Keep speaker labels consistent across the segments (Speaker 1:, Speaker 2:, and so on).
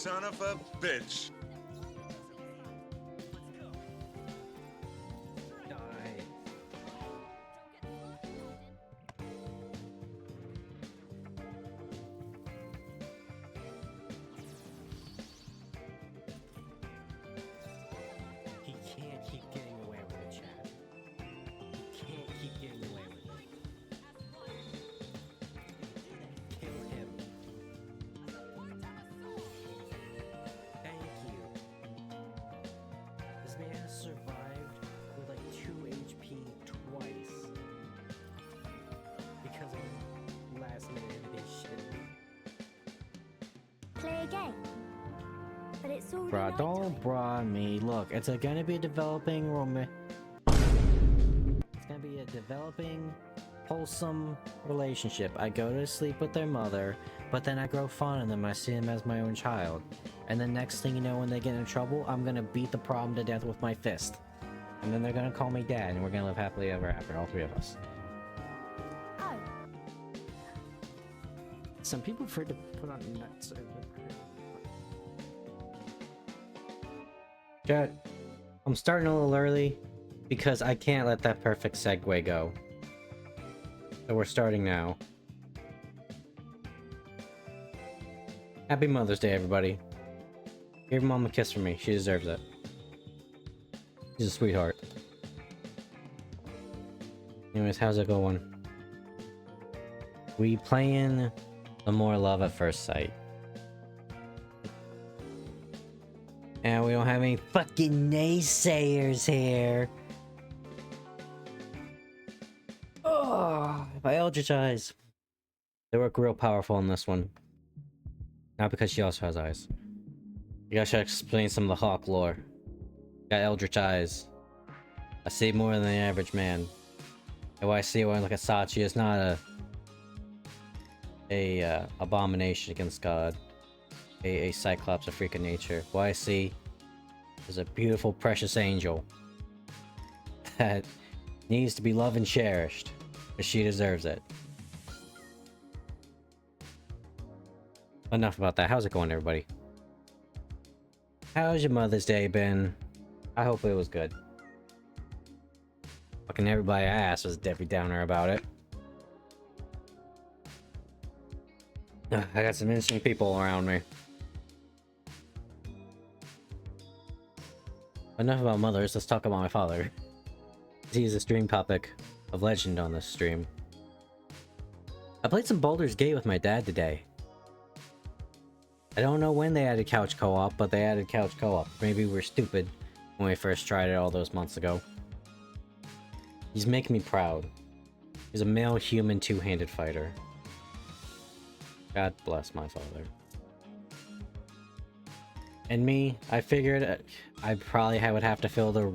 Speaker 1: son of a bitch.
Speaker 2: Die. He can't keep getting away with it, chat. He can't keep getting away with it. Kill him. Thank you. This man has survived with like 2 HP twice because of last minute innovation.
Speaker 3: Play again. But it's already
Speaker 2: Bruh,
Speaker 3: nighttime.
Speaker 2: don't bruh me. Look, it's gonna be a developing It's gonna be a developing, wholesome relationship. I go to sleep with their mother, but then I grow fond of them. I see them as my own child. And then next thing you know, when they get in trouble, I'm gonna beat the problem to death with my fist. And then they're gonna call me dad, and we're gonna live happily ever after, all 3 of us.
Speaker 3: Oh,
Speaker 2: Some people prefer to put on nuts or Chat, I'm starting a little early because I can't let that perfect segue go. So we're starting now. Happy Mother's Day, everybody. Give Mom a kiss for me. She deserves it. She's a sweetheart. Anyways, how's it going? We playing the more love at first sight. And we don't have any fucking naysayers here. Oh, my Eldritch eyes. They work real powerful in this one. Not because she also has eyes. You guys should explain some of the Hawk lore. Got Eldritch eyes. I see more than the average man. And when I see when I look at Sachi, it's not a abomination against God. A cyclops of freak of nature. What I see is a beautiful, precious angel that needs to be loved and cherished, because she deserves it. Enough about that. How's it going, everybody? How's your Mother's Day been? I hope it was good. Fucking everybody I asked was Debbie Downer about it. I got some interesting people around me. Enough about mothers, let's talk about my father. He's a stream topic of legend on this stream. I played some Baldur's Gate with my dad today. I don't know when they added couch co-op, but they added couch co-op. Maybe we were stupid when we first tried it all those months ago. He's making me proud. He's a male human two-handed fighter. God bless my father. And me, I figured I probably would have to fill the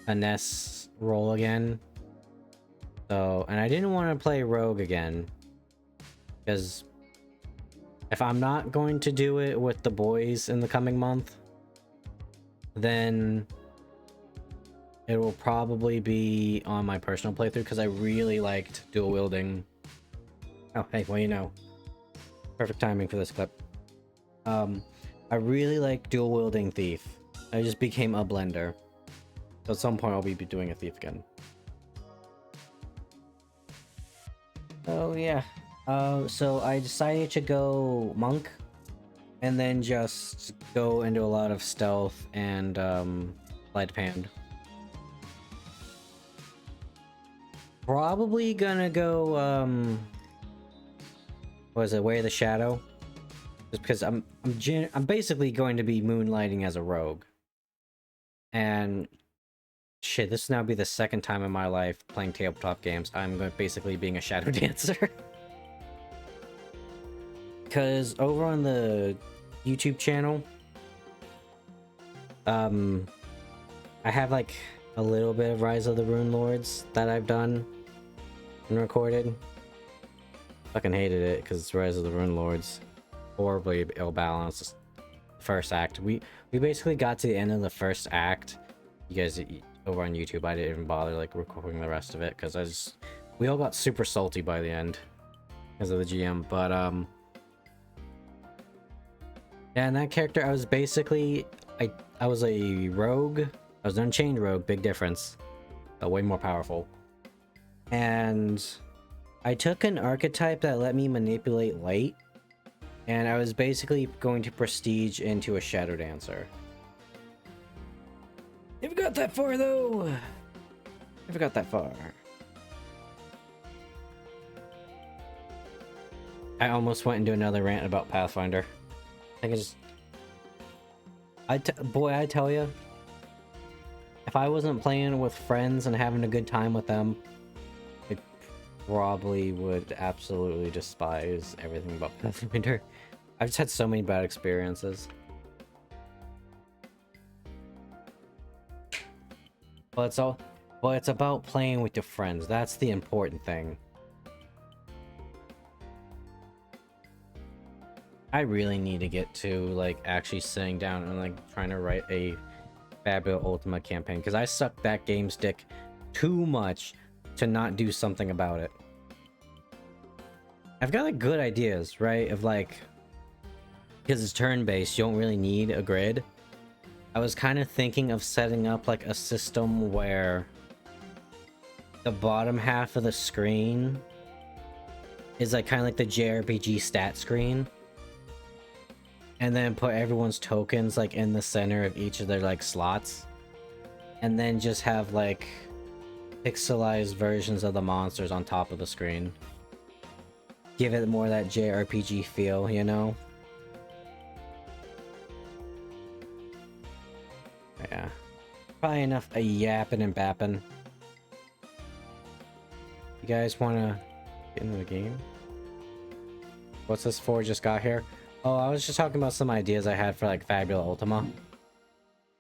Speaker 2: finesse role again. So, and I didn't want to play rogue again, because if I'm not going to do it with the boys in the coming month, then it will probably be on my personal playthrough, because I really liked dual wielding. Oh, hey, well, you know, perfect timing for this clip. I really like dual wielding Thief. I just became a blender. So at some point I'll be doing a Thief again. Oh yeah. So I decided to go Monk, and then just go into a lot of stealth and Sleight of Hand. Probably gonna go what is it, Way of the Shadow? Just because I'm basically going to be moonlighting as a rogue. And shit, this will now be the second time in my life playing tabletop games I'm basically being a shadow dancer. Because over on the YouTube channel, I have like a little bit of Rise of the Rune Lords that I've done and recorded. Fucking hated it because it's Rise of the Rune Lords. Horribly ill-balanced. First act. We basically got to the end of the first act. You guys over on YouTube, I didn't even bother like recording the rest of it because we all got super salty by the end because of the GM. But Yeah, and that character, I was basically... I was a rogue. I was an unchained rogue, big difference. Way more powerful. And I took an archetype that let me manipulate light. And I was basically going to prestige into a Shadow Dancer. Never got that far, though! Never got that far. I almost went into another rant about Pathfinder. I think boy, I tell you, if I wasn't playing with friends and having a good time with them, I probably would absolutely despise everything about Pathfinder. I've just had so many bad experiences. But it's about playing with your friends. That's the important thing. I really need to get to like actually sitting down and like trying to write a Fabio Ultima campaign, because I suck that game's dick too much to not do something about it. I've got like good ideas, right? Of like, because it's turn-based, you don't really need a grid. I was kind of thinking of setting up like a system where the bottom half of the screen is like kind of like the JRPG stat screen. And then put everyone's tokens like in the center of each of their like slots. And then just have like pixelized versions of the monsters on top of the screen. Give it more that JRPG feel, you know? Yeah. Probably enough a yapping and bapping. You guys wanna get into the game? What's this for? Just got here? Oh, I was just talking about some ideas I had for like Fabula Ultima.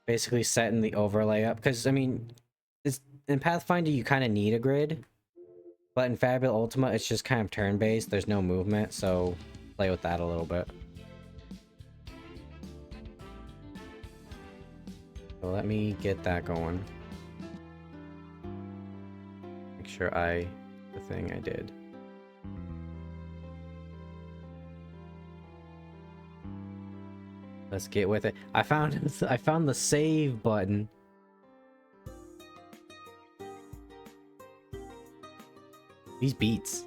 Speaker 2: Basically setting the overlay up, because I mean, in Pathfinder you kind of need a grid, but in Fabula Ultima it's just kind of turn-based. There's no movement, so play with that a little bit. So let me get that going. Make sure the thing I did. Let's get with it. I found the save button. These beats.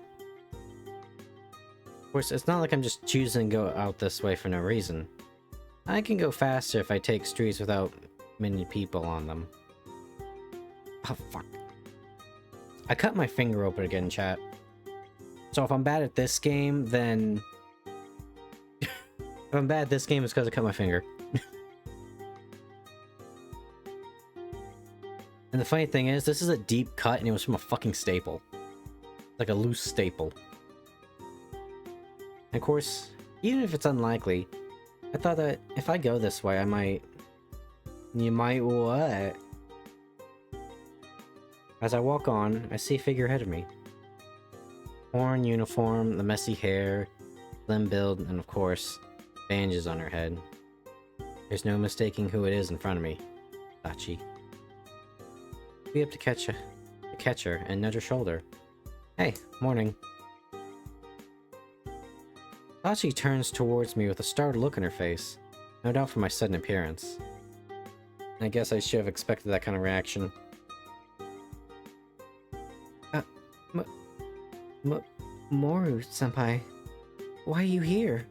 Speaker 2: Of course, it's not like I'm just choosing to go out this way for no reason. I can go faster if I take streets without many people on them. Oh, fuck. I cut my finger open again, chat. So if I'm bad at this game, then... If I'm bad at this game, it's because I cut my finger. And the funny thing is, this is a deep cut and it was from a fucking staple. Like a loose staple. And of course, even if it's unlikely, I thought that if I go this way, I might... You might what? As I walk on, I see a figure ahead of me. Worn uniform, the messy hair, slim build, and of course... bandages on her head. There's no mistaking who it is in front of me. Sachi. Be up to catch her and nudge her shoulder. Hey, morning. Sachi turns towards me with a startled look on her face, no doubt from my sudden appearance. I guess I should have expected that kind of reaction. Moru-senpai, why are you here?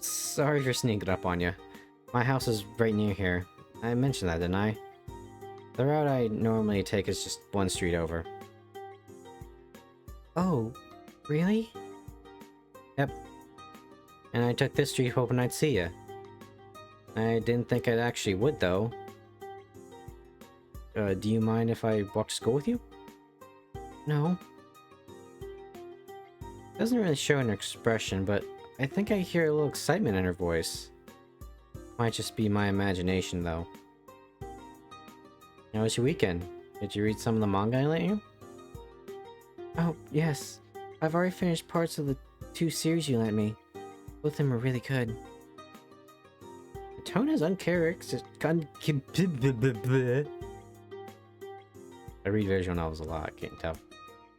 Speaker 2: Sorry for sneaking up on you. My house is right near here. I mentioned that, didn't I? The route I normally take is just one street over. Oh, really? Yep. And I took this street hoping I'd see you. I didn't think I actually would, though. Do you mind if I walk to school with you? No. Doesn't really show an expression, but I think I hear a little excitement in her voice. Might just be my imagination, though. How was your weekend? Did you read some of the manga I lent you? Oh, yes. I've already finished parts of the 2 series you lent me. Both of them are really good. The tone is uncharacteristic. I read visual novels a lot, I can't tell.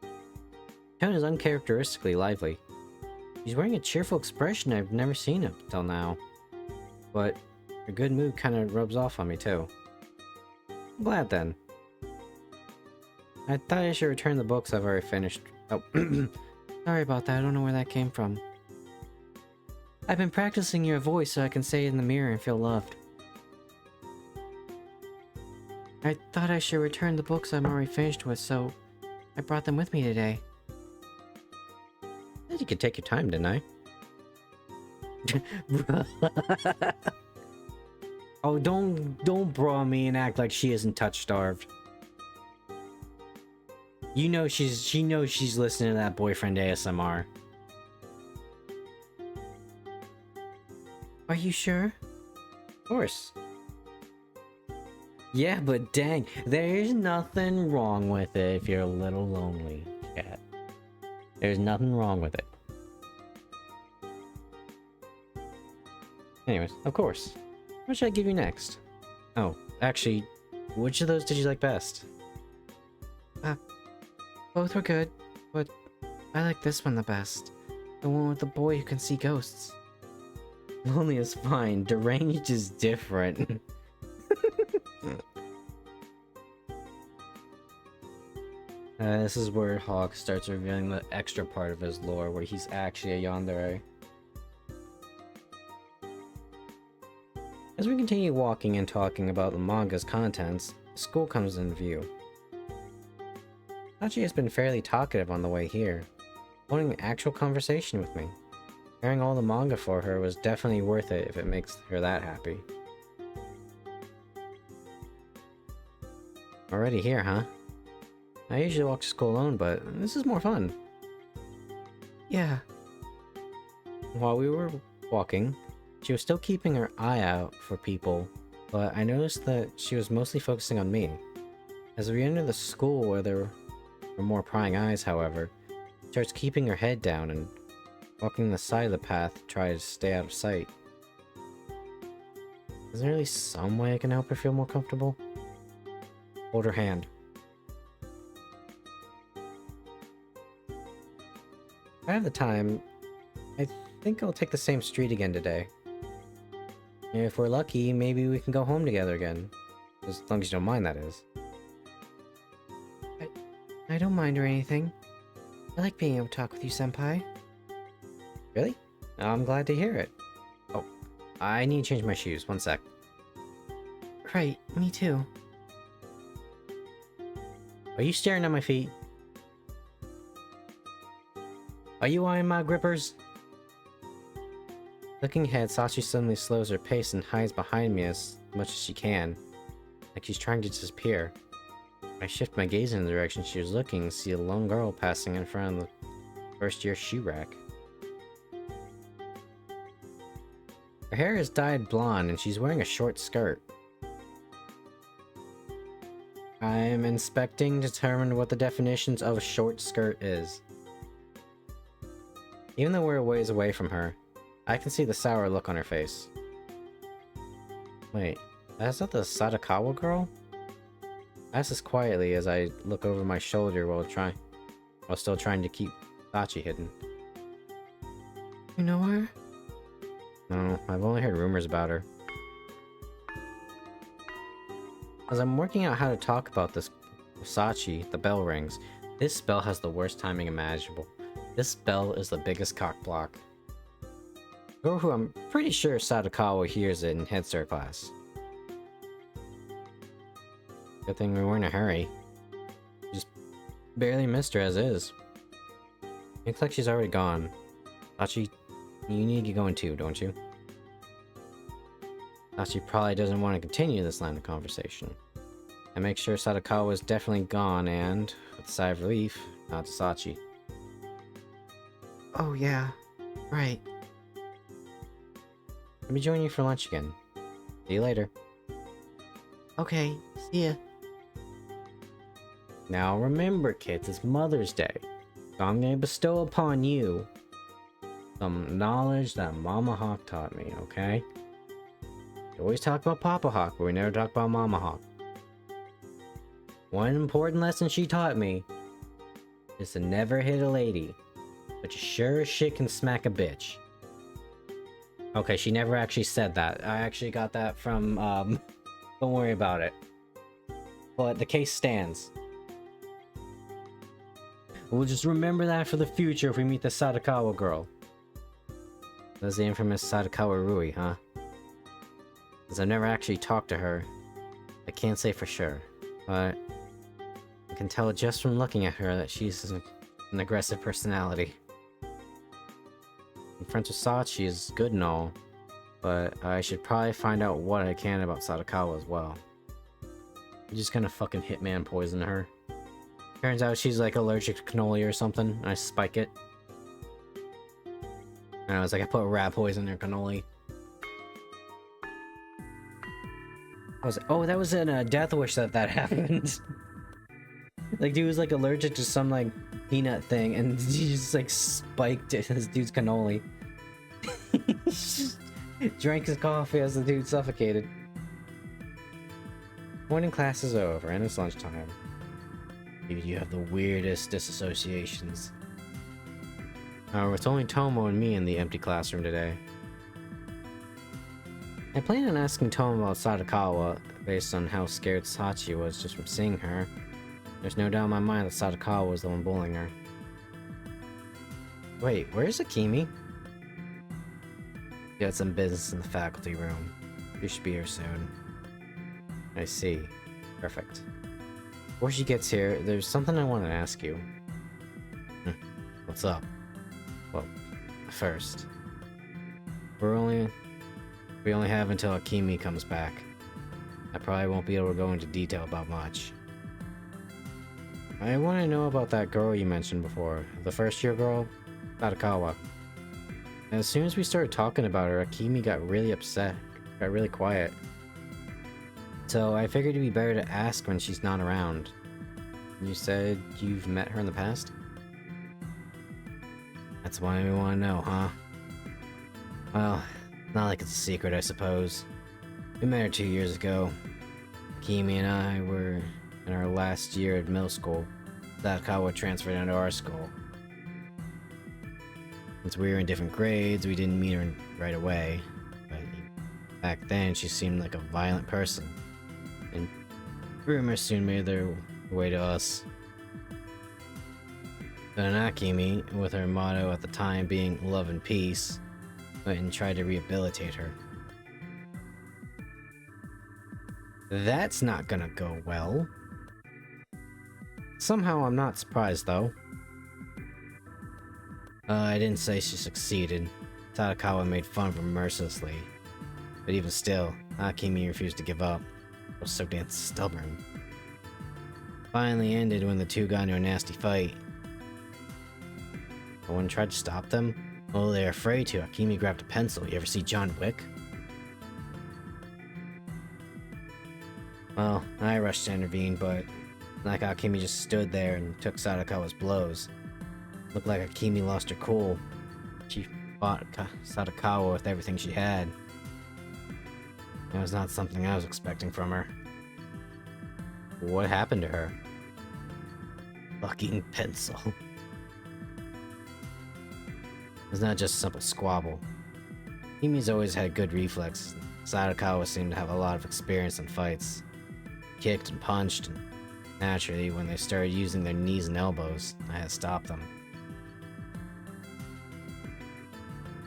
Speaker 2: The tone is uncharacteristically lively. She's wearing a cheerful expression I've never seen up till now. But her good mood kind of rubs off on me too. I'm glad then. I thought I should return the books I've already finished. Oh, sorry about that, I don't know where that came from. I've been practicing your voice so I can say it in the mirror and feel loved. I thought I should return the books I'm already finished with, so I brought them with me today. You could take your time, didn't I? Oh, don't bra me and act like she isn't touch-starved. You know she knows she's listening to that boyfriend ASMR. Are you sure? Of course. Yeah, but dang, there's nothing wrong with it if you're a little lonely, chat. There's nothing wrong with it. Anyways, of course. What should I give you next? Oh, actually, which of those did you like best? Both were good, but I like this one the best. The one with the boy who can see ghosts. Lonely is fine, deranged is different. This is where Hawk starts revealing the extra part of his lore, where he's actually a yandere. As we continue walking and talking about the manga's contents, the school comes in view. Hachi has been fairly talkative on the way here, holding an actual conversation with me. Carrying all the manga for her was definitely worth it if it makes her that happy. Already here, huh? I usually walk to school alone, but this is more fun. Yeah. While we were walking, she was still keeping her eye out for people, but I noticed that she was mostly focusing on me. As we enter the school where there were more prying eyes, however, she starts keeping her head down and walking the side of the path to try to stay out of sight. Is there really some way I can help her feel more comfortable? Hold her hand. If I have the time, I think I'll take the same street again today. If we're lucky, maybe we can go home together again. As long as you don't mind, that is. I don't mind or anything. I like being able to talk with you, senpai. Really? I'm glad to hear it. Oh, I need to change my shoes. One sec. Right, me too. Are you staring at my feet? Are you eyeing my grippers? Looking ahead, Sachi suddenly slows her pace and hides behind me as much as she can, like she's trying to disappear. I shift my gaze in the direction she was looking and see a lone girl passing in front of the first-year shoe rack. Her hair is dyed blonde and she's wearing a short skirt. I'm inspecting to determine what the definitions of a short skirt is. Even though we're a ways away from her, I can see the sour look on her face. Wait, that's not the Sadakawa girl? I ask this quietly as I look over my shoulder while still trying to keep Sachi hidden. You know her? No, I've only heard rumors about her. As I'm working out how to talk about this with Sachi, the bell rings. This spell has the worst timing imaginable. This spell is the biggest cock block. Girl who I'm pretty sure Sadakawa hears it and heads to her class. Good thing we were in a hurry. Just barely missed her as is. Looks like she's already gone. Sachi, you need to get going too, don't you? Sachi probably doesn't want to continue this line of conversation. I make sure Sadakawa is definitely gone and, with a sigh of relief, nod to Sachi. Oh yeah, right. I'll be joining you for lunch again. See you later. Okay, see ya. Now remember, kids, it's Mother's Day, so I'm gonna bestow upon you some knowledge that Mama Hawk taught me, okay? We always talk about Papa Hawk, but we never talk about Mama Hawk. One important lesson she taught me is to never hit a lady, but you sure as shit can smack a bitch. Okay, she never actually said that. I actually got that from, don't worry about it. But the case stands. We'll just remember that for the future if we meet the Sadakawa girl. That's the infamous Sadakawa Rui, huh? Because I've never actually talked to her. I can't say for sure, but I can tell just from looking at her that she's an aggressive personality. In front of Sachi is good and all, but I should probably find out what I can about Sadakawa as well. I'm just gonna fucking hitman poison her. Turns out she's like allergic to cannoli or something, and I spike it. And I was like, I put rat poison in her cannoli. Oh, that was in a Death Wish that happened. Like, dude was like allergic to some like peanut thing, and he just like spiked this dude's cannoli. Drank his coffee as the dude suffocated. Morning class is over, and it's lunchtime. Dude, you have the weirdest disassociations. However, it's only Tomo and me in the empty classroom today. I planned on asking Tomo about Sadakawa, based on how scared Sachi was just from seeing her. There's no doubt in my mind that Sadakawa was the one bullying her. Wait, where's Akemi? You had some business in the faculty room. You should be here soon. I see. Perfect. Before she gets here, there's something I want to ask you. What's up? Well, first, we only have until Akemi comes back. I probably won't be able to go into detail about much. I want to know about that girl you mentioned before, the first year girl, Sadakawa. As soon as we started talking about her, Akemi got really upset, got really quiet. So I figured it'd be better to ask when she's not around. You said you've met her in the past? That's why we want to know, huh? Well, not like it's a secret, I suppose. We met her 2 years ago. Akemi and I were in our last year at middle school. Sadakawa transferred into our school. Since we were in different grades, we didn't meet her right away. But back then, she seemed like a violent person. And rumors soon made their way to us. Then Akemi, with her motto at the time being love and peace, went and tried to rehabilitate her. That's not gonna go well. Somehow I'm not surprised though. I didn't say she succeeded. Sadakawa made fun of her mercilessly. But even still, Akemi refused to give up. I was so damn stubborn. Finally ended when the two got into a nasty fight. No one tried to stop them. Well, they were afraid to. Akemi grabbed a pencil. You ever see John Wick? Well, I rushed to intervene, but like Akemi just stood there and took Sadakawa's blows. Looked like Akemi lost her cool. She fought Sadakawa with everything she had. That was not something I was expecting from her. What happened to her? Fucking pencil. It's not just a simple squabble. Akemi's always had good reflexes. Sadakawa seemed to have a lot of experience in fights. Kicked and punched, and naturally, when they started using their knees and elbows, I had to stop them.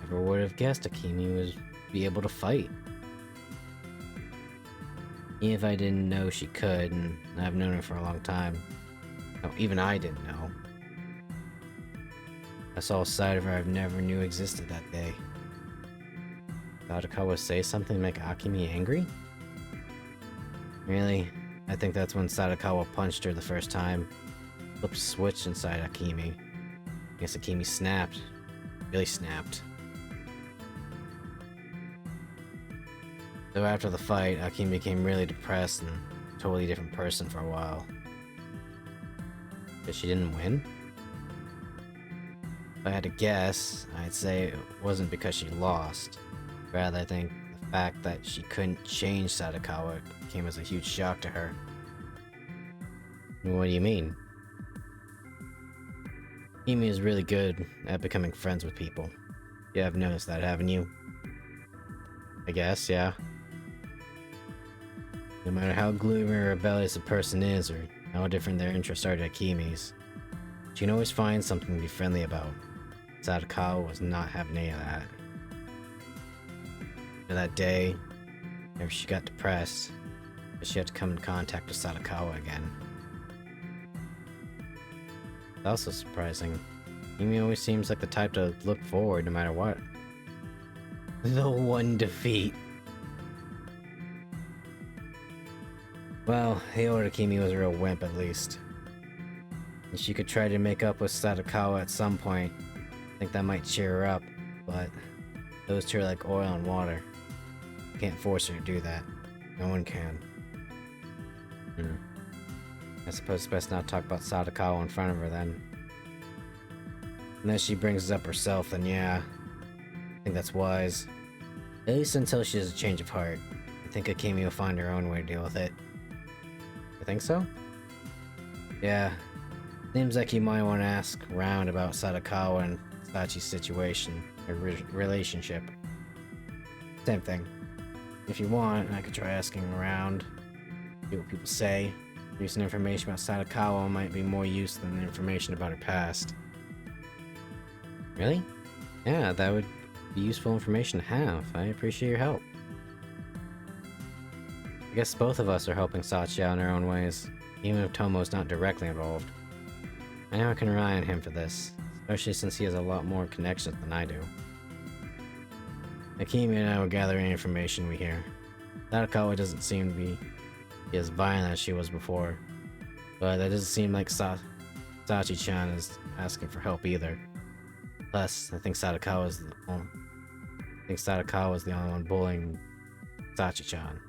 Speaker 2: Never would have guessed Akemi would be able to fight. Even if I didn't know she could, and I've known her for a long time. No, even I didn't know. I saw a side of her I've never knew existed that day. Sadakawa say something to make Akemi angry? Really? I think that's when Sadakawa punched her the first time. Flipped a switch inside Akemi. I guess Akemi snapped. Really snapped. So after the fight, Akemi became really depressed and a totally different person for a while. Because she didn't win? If I had to guess, I'd say it wasn't because she lost. Rather, I think the fact that she couldn't change Sadakawa came as a huge shock to her. What do you mean? Emi is really good at becoming friends with people. You have noticed that, haven't you? I guess, yeah. No matter how gloomy or rebellious a person is, or how different their interests are to Akimi's, she can always find something to be friendly about. Sadakawa was not having any of that. And that day, whenever she got depressed, she had to come in contact with Sadakawa again. It's also surprising. Emi always seems like the type to look forward no matter what. The one defeat. Well, the older Kimi was a real wimp at least. And she could try to make up with Sadakawa at some point. I think that might cheer her up, but those two are like oil and water. Can't force her to do that. No one can. I suppose it's best not to talk about Sadakawa in front of her then. Unless she brings it up herself, then yeah. I think that's wise. At least until she has a change of heart. I think Akemi will find her own way to deal with it. You think so? Yeah. Seems like you might want to ask around about Sadakawa and Sachi's situation, or relationship. Same thing. If you want, I could try asking around, see what people say. Recent information about Sadakawa might be more use than the information about her past. Really? Yeah, that would be useful information to have. I appreciate your help. I guess both of us are helping Sachi out in our own ways, even if Tomo's not directly involved. I know I can rely on him for this, especially since he has a lot more connections than I do. Akemi and I will gather any information we hear. Sadakawa doesn't seem to be as violent as she was before, but that doesn't seem like Sachi-chan is asking for help either. Plus, I think Sadakawa is the only one bullying Sachi-chan.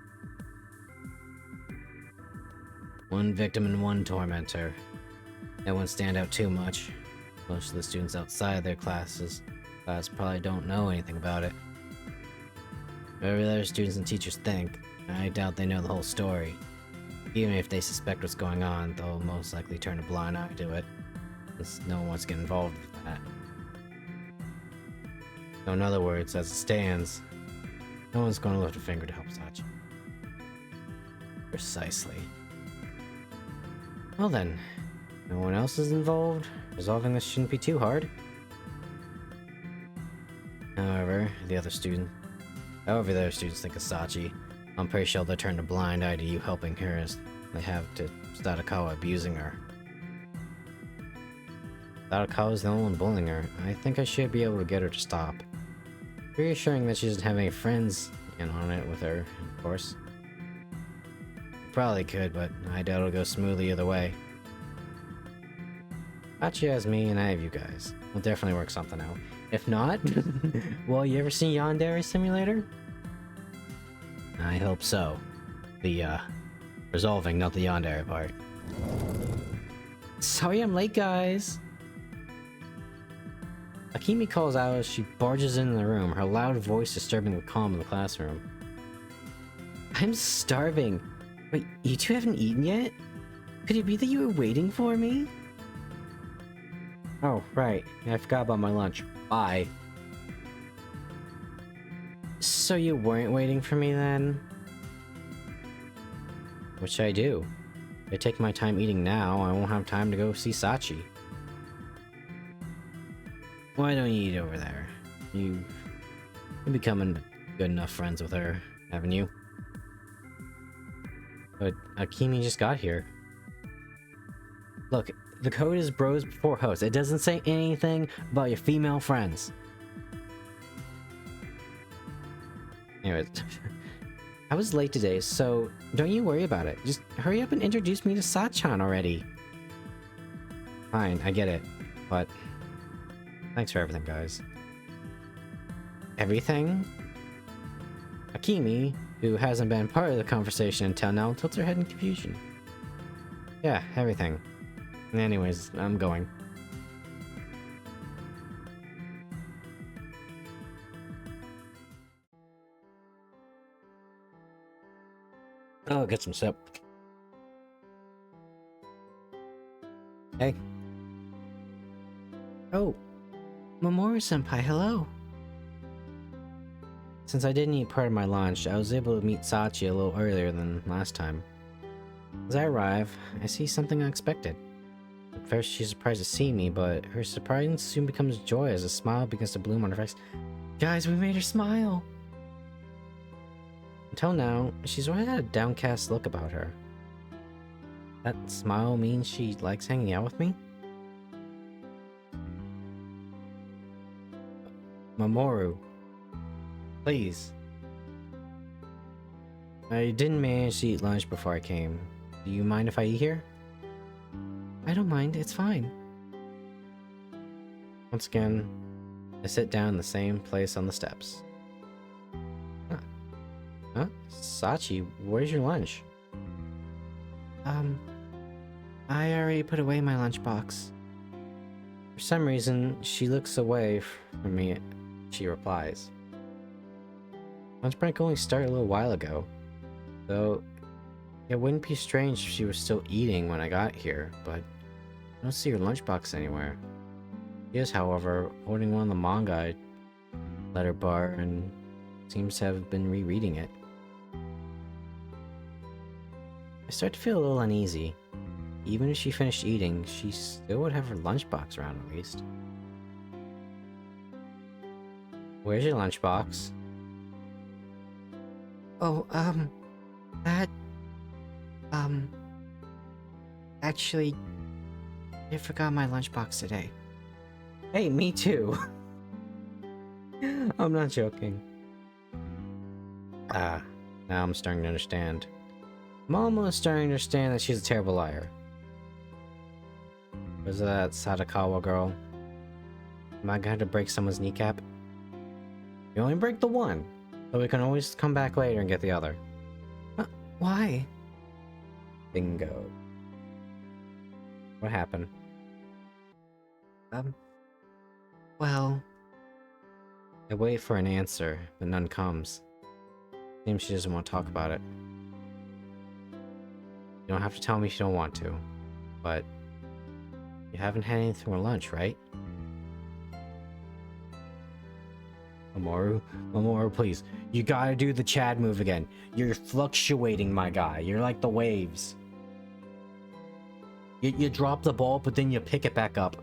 Speaker 2: One victim and one tormentor. That wouldn't stand out too much. Most of the students outside their class probably don't know anything about it. Whatever the other students and teachers think, I doubt they know the whole story. Even if they suspect what's going on, they'll most likely turn a blind eye to it, since no one wants to get involved with that. So in other words, as it stands, no one's going to lift a finger to help Sachi. Precisely. Well then, no one else is involved. Resolving this shouldn't be too hard. However, the other students think of Sachi, I'm pretty sure they'll turn a blind eye to you helping her as they have to Sadakawa abusing her. Sadakawa's the only one bullying her. I think I should be able to get her to stop. Reassuring that she doesn't have any friends in on it with her, of course. Probably could, but I doubt it'll go smoothly either way. Sachi has me and I have you guys. We'll definitely work something out. If not, well, you ever seen Yandere Simulator? I hope so. The, resolving, not the Yandere part. Sorry I'm late, guys! Akemi calls out as she barges into the room, her loud voice disturbing the calm in the classroom. I'm starving. Wait, you two haven't eaten yet? Could it be that you were waiting for me? Oh, right. I forgot about my lunch. Bye. So you weren't waiting for me then? What should I do? If I take my time eating now, I won't have time to go see Sachi. Why don't you eat over there? You're becoming good enough friends with her, haven't you? But Akemi just got here. Look, the code is bros before hoes. It doesn't say anything about your female friends. Anyways, I was late today, so don't you worry about it. Just hurry up and introduce me to Sachan already. Fine, I get it, but thanks for everything, guys. Everything? Akemi, who hasn't been part of the conversation until now, tilts her head in confusion. Yeah, everything. Anyways, I'm going. Oh, get some sip. Hey. Oh, Mamoru-senpai, hello. Since I didn't eat part of my lunch, I was able to meet Sachi a little earlier than last time. As I arrive, I see something unexpected. At first, she's surprised to see me, but her surprise soon becomes joy as a smile begins to bloom on her face. Guys, we made her smile! Until now, she's always had a downcast look about her. That smile means she likes hanging out with me? Mamoru, please. I didn't manage to eat lunch before I came. Do you mind if I eat here? I don't mind, it's fine. Once again, I sit down in the same place on the steps. Huh? Sachi, where's your lunch? I already put away my lunchbox. For some reason, she looks away from me. She replies. Lunch break only started a little while ago, though it wouldn't be strange if she was still eating when I got here, but I don't see her lunchbox anywhere. She is, however, holding one of the manga I let her borrow and seems to have been rereading it. I start to feel a little uneasy. Even if she finished eating, she still would have her lunchbox around at least. Where's your lunchbox? Oh, actually, I forgot my lunchbox today. Hey, me too. I'm not joking. Now I'm starting to understand. I'm almost starting to understand that she's a terrible liar. Was that Sadakawa girl? Am I going to break someone's kneecap? You only break the one, so we can always come back later and get the other. Why? Bingo. What happened? Well... I wait for an answer, but none comes. Seems she doesn't want to talk about it. You don't have to tell me if you don't want to, but... You haven't had anything for lunch, right? Mamoru, please. You gotta do the Chad move again. You're fluctuating, my guy. You're like the waves. You drop the ball, but then you pick it back up.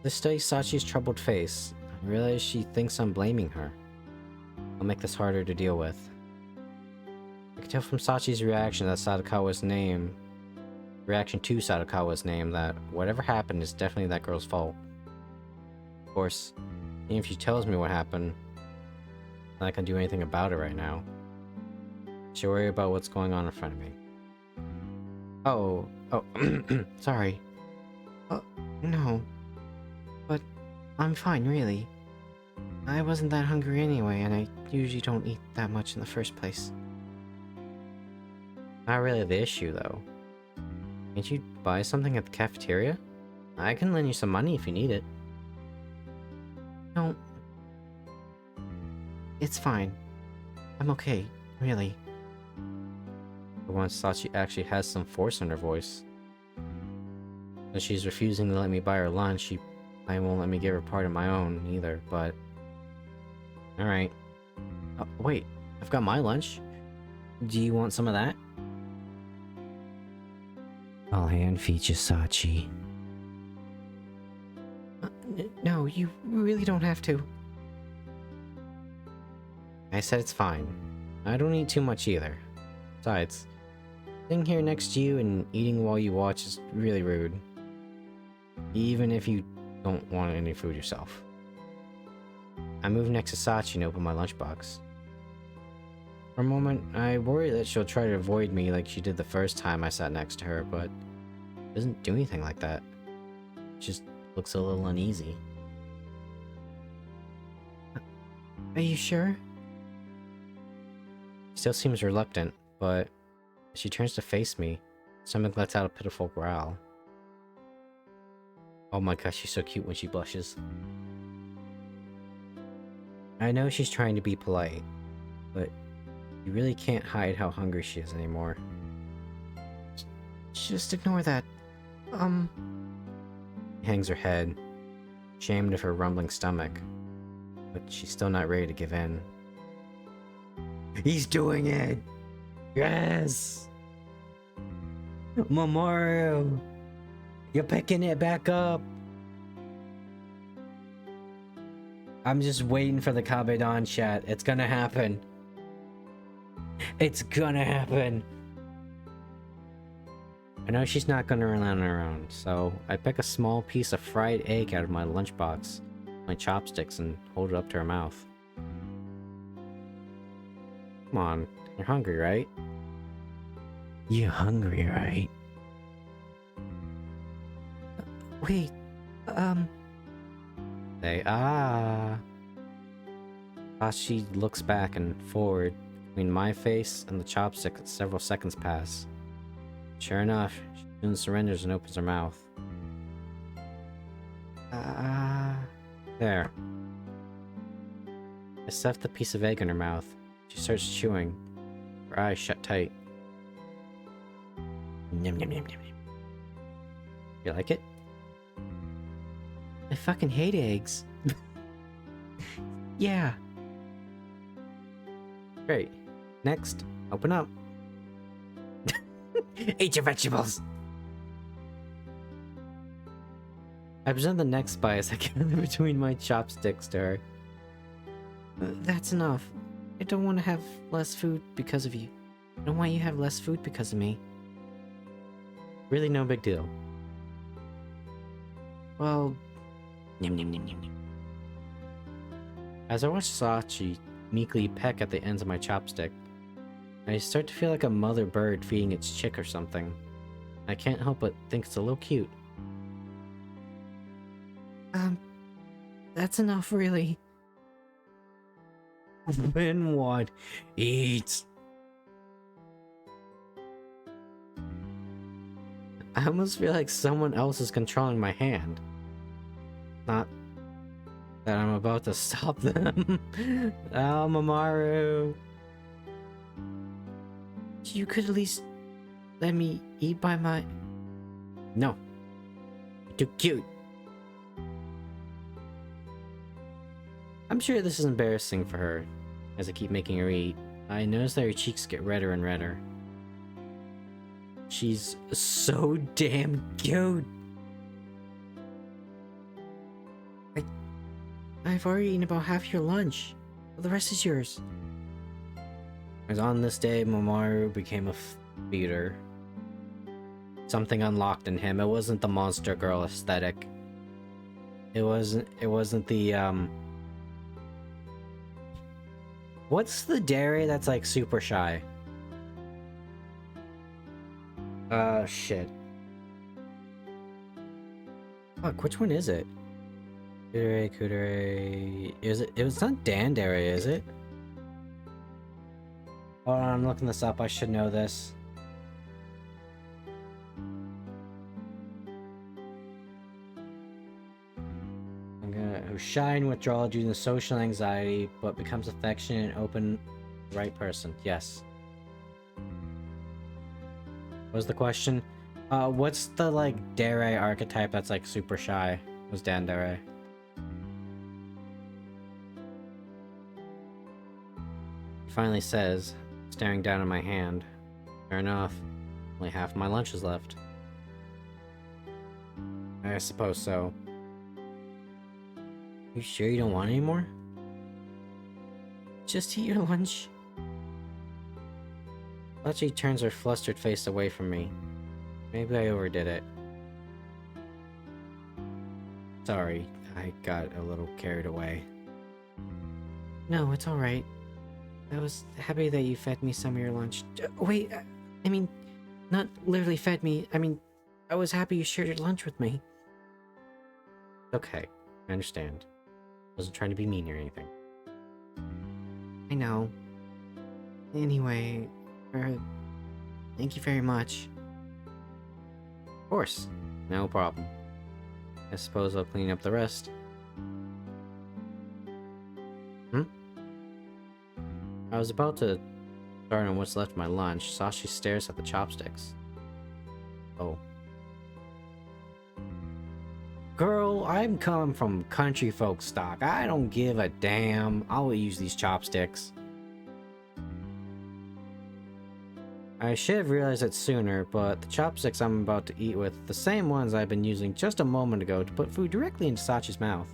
Speaker 2: This studies Sachi's troubled face. I realize she thinks I'm blaming her. I'll make this harder to deal with. I can tell from Sachi's reaction to Sadakawa's name, that whatever happened is definitely that girl's fault. Of course, even if she tells me what happened, I'm not gonna do anything about it right now. I should worry about what's going on in front of me. Oh, sorry. No. But I'm fine, really. I wasn't that hungry anyway, and I usually don't eat that much in the first place. Not really the issue, though. Can't you buy something at the cafeteria? I can lend you some money if you need it. No. It's fine. I'm okay, really. For once, Sachi actually has some force in her voice. As she's refusing to let me buy her lunch, I won't let me give her part of my own either, but... Alright. Wait, I've got my lunch. Do you want some of that? I'll hand feed you, Sachi. No, you really don't have to. I said it's fine. I don't eat too much either. Besides, sitting here next to you and eating while you watch is really rude. Even if you don't want any food yourself. I move next to Sachi and open my lunchbox. For a moment, I worry that she'll try to avoid me like she did the first time I sat next to her, but she doesn't do anything like that. She just looks a little uneasy. Are you sure? She still seems reluctant, but as she turns to face me, her stomach lets out a pitiful growl. Oh my gosh, she's so cute when she blushes. I know she's trying to be polite, but you really can't hide how hungry she is anymore. Just ignore that. Hangs her head, ashamed of her rumbling stomach, but she's still not ready to give in. He's doing it! Yes! Mamoru! You're picking it back up! I'm just waiting for the Kabedon chat. It's gonna happen. It's gonna happen. I know she's not gonna rely on her own, so I pick a small piece of fried egg out of my lunchbox, my chopsticks, and hold it up to her mouth. Come on, you're hungry, right? You hungry, right? Wait, Say, ah. She looks back and forward between my face and the chopstick. Several seconds pass. Sure enough, she soon surrenders and opens her mouth. There. I stuffed the piece of egg in her mouth. She starts chewing, her eyes shut tight. Yum, yum, yum, yum, yum. You like it? I fucking hate eggs. Yeah. Great. Next, open up. Eat your vegetables. I present the next bite as I gather between my chopsticks to her. That's enough. I don't want to have less food because of you. I don't want you to have less food because of me. Really no big deal. Well, yum, yum, yum, yum, yum. As I watch Sachi meekly peck at the ends of my chopstick, I start to feel like a mother bird feeding its chick or something. I can't help but think it's a little cute. That's enough, really. Then what? Eat! I almost feel like someone else is controlling my hand. Not that I'm about to stop them. Oh, Mamoru. You could at least let me eat by my... No. You're too cute. I'm sure this is embarrassing for her, as I keep making her eat. I notice that her cheeks get redder and redder. She's so damn cute. I've already eaten about half your lunch. The rest is yours. As on this day, Mamoru became a feeder. Something unlocked in him. It wasn't the monster girl aesthetic. It wasn't the what's the dairy that's like super shy? Shit. Fuck, which one is it? Kudere. Is it? It's not Dandere, is it? Hold on, I'm looking this up. I should know this. Who's shy and withdrawal due to social anxiety, but becomes affectionate and open, right person. Yes. What was the question? What's the like Dere archetype that's like super shy? Was Dandere. He finally says, staring down at my hand. Fair enough. Only half my lunch is left. I suppose so. You sure you don't want any more? Just eat your lunch. Sachi turns her flustered face away from me. Maybe I overdid it. Sorry, I got a little carried away. No, it's alright. I was happy that you fed me some of your lunch. Wait, I mean, not literally fed me. I mean, I was happy you shared your lunch with me. Okay, I understand. Wasn't trying to be mean or anything. I know. Anyway, thank you very much. Of course, no problem. I suppose I'll clean up the rest. I was about to start on what's left of my lunch. Sashi stares at the chopsticks. Oh. Girl, I'm coming from country folk stock. I don't give a damn. I'll use these chopsticks. I should have realized it sooner, but the chopsticks I'm about to eat with the same ones I've been using just a moment ago to put food directly into Sachi's mouth.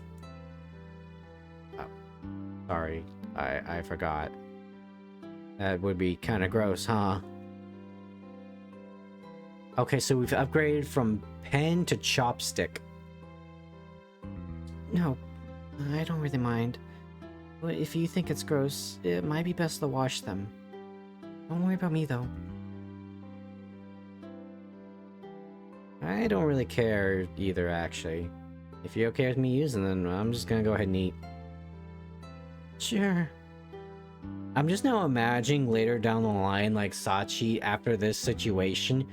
Speaker 2: Oh, sorry, I forgot. That would be kind of gross, huh? Okay, so we've upgraded from pen to chopstick. No, I don't really mind. But if you think it's gross, it might be best to wash them. Don't worry about me, though. I don't really care either, actually. If you're okay with me using them, I'm just gonna go ahead and eat. Sure. I'm just now imagining later down the line, like, Sachi, after this situation.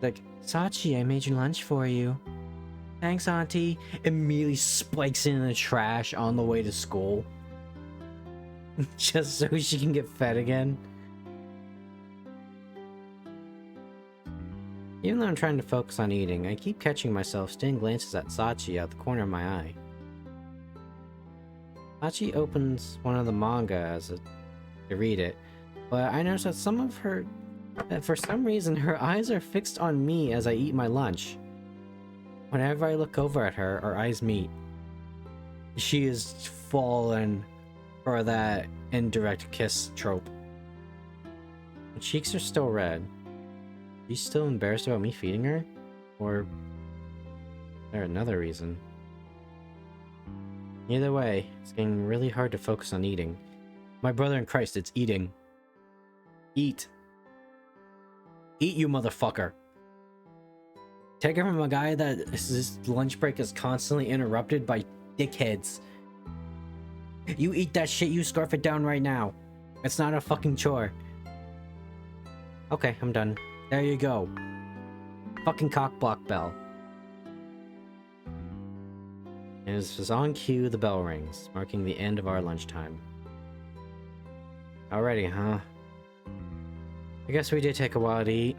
Speaker 2: Like, Sachi, I made your lunch for you. Thanks, Auntie. Immediately spikes in the trash on the way to school. Just so she can get fed again. Even though I'm trying to focus on eating, I keep catching myself stealing glances at Sachi out the corner of my eye. Sachi opens one of the manga to read it, but I notice that for some reason her eyes are fixed on me as I eat my lunch. Whenever I look over at her, our eyes meet. She is fallen for that indirect kiss trope. Her cheeks are still red. She's still embarrassed about me feeding her? Or is there another reason? Either way, it's getting really hard to focus on eating. My brother in Christ, it's eating. Eat. Eat, you motherfucker. Take it from a guy that his lunch break is constantly interrupted by dickheads. You eat that shit, you scarf it down right now. It's not a fucking chore. Okay, I'm done. There you go. Fucking cockblock bell. And as on cue, the bell rings, marking the end of our lunchtime. Alrighty, huh? I guess we did take a while to eat.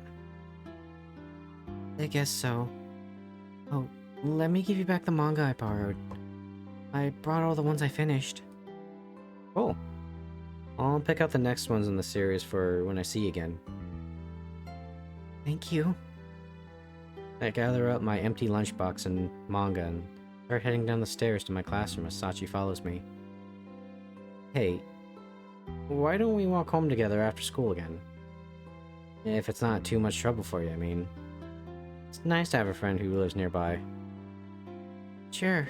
Speaker 2: I guess so. Oh, let me give you back the manga I borrowed. I brought all the ones I finished. Cool. I'll pick out the next ones in the series for when I see you again. Thank you. I gather up my empty lunchbox and manga and start heading down the stairs to my classroom as Sachi follows me. Hey, why don't we walk home together after school again? If it's not too much trouble for you, I mean. It's nice to have a friend who lives nearby. Sure,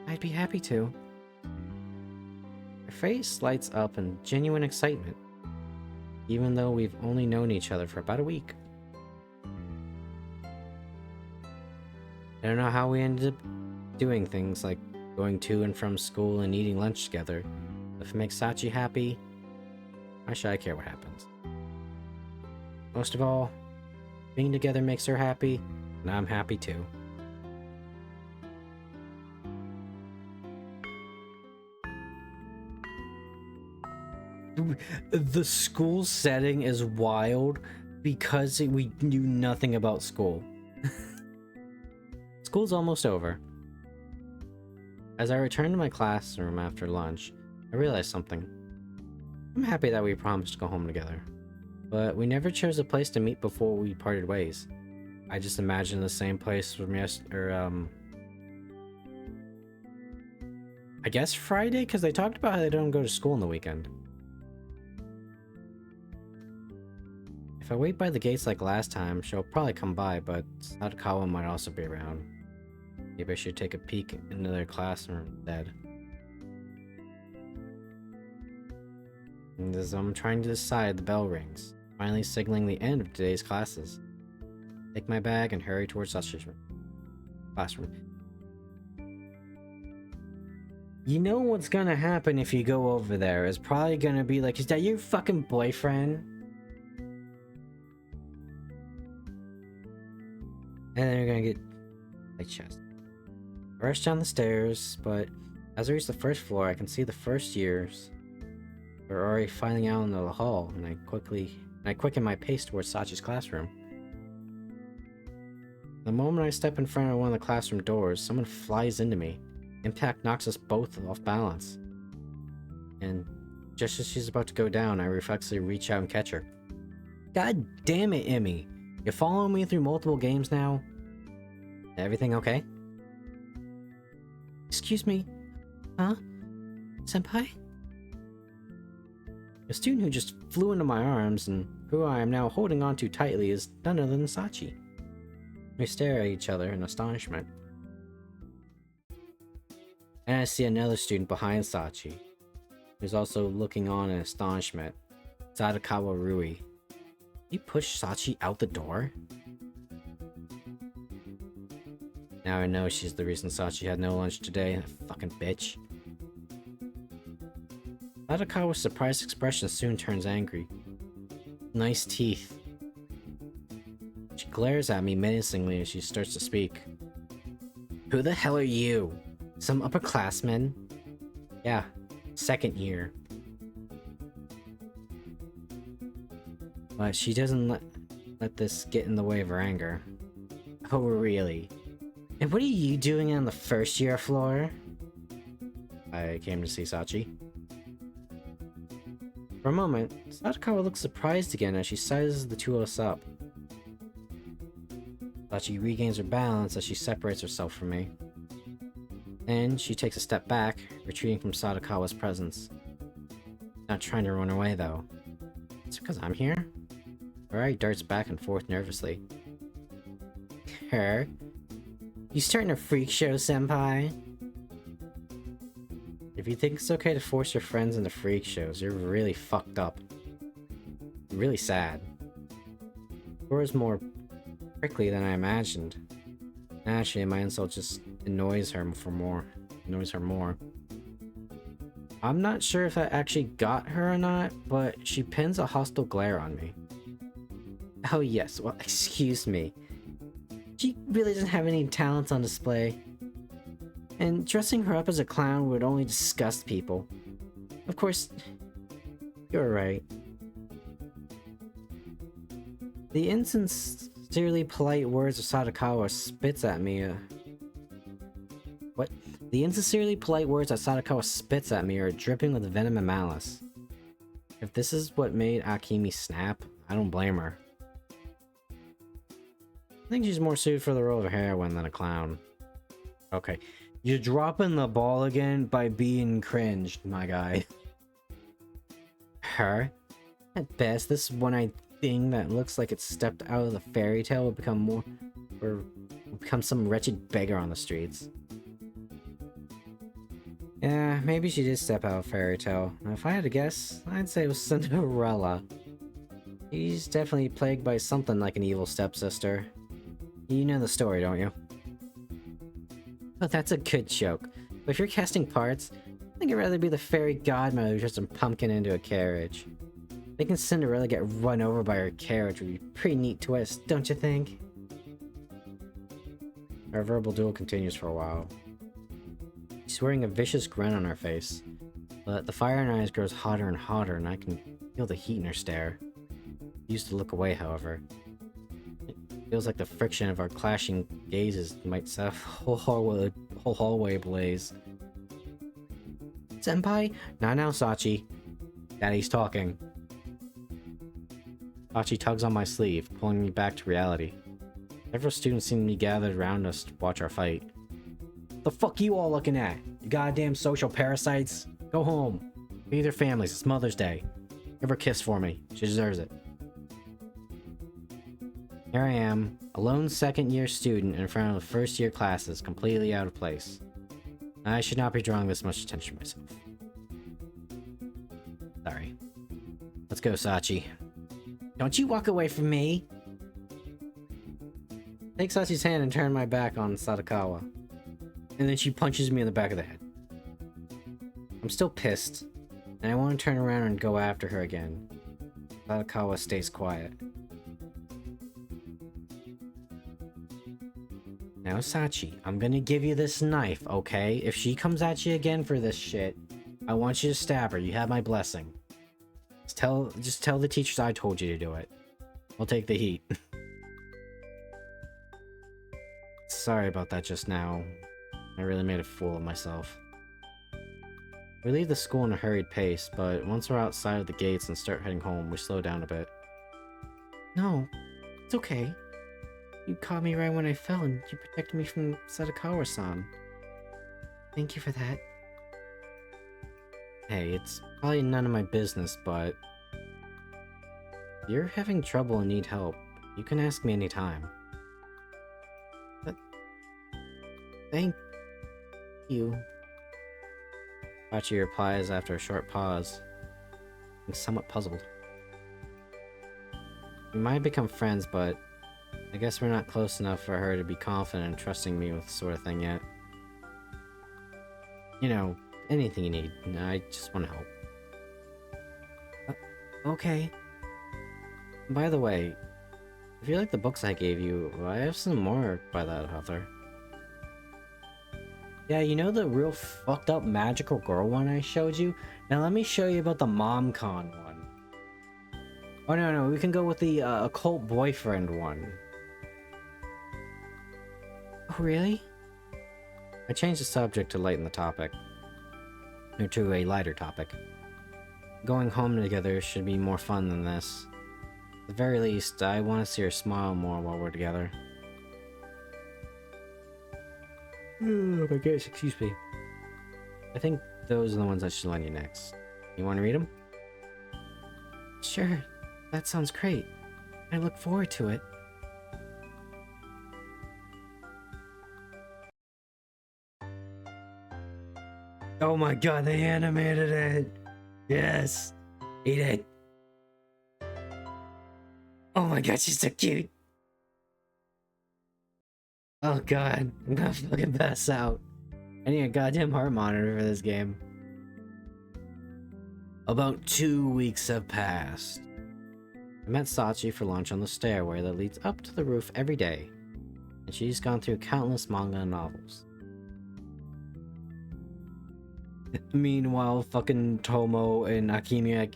Speaker 2: I'd be happy to. Her face lights up in genuine excitement, even though we've only known each other for about a week. I don't know how we ended up doing things like going to and from school and eating lunch together. If it makes Sachi happy, why should I care what happens? Most of all, being together makes her happy, and I'm happy too. The school setting is wild because we knew nothing about school. School's almost over. As I return to my classroom after lunch, I realized something. I'm happy that we promised to go home together, but we never chose a place to meet before we parted ways. I just imagined the same place from I guess Friday, because they talked about how they don't go to school on the weekend. If I wait by the gates like last time, she'll probably come by, but Sadakawa might also be around. Maybe I should take a peek into their classroom instead. And as I'm trying to decide, the bell rings, finally signaling the end of today's classes. Take my bag and hurry towards Sachi's classroom. You know what's gonna happen if you go over there is probably gonna be like, is that your fucking boyfriend? And then you're gonna get my chest. I rush down the stairs, but as I reach the first floor, I can see the first years are already filing out into the hall, and I quicken my pace towards Sachi's classroom. The moment I step in front of one of the classroom doors, someone flies into me. Impact knocks us both off balance. And just as she's about to go down, I reflexively reach out and catch her. God damn it, Emmy! You're following me through multiple games now? Everything okay? Excuse me? Huh? Senpai? The student who just flew into my arms and who I am now holding onto tightly is none other than Sachi. We stare at each other in astonishment. And I see another student behind Sachi, who's also looking on in astonishment. Sadakawa Rui. He pushed Sachi out the door? Now I know she's the reason Sachi had no lunch today, that fucking bitch. Sadakawa's surprised expression soon turns angry. Nice teeth. She glares at me menacingly as she starts to speak. Who the hell are you? Some upperclassmen? Yeah, second year. But she doesn't let this get in the way of her anger. Oh, really? And what are you doing on the first year floor? I came to see Sachi. For a moment, Sadakawa looks surprised again as she sizes the two of us up. Sachi regains her balance as she separates herself from me. And she takes a step back, retreating from Sadakawa's presence. Not trying to run away though. It's because I'm here? Rai darts back and forth nervously. Her? You starting a freak show, senpai? If you think it's okay to force your friends into freak shows, you're really fucked up. Really sad. Cora's more prickly than I imagined. Actually, my insult just annoys her more. I'm not sure if I actually got her or not, but she pins a hostile glare on me. Oh yes, well, excuse me. She really doesn't have any talents on display. And dressing her up as a clown would only disgust people. Of course, you're right. The insincerely polite words of Sadakawa spits at me. What? The insincerely polite words that Sadakawa spits at me are dripping with venom and malice. If this is what made Akemi snap, I don't blame her. I think she's more suited for the role of a heroine than a clown. Okay. You're dropping the ball again by being cringed, my guy. Her? At best, this one-eyed thing that looks like it stepped out of the fairy tale will become some wretched beggar on the streets. Yeah, maybe she did step out of fairy tale. If I had to guess, I'd say it was Cinderella. She's definitely plagued by something like an evil stepsister. You know the story, don't you? Oh, that's a good joke. But if you're casting parts, I think I'd rather be the fairy godmother who turns a pumpkin into a carriage. Making Cinderella get run over by her carriage would be a pretty neat twist, don't you think? Our verbal duel continues for a while. She's wearing a vicious grin on her face, but the fire in her eyes grows hotter and hotter, and I can feel the heat in her stare. I used to look away, however. It feels like the friction of our clashing gazes might set a whole hallway ablaze. Senpai? Not now, Sachi. Daddy's talking. Sachi tugs on my sleeve, pulling me back to reality. Several students seem to be gathered around us to watch our fight. The fuck you all looking at? You goddamn social parasites? Go home. Be with your families. It's Mother's Day. Give her a kiss for me. She deserves it. Here I am, a lone second-year student in front of the first-year classes, completely out of place. I should not be drawing this much attention myself. Sorry. Let's go, Sachi. Don't you walk away from me! Take Sachi's hand and turn my back on Sadakawa. And then she punches me in the back of the head. I'm still pissed, and I want to turn around and go after her again. Sadakawa stays quiet. Now, Sachi, I'm gonna give you this knife, okay? If she comes at you again for this shit, I want you to stab her. You have my blessing. Just tell the teachers I told you to do it. I'll take the heat. Sorry about that just now. I really made a fool of myself. We leave the school in a hurried pace, but once we're outside of the gates and start heading home, we slow down a bit. No, it's okay. You caught me right when I fell and you protected me from Sadakawa-san. Thank you for that. Hey, it's probably none of my business, but if you're having trouble and need help, you can ask me anytime. But thank you. Hachi replies after a short pause. I'm somewhat puzzled. We might have become friends, but I guess we're not close enough for her to be confident and trusting me with this sort of thing yet. You know, anything you need. I just want to help. Okay. By the way, if you like the books I gave you, I have some more by that author. Yeah, you know the real fucked up magical girl one I showed you? Now let me show you about the MomCon one. Oh no, we can go with the occult boyfriend one. Oh really? I changed the subject to lighten the topic. Or to a lighter topic. Going home together should be more fun than this. At the very least, I want to see her smile more while we're together. Oh my gosh, excuse me. I think those are the ones I should lend you next. You want to read them? Sure, that sounds great. I look forward to it. Oh my god, they animated it! Yes! Eat it! Oh my god, she's so cute! Oh god, I'm gonna fucking pass out. I need a goddamn heart monitor for this game. About 2 weeks have passed. I met Sachi for lunch on the stairway that leads up to the roof every day, and she's gone through countless manga and novels. Meanwhile, fucking Tomo and Akemi, like,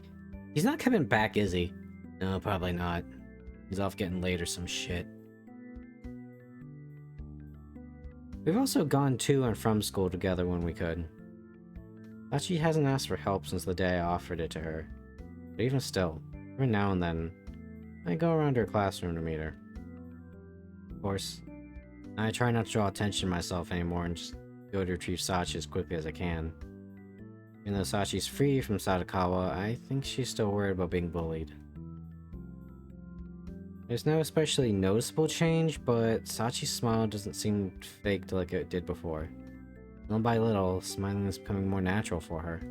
Speaker 2: he's not coming back, is he? No, probably not. He's off getting laid or some shit. We've also gone to and from school together when we could. Sachi hasn't asked for help since the day I offered it to her. But even still, every now and then, I go around to her classroom to meet her. Of course, I try not to draw attention to myself anymore and just go to retrieve Sachi as quickly as I can. Even though Sachi's free from Sadakawa, I think she's still worried about being bullied. There's no especially noticeable change, but Sachi's smile doesn't seem faked like it did before. Little by little, smiling is becoming more natural for her.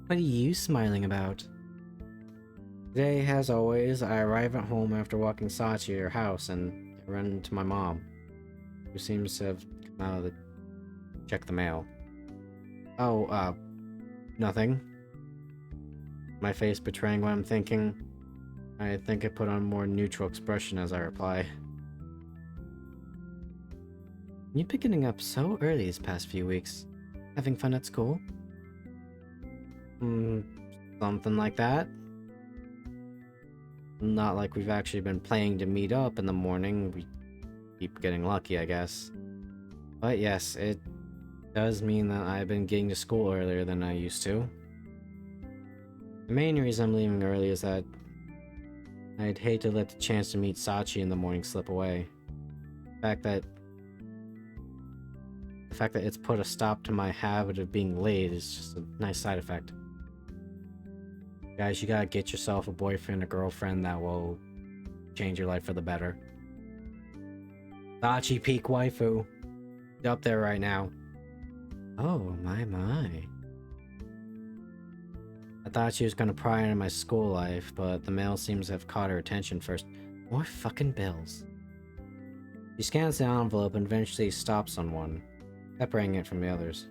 Speaker 2: What are you smiling about? Today, as always, I arrive at home after walking Sachi to her house and I run into my mom, who seems to have come out of the check the mail. Oh, nothing. My face betraying what I'm thinking. I think I put on a more neutral expression as I reply. You've been getting up so early these past few weeks. Having fun at school? Something like that. Not like we've actually been planning to meet up in the morning. We keep getting lucky, I guess. But yes, it does mean that I've been getting to school earlier than I used to. The main reason I'm leaving early is that I'd hate to let the chance to meet Sachi in the morning slip away. The fact that it's put a stop to my habit of being late is just a nice side effect. Guys, you gotta get yourself a boyfriend or girlfriend that will change your life for the better. Sachi peak waifu. Up there right now. Oh, my. I thought she was gonna pry into my school life, but the mail seems to have caught her attention first. More fucking bills. She scans the envelope and eventually stops on one, separating it from the others.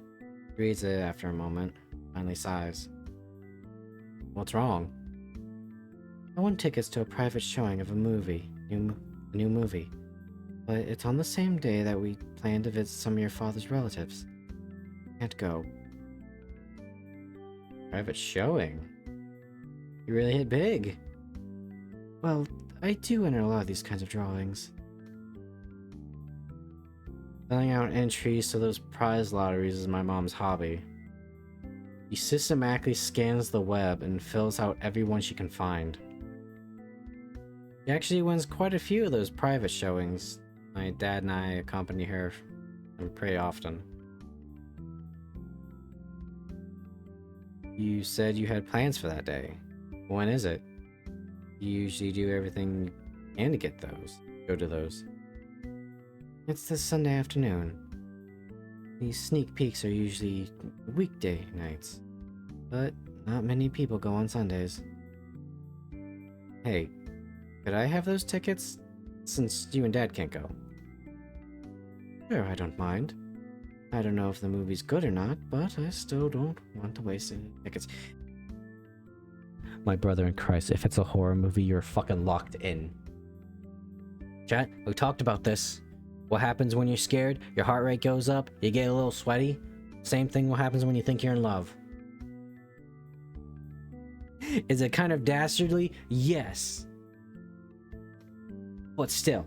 Speaker 2: She reads it after a moment, finally sighs. What's wrong? I won tickets to a private showing of a movie, a new movie. But it's on the same day that we plan to visit some of your father's relatives. Can't go. Private showing? You really hit big. Well, I do enter a lot of these kinds of drawings. Filling out entries to those prize lotteries is my mom's hobby. She systematically scans the web and fills out everyone she can find. She actually wins quite a few of those private showings. My dad and I accompany her pretty often. You said you had plans for that day. When is it? You usually do everything you can to go to those. It's this Sunday afternoon. These sneak peeks are usually weekday nights, but not many people go on Sundays. Hey, could I have those tickets? Since you and Dad can't go. Sure, I don't mind. I don't know if the movie's good or not, but I still don't want to waste any tickets. My brother in Christ, if it's a horror movie, you're fucking locked in. Chat, we talked about this. What happens when you're scared? Your heart rate goes up, you get a little sweaty. Same thing what happens when you think you're in love. Is it kind of dastardly? Yes. But still.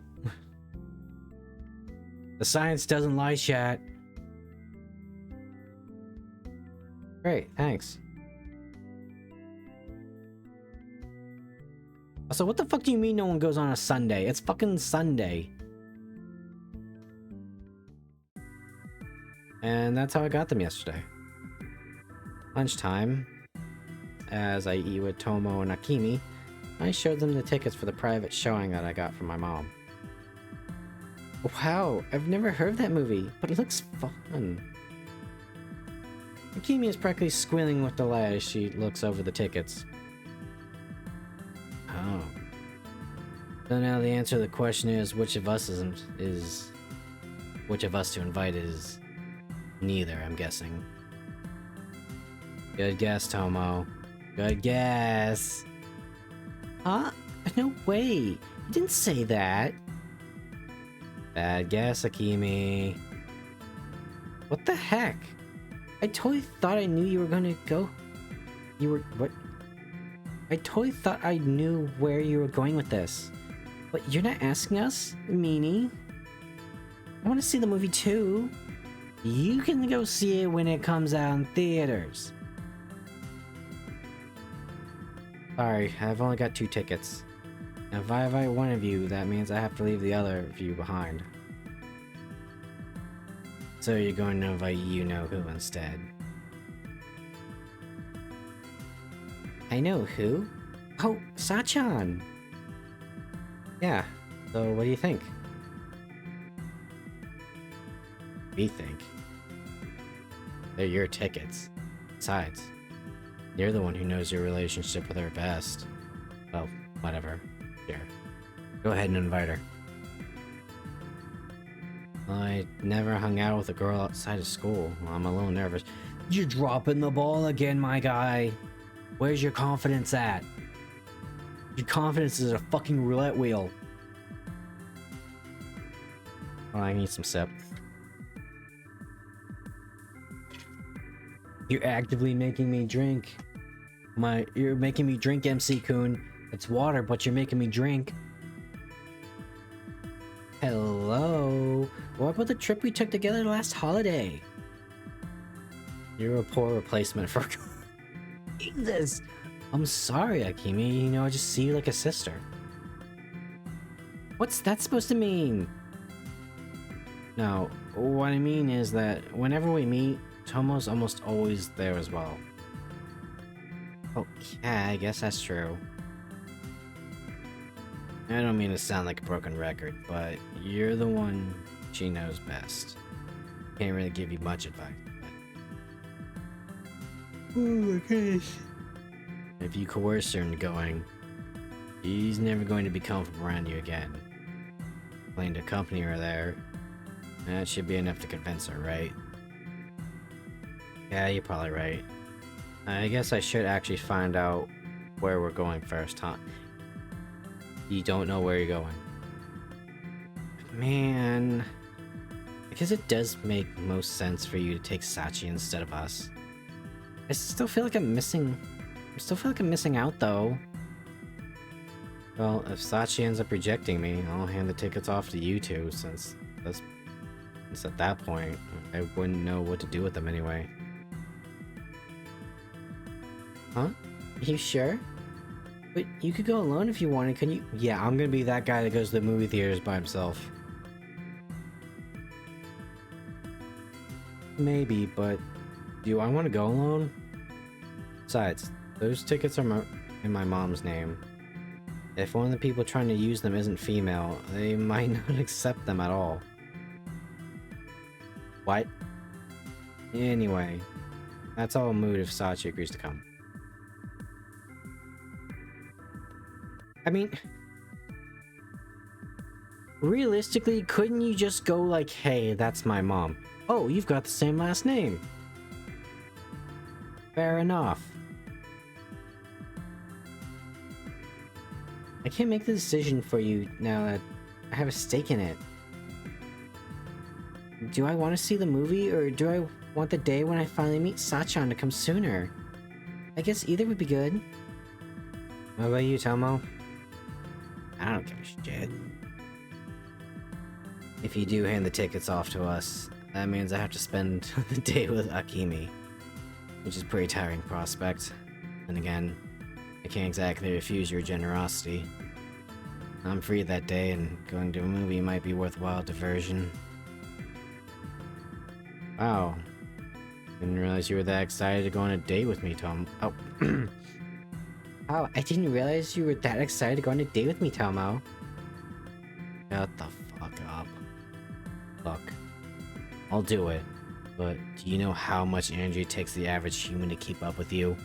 Speaker 2: The science doesn't lie, chat. Great, thanks. Also, what the fuck do you mean no one goes on a Sunday? It's fucking Sunday. And that's how I got them yesterday. Lunchtime, as I eat with Tomo and Akimi, I showed them the tickets for the private showing that I got from my mom. Wow, I've never heard of that movie, but it looks fun. Akimi is practically squealing with delight as she looks over the tickets. Oh. So now the answer to the question is which of us which of us to invite is neither, I'm guessing. Good guess, Tomo. Good guess. Huh? No way. You didn't say that. Bad guess, Akimi. What the heck? I totally thought I knew you were gonna go. You were... what? I totally thought I knew where you were going with this. But you're not asking us, meanie? I want to see the movie too. You can go see it when it comes out in theaters. Sorry, I've only got 2 tickets. And if I invite one of you, that means I have to leave the other of you behind. So you're going to invite you-know-who instead. I know who? Oh, Sachan! Yeah, so what do you think? We think. They're your tickets. Besides, you're the one who knows your relationship with her best. Well, whatever. Here. Go ahead and invite her. I never hung out with a girl outside of school. I'm a little nervous. You're dropping the ball again, my guy. Where's your confidence at? Your confidence is a fucking roulette wheel. Oh, I need some sip. You're actively making me drink. You're making me drink, MC-kun. It's water, but you're making me drink. Hello? What about the trip we took together last holiday? You're a poor replacement for... Jesus! I'm sorry, Akimi. You know, I just see you like a sister. What's that supposed to mean? No, what I mean is that whenever we meet, Tomo's almost always there as well. Oh, yeah, I guess that's true. I don't mean to sound like a broken record, but you're the one she knows best. Can't really give you much advice, but... Oh my gosh. If you coerce her into going, she's never going to be comfortable around you again. Plain to accompany her there, that should be enough to convince her, right? Yeah, you're probably right. I guess I should actually find out where we're going first, huh? You don't know where you're going. Man, I guess it does make most sense for you to take Sachi instead of us. I still feel like I'm missing out though. Well, if Sachi ends up rejecting me, I'll hand the tickets off to you two, since at that point, I wouldn't know what to do with them anyway. Huh? You sure? But you could go alone if you wanted, couldn't you? Yeah, I'm gonna be that guy that goes to the movie theaters by himself. Maybe, but do I want to go alone? Besides, those tickets are in my mom's name. If one of the people trying to use them isn't female, they might not accept them at all. What? Anyway, that's all mood if Sachi agrees to come. I mean, realistically, couldn't you just go like, hey, that's my mom. Oh, you've got the same last name. Fair enough. I can't make the decision for you now that I have a stake in it. Do I want to see the movie, or do I want the day when I finally meet Sachan to come sooner? I guess either would be good. What about you, Tomo? I don't give a shit. If you do hand the tickets off to us, that means I have to spend the day with Akemi, which is a pretty tiring prospect. And again, I can't exactly refuse your generosity. I'm free that day, and going to a movie might be worthwhile diversion. Wow. Didn't realize you were that excited to go on a date with me, Tom. Oh. Oh, I didn't realize you were that excited to go on a date with me, Tomo. Shut the fuck up. Look, I'll do it, but do you know how much energy it takes the average human to keep up with you?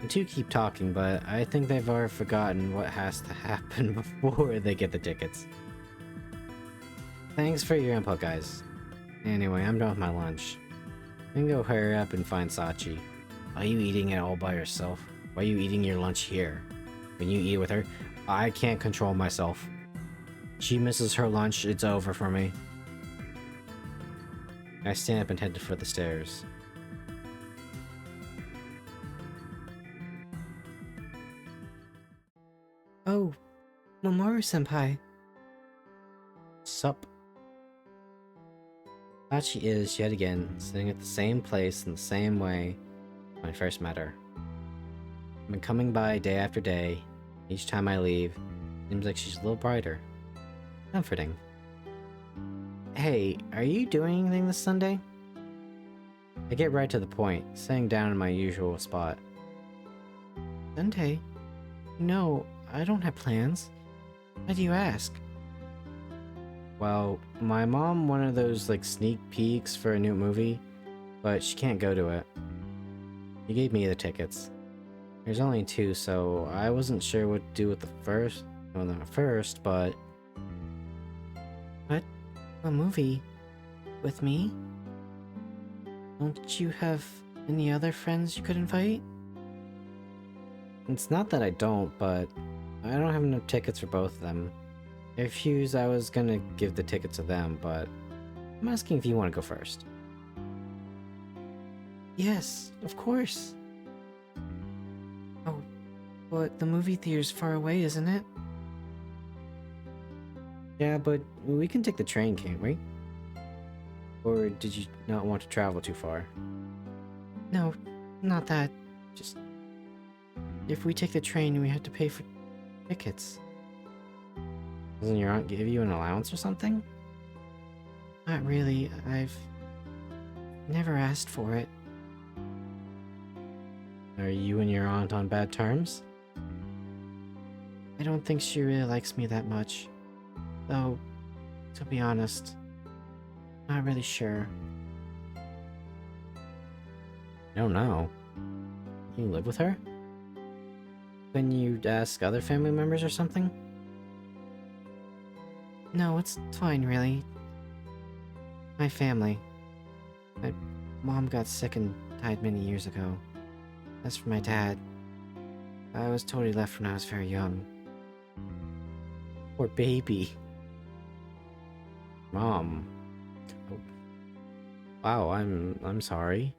Speaker 2: The two keep talking, but I think they've already forgotten what has to happen before they get the tickets. Thanks for your input, guys. Anyway, I'm done with my lunch. I can go hurry up and find Sachi. Are you eating it all by yourself? Why are you eating your lunch here? When you eat with her, I can't control myself. She misses her lunch, it's over for me. I stand up and head for the stairs. Oh, Mamoru-senpai. Sup? Sachi is, yet again, sitting at the same place in the same way when I first met her. I've been coming by day after day. Each time I leave, seems like she's a little brighter. Comforting. Hey, are you doing anything this Sunday? I get right to the point, sitting down in my usual spot. Sunday? No, I don't have plans. Why do you ask? Well, my mom wanted those like sneak peeks for a new movie, but she can't go to it. She gave me the tickets. There's only two, so I wasn't sure what to do with the first, but... What? A movie? With me? Don't you have any other friends you could invite? It's not that I don't, but I don't have enough tickets for both of them. If Hughes, I was gonna give the ticket to them, but I'm asking if you want to go first. Yes, of course. Oh, but the movie theater's far away, isn't it? Yeah, but we can take the train, can't we? Or did you not want to travel too far? No, not that. Just... if we take the train, we have to pay for tickets. Doesn't your aunt give you an allowance or something? Not really. I've never asked for it. Are you and your aunt on bad terms? I don't think she really likes me that much. Though, to be honest, not really sure. I don't know. You live with her? Couldn't you ask other family members or something? No, it's fine, really. My family. My mom got sick and died many years ago. As for my dad, I was totally left when I was very young. Poor baby. Mom. Oh. Wow, I'm sorry.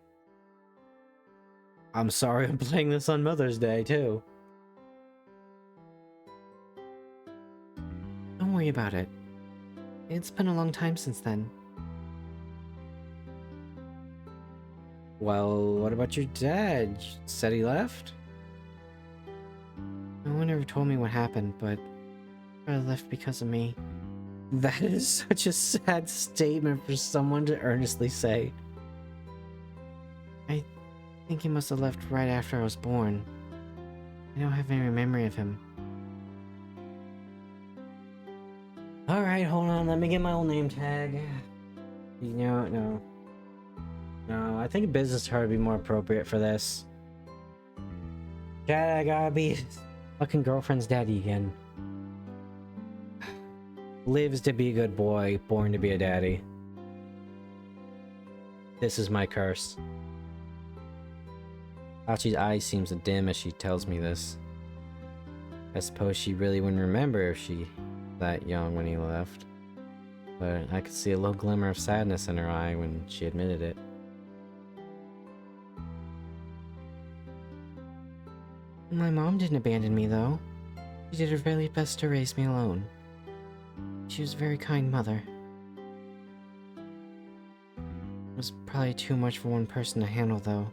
Speaker 2: I'm sorry I'm playing this on Mother's Day, too.
Speaker 1: worry about it. It's been a long time since then.
Speaker 2: Well, what about your dad? You said he left?
Speaker 1: No one ever told me what happened, but I left because of me.
Speaker 2: That is such a sad statement for someone to earnestly say.
Speaker 1: I think he must have left right after I was born. I don't have any memory of him.
Speaker 2: Alright, hold on, let me get my old name tag. No, I think a business card would be more appropriate for this. Chad, I gotta be his fucking girlfriend's daddy again. Lives to be a good boy, born to be a daddy. This is my curse. Hachi's eyes seems to dim as she tells me this. I suppose she really wouldn't remember if she that young when he left. But I could see a little glimmer of sadness in her eye when she admitted it.
Speaker 1: My mom didn't abandon me, though. She did her very best to raise me alone. She was a very kind mother. It was probably too much for one person to handle, though.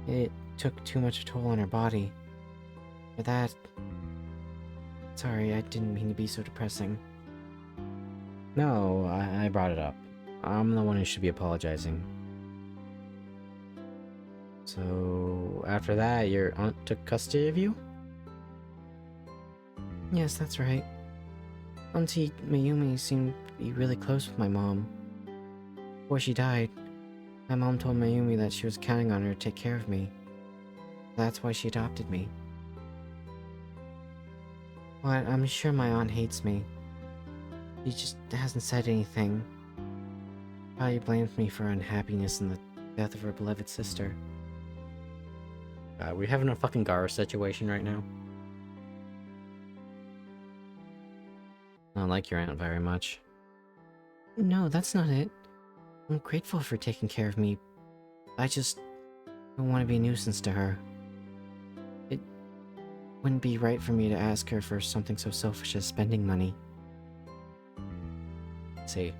Speaker 1: It took too much toll on her body. For that... Sorry, I didn't mean to be so depressing.
Speaker 2: No, I brought it up. I'm the one who should be apologizing. So, after that, your aunt took custody of you?
Speaker 1: Yes, that's right. Auntie Mayumi seemed to be really close with my mom. Before she died, my mom told Mayumi that she was counting on her to take care of me. That's why she adopted me. But I'm sure my aunt hates me. She just hasn't said anything. Probably blames me for her unhappiness in the death of her beloved sister.
Speaker 2: We're having a fucking Gara situation right now. I don't like your aunt very much.
Speaker 1: No, that's not it. I'm grateful for taking care of me. I just don't want to be a nuisance to her. It wouldn't be right for me to ask her for something so selfish as spending money.
Speaker 2: See.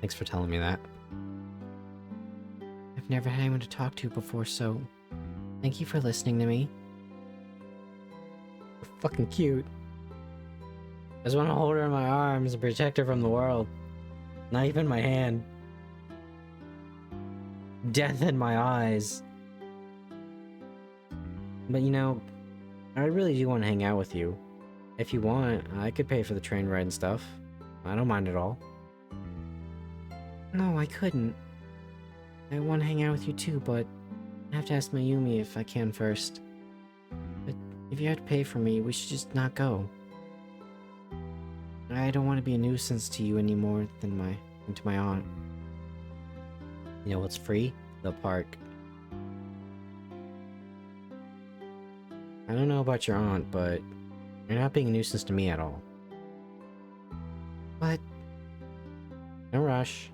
Speaker 2: Thanks for telling me that.
Speaker 1: I've never had anyone to talk to before, so thank you for listening to me.
Speaker 2: You're fucking cute. I just want to hold her in my arms and protect her from the world. Not even my hand. Death in my eyes. But you know, I really do want to hang out with you. If you want, I could pay for the train ride and stuff. I don't mind at all.
Speaker 1: No, I couldn't. I want to hang out with you too, but I have to ask Mayumi if I can first. But if you have to pay for me, we should just not go. I don't want to be a nuisance to you any more than to my aunt.
Speaker 2: You know what's free? The park. I don't know about your aunt, but you're not being a nuisance to me at all.
Speaker 1: But
Speaker 2: no rush.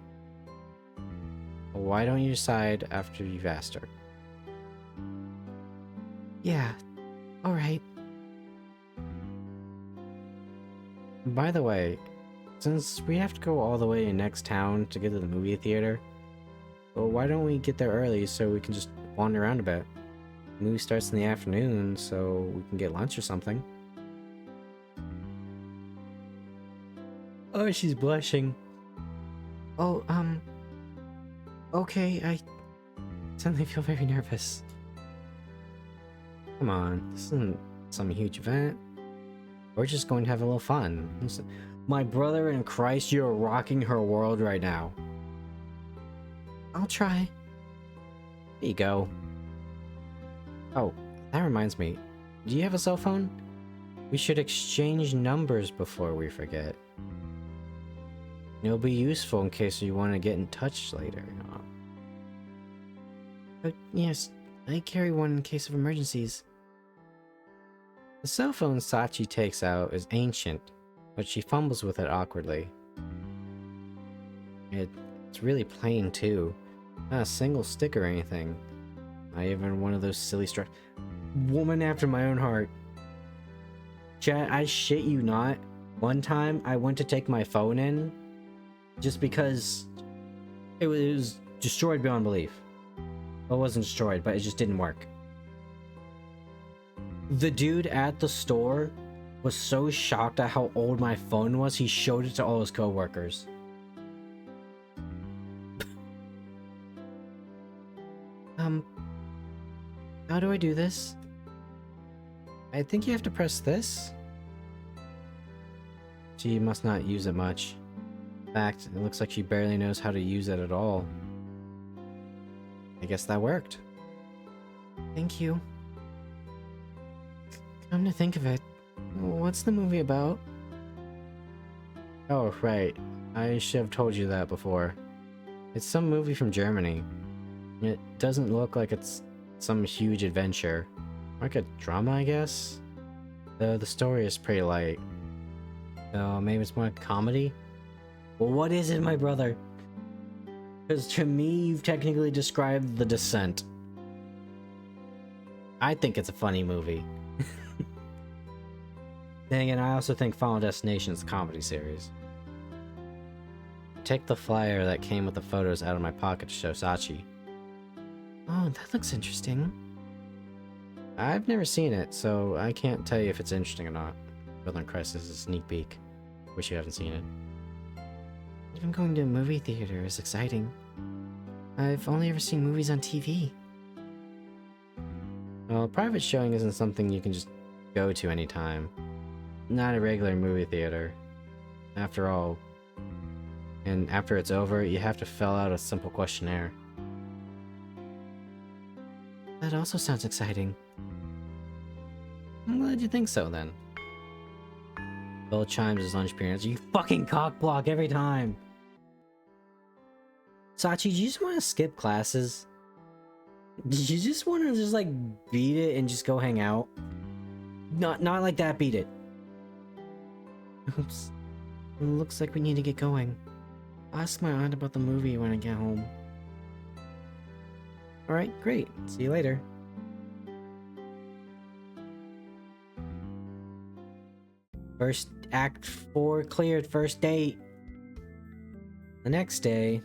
Speaker 2: Why don't you decide after you've asked her?
Speaker 1: yeah, alright.
Speaker 2: By the way, since we have to go all the way to next town to get to the movie theater, well, why don't we get there early so we can just wander around a bit? The movie starts in the afternoon, so we can get lunch or something. Oh, she's blushing.
Speaker 1: Oh, okay, I suddenly feel very nervous.
Speaker 2: Come on, this isn't some huge event. We're just going to have a little fun. My brother in Christ, you're rocking her world right now.
Speaker 1: I'll try.
Speaker 2: There you go. Oh, that reminds me. Do you have a cell phone? We should exchange numbers before we forget. It'll be useful in case you want to get in touch later.
Speaker 1: But yes, I carry one in case of emergencies.
Speaker 2: The cell phone Sachi takes out is ancient, but she fumbles with it awkwardly. It's really plain too. Not a single stick or anything. Not even one of those silly woman after my own heart. Chat, I shit you not. One time I went to take my phone in just because it was destroyed beyond belief. Well, it wasn't destroyed, but it just didn't work. The dude at the store was so shocked at how old my phone was, he showed it to all his coworkers.
Speaker 1: How do I do this?
Speaker 2: I think you have to press this. She must not use it much. In fact, it looks like she barely knows how to use it at all. I guess that worked.
Speaker 1: Thank you. Come to think of it, what's the movie about?
Speaker 2: Oh, right. I should have told you that before. It's some movie from Germany. It doesn't look like it's some huge adventure. Like a drama, I guess? Though the story is pretty light. So maybe it's more comedy? Well, what is it, my brother? Because to me, you've technically described The Descent. I think it's a funny movie. Then again, I also think Final Destination is a comedy series. Take the flyer that came with the photos out of my pocket to show Sachi.
Speaker 1: Oh, that looks interesting.
Speaker 2: I've never seen it, so I can't tell you if it's interesting or not. Brother in Christ, this is a sneak peek. Wish you haven't seen it.
Speaker 1: Even going to a movie theater is exciting. I've only ever seen movies on TV.
Speaker 2: Well, private showing isn't something you can just go to anytime. Not a regular movie theater. After all. And after it's over, you have to fill out a simple questionnaire.
Speaker 1: That also sounds exciting.
Speaker 2: I'm glad you think so, then. Bell chimes as lunch period. You fucking cockblock every time! Sachi, do you just want to skip classes? Do you just want to just, like, beat it and just go hang out? Not like that, beat it.
Speaker 1: Oops. It looks like we need to get going. I'll ask my aunt about the movie when I get home.
Speaker 2: Alright, great. See you later. First Act 4 cleared, first date. The next day,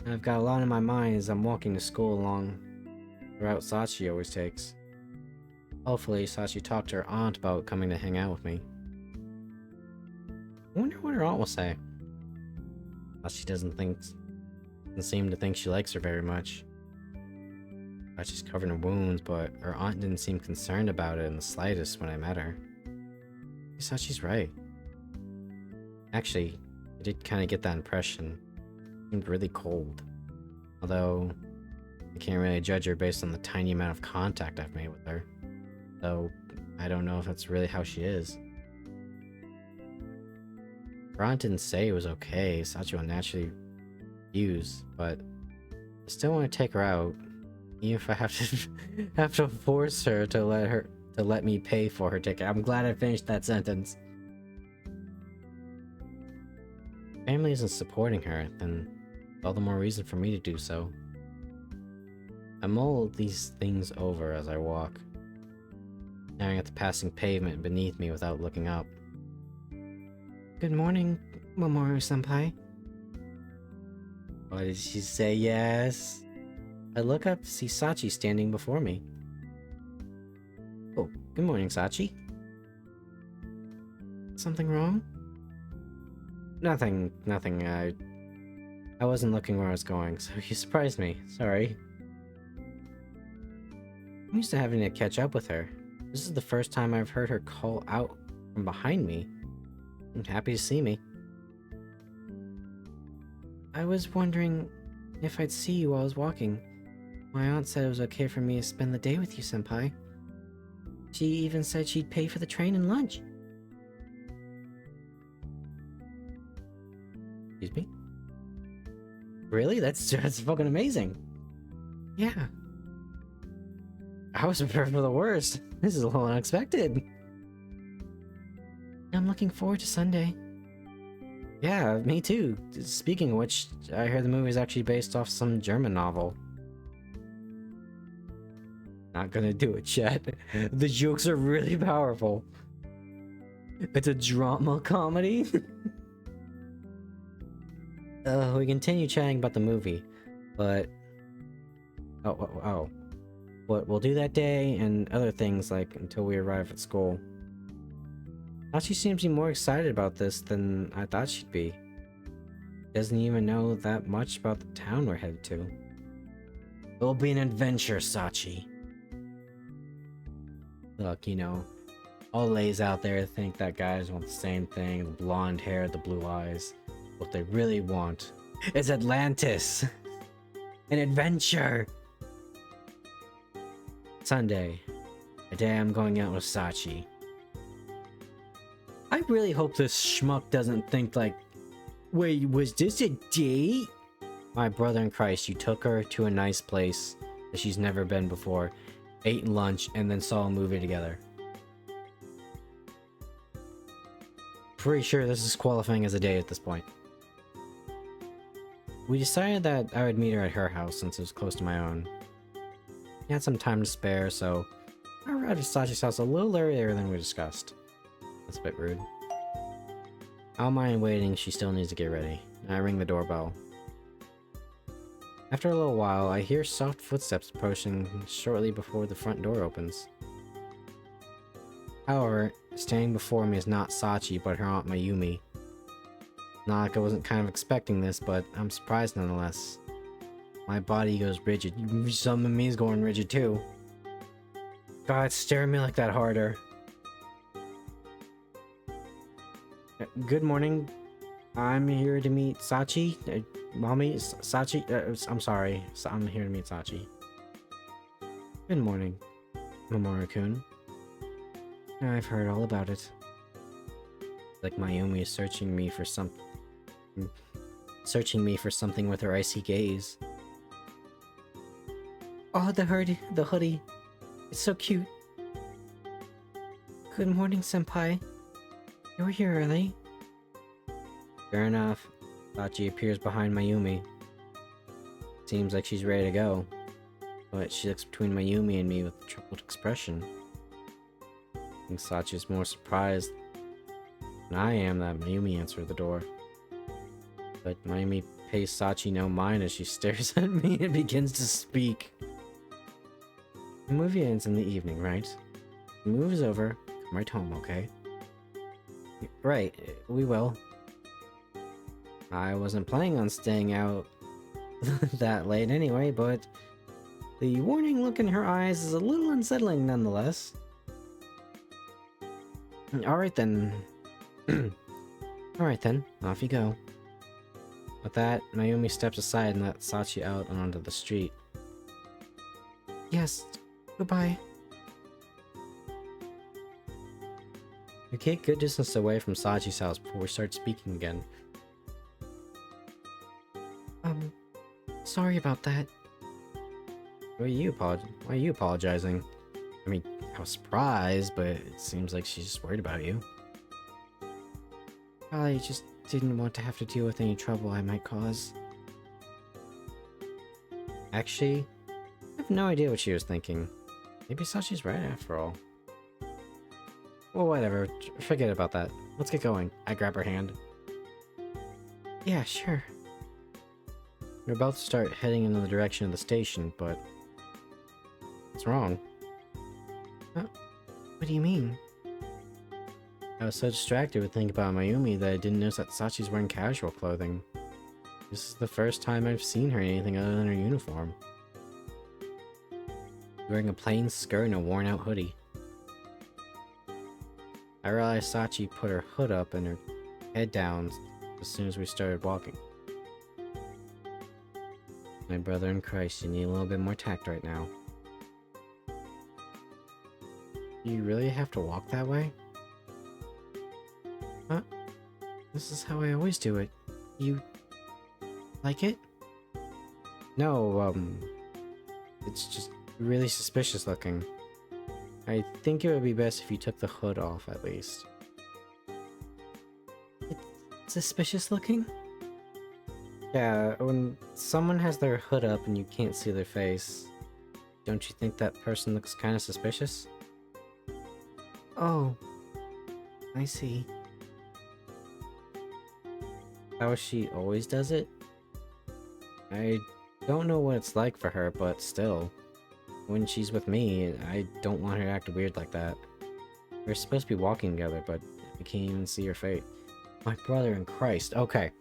Speaker 2: I've got a lot in my mind as I'm walking to school along the route Sachi always takes. Hopefully, Sachi talked to her aunt about coming to hang out with me. I wonder what her aunt will say. Sachi doesn't seem to think she likes her very much. Sachi's covered in wounds, but her aunt didn't seem concerned about it in the slightest when I met her. Sachi's right. Actually, I did kind of get that impression. She seemed really cold. Although, I can't really judge her based on the tiny amount of contact I've made with her. So, I don't know if that's really how she is. Her aunt didn't say it was okay, Sachi will naturally refuse, but I still want to take her out, even if I have to force her to let me pay for her ticket. I'm glad I finished that sentence. Family isn't supporting her, then all the more reason for me to do so. I mull these things over as I walk, staring at the passing pavement beneath me without looking up.
Speaker 1: Good morning, Mamoru-senpai.
Speaker 2: Why did she say yes? I look up to see Sachi standing before me. Oh, good morning, Sachi.
Speaker 1: Something wrong?
Speaker 2: Nothing. I wasn't looking where I was going, so you surprised me. Sorry. I'm used to having to catch up with her. This is the first time I've heard her call out from behind me. I'm happy to see me.
Speaker 1: I was wondering if I'd see you while I was walking. My aunt said it was okay for me to spend the day with you, senpai. She even said she'd pay for the train and lunch.
Speaker 2: Excuse me? Really? That's fucking amazing.
Speaker 1: Yeah.
Speaker 2: I was prepared for the worst. This is a little unexpected.
Speaker 1: I'm looking forward to Sunday.
Speaker 2: Yeah, me too. Speaking of which, I heard the movie is actually based off some German novel. Not gonna do it, chat. The jokes are really powerful. It's a drama comedy? We continue chatting about the movie, but... Oh. What we'll do that day, and other things, like, until we arrive at school. Now she seems to be more excited about this than I thought she'd be. Doesn't even know that much about the town we're headed to. It'll be an adventure, Sachi. Look, you know, all lays out there think that guys want the same thing, the blonde hair, the blue eyes. What they really want is Atlantis! An adventure! Sunday, a day I'm going out with Sachi. I really hope this schmuck doesn't think like, wait, was this a date? My brother in Christ, you took her to a nice place that she's never been before, ate lunch, and then saw a movie together. Pretty sure this is qualifying as a date at this point. We decided that I would meet her at her house since it was close to my own. We had some time to spare, so I arrived at Sachi's house a little earlier than we discussed. That's a bit rude. I don't mind waiting, she still needs to get ready. I ring the doorbell. After a little while, I hear soft footsteps approaching shortly before the front door opens. However, standing before me is not Sachi, but her aunt Mayumi. Not like I wasn't kind of expecting this, but I'm surprised nonetheless. My body goes rigid. Some of me is going rigid too. God, stare at me like that harder. Good morning. I'm here to meet Sachi. Mommy, Sachi. I'm sorry. I'm here to meet Sachi. Good morning, Mamoru-kun. I've heard all about it. Like Mayumi is searching me for something with her icy gaze. Oh, the hoodie. It's so cute. Good morning, senpai. You were here early. Fair enough. Sachi appears behind Mayumi. Seems like she's ready to go. But she looks between Mayumi and me with a troubled expression. I think Sachi is more surprised than I am that Mayumi answered the door. But Mayumi pays Sachi no mind as she stares at me and begins to speak. The movie ends in the evening, right? The move is over. Come right home, okay? Right, we will. I wasn't planning on staying out that late anyway, but the warning look in her eyes is a little unsettling nonetheless. Alright then. Alright then, off you go. With that, Mayumi steps aside and lets Sachi out and onto the street. Yes, goodbye. We get good distance away from Sachi's house before we start speaking again. Sorry about that. Why are you apologizing? I mean, I was surprised, but it seems like she's just worried about you. Probably just didn't want to have to deal with any trouble I might cause. Actually, I have no idea what she was thinking. Maybe Sachi's right after all. Well, whatever. Forget about that. Let's get going. I grab her hand. Yeah, sure. We're about to start heading in the direction of the station, but... what's wrong? What do you mean? I was so distracted with thinking about Mayumi that I didn't notice that Sachi's wearing casual clothing. This is the first time I've seen her in anything other than her uniform. Wearing a plain skirt and a worn-out hoodie. I realized Sachi put her hood up and her head down as soon as we started walking. My brother in Christ, you need a little bit more tact right now. Do you really have to walk that way? Huh? This is how I always do it. You... like it? No, it's just really suspicious looking. I think it would be best if you took the hood off at least. It's suspicious looking? Yeah, when someone has their hood up and you can't see their face, don't you think that person looks kind of suspicious? Oh.
Speaker 1: I see.
Speaker 2: How she always does it? I don't know what it's like for her, but still. When she's with me, I don't want her to act weird like that. We're supposed to be walking together, but I can't even see her face. My brother in Christ. Okay.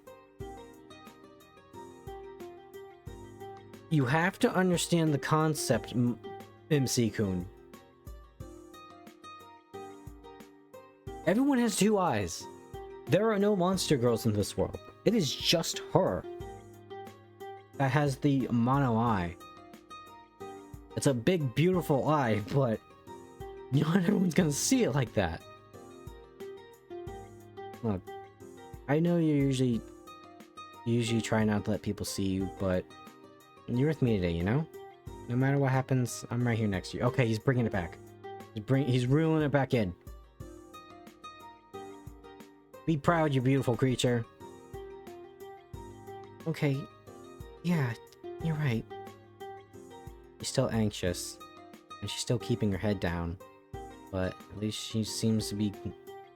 Speaker 2: You have to understand the concept, MC-kun. Everyone has two eyes. There are no monster girls in this world. It is just her that has the mono eye. It's a big, beautiful eye, but not everyone's gonna see it like that. Look, I know you usually try not to let people see you, but you're with me today, you know? No matter what happens, I'm right here next to you. Okay, he's bringing it back. He's reeling it back in. Be proud, you beautiful creature.
Speaker 1: Okay. Yeah, you're right.
Speaker 2: She's still anxious, and she's still keeping her head down, but at least she seems to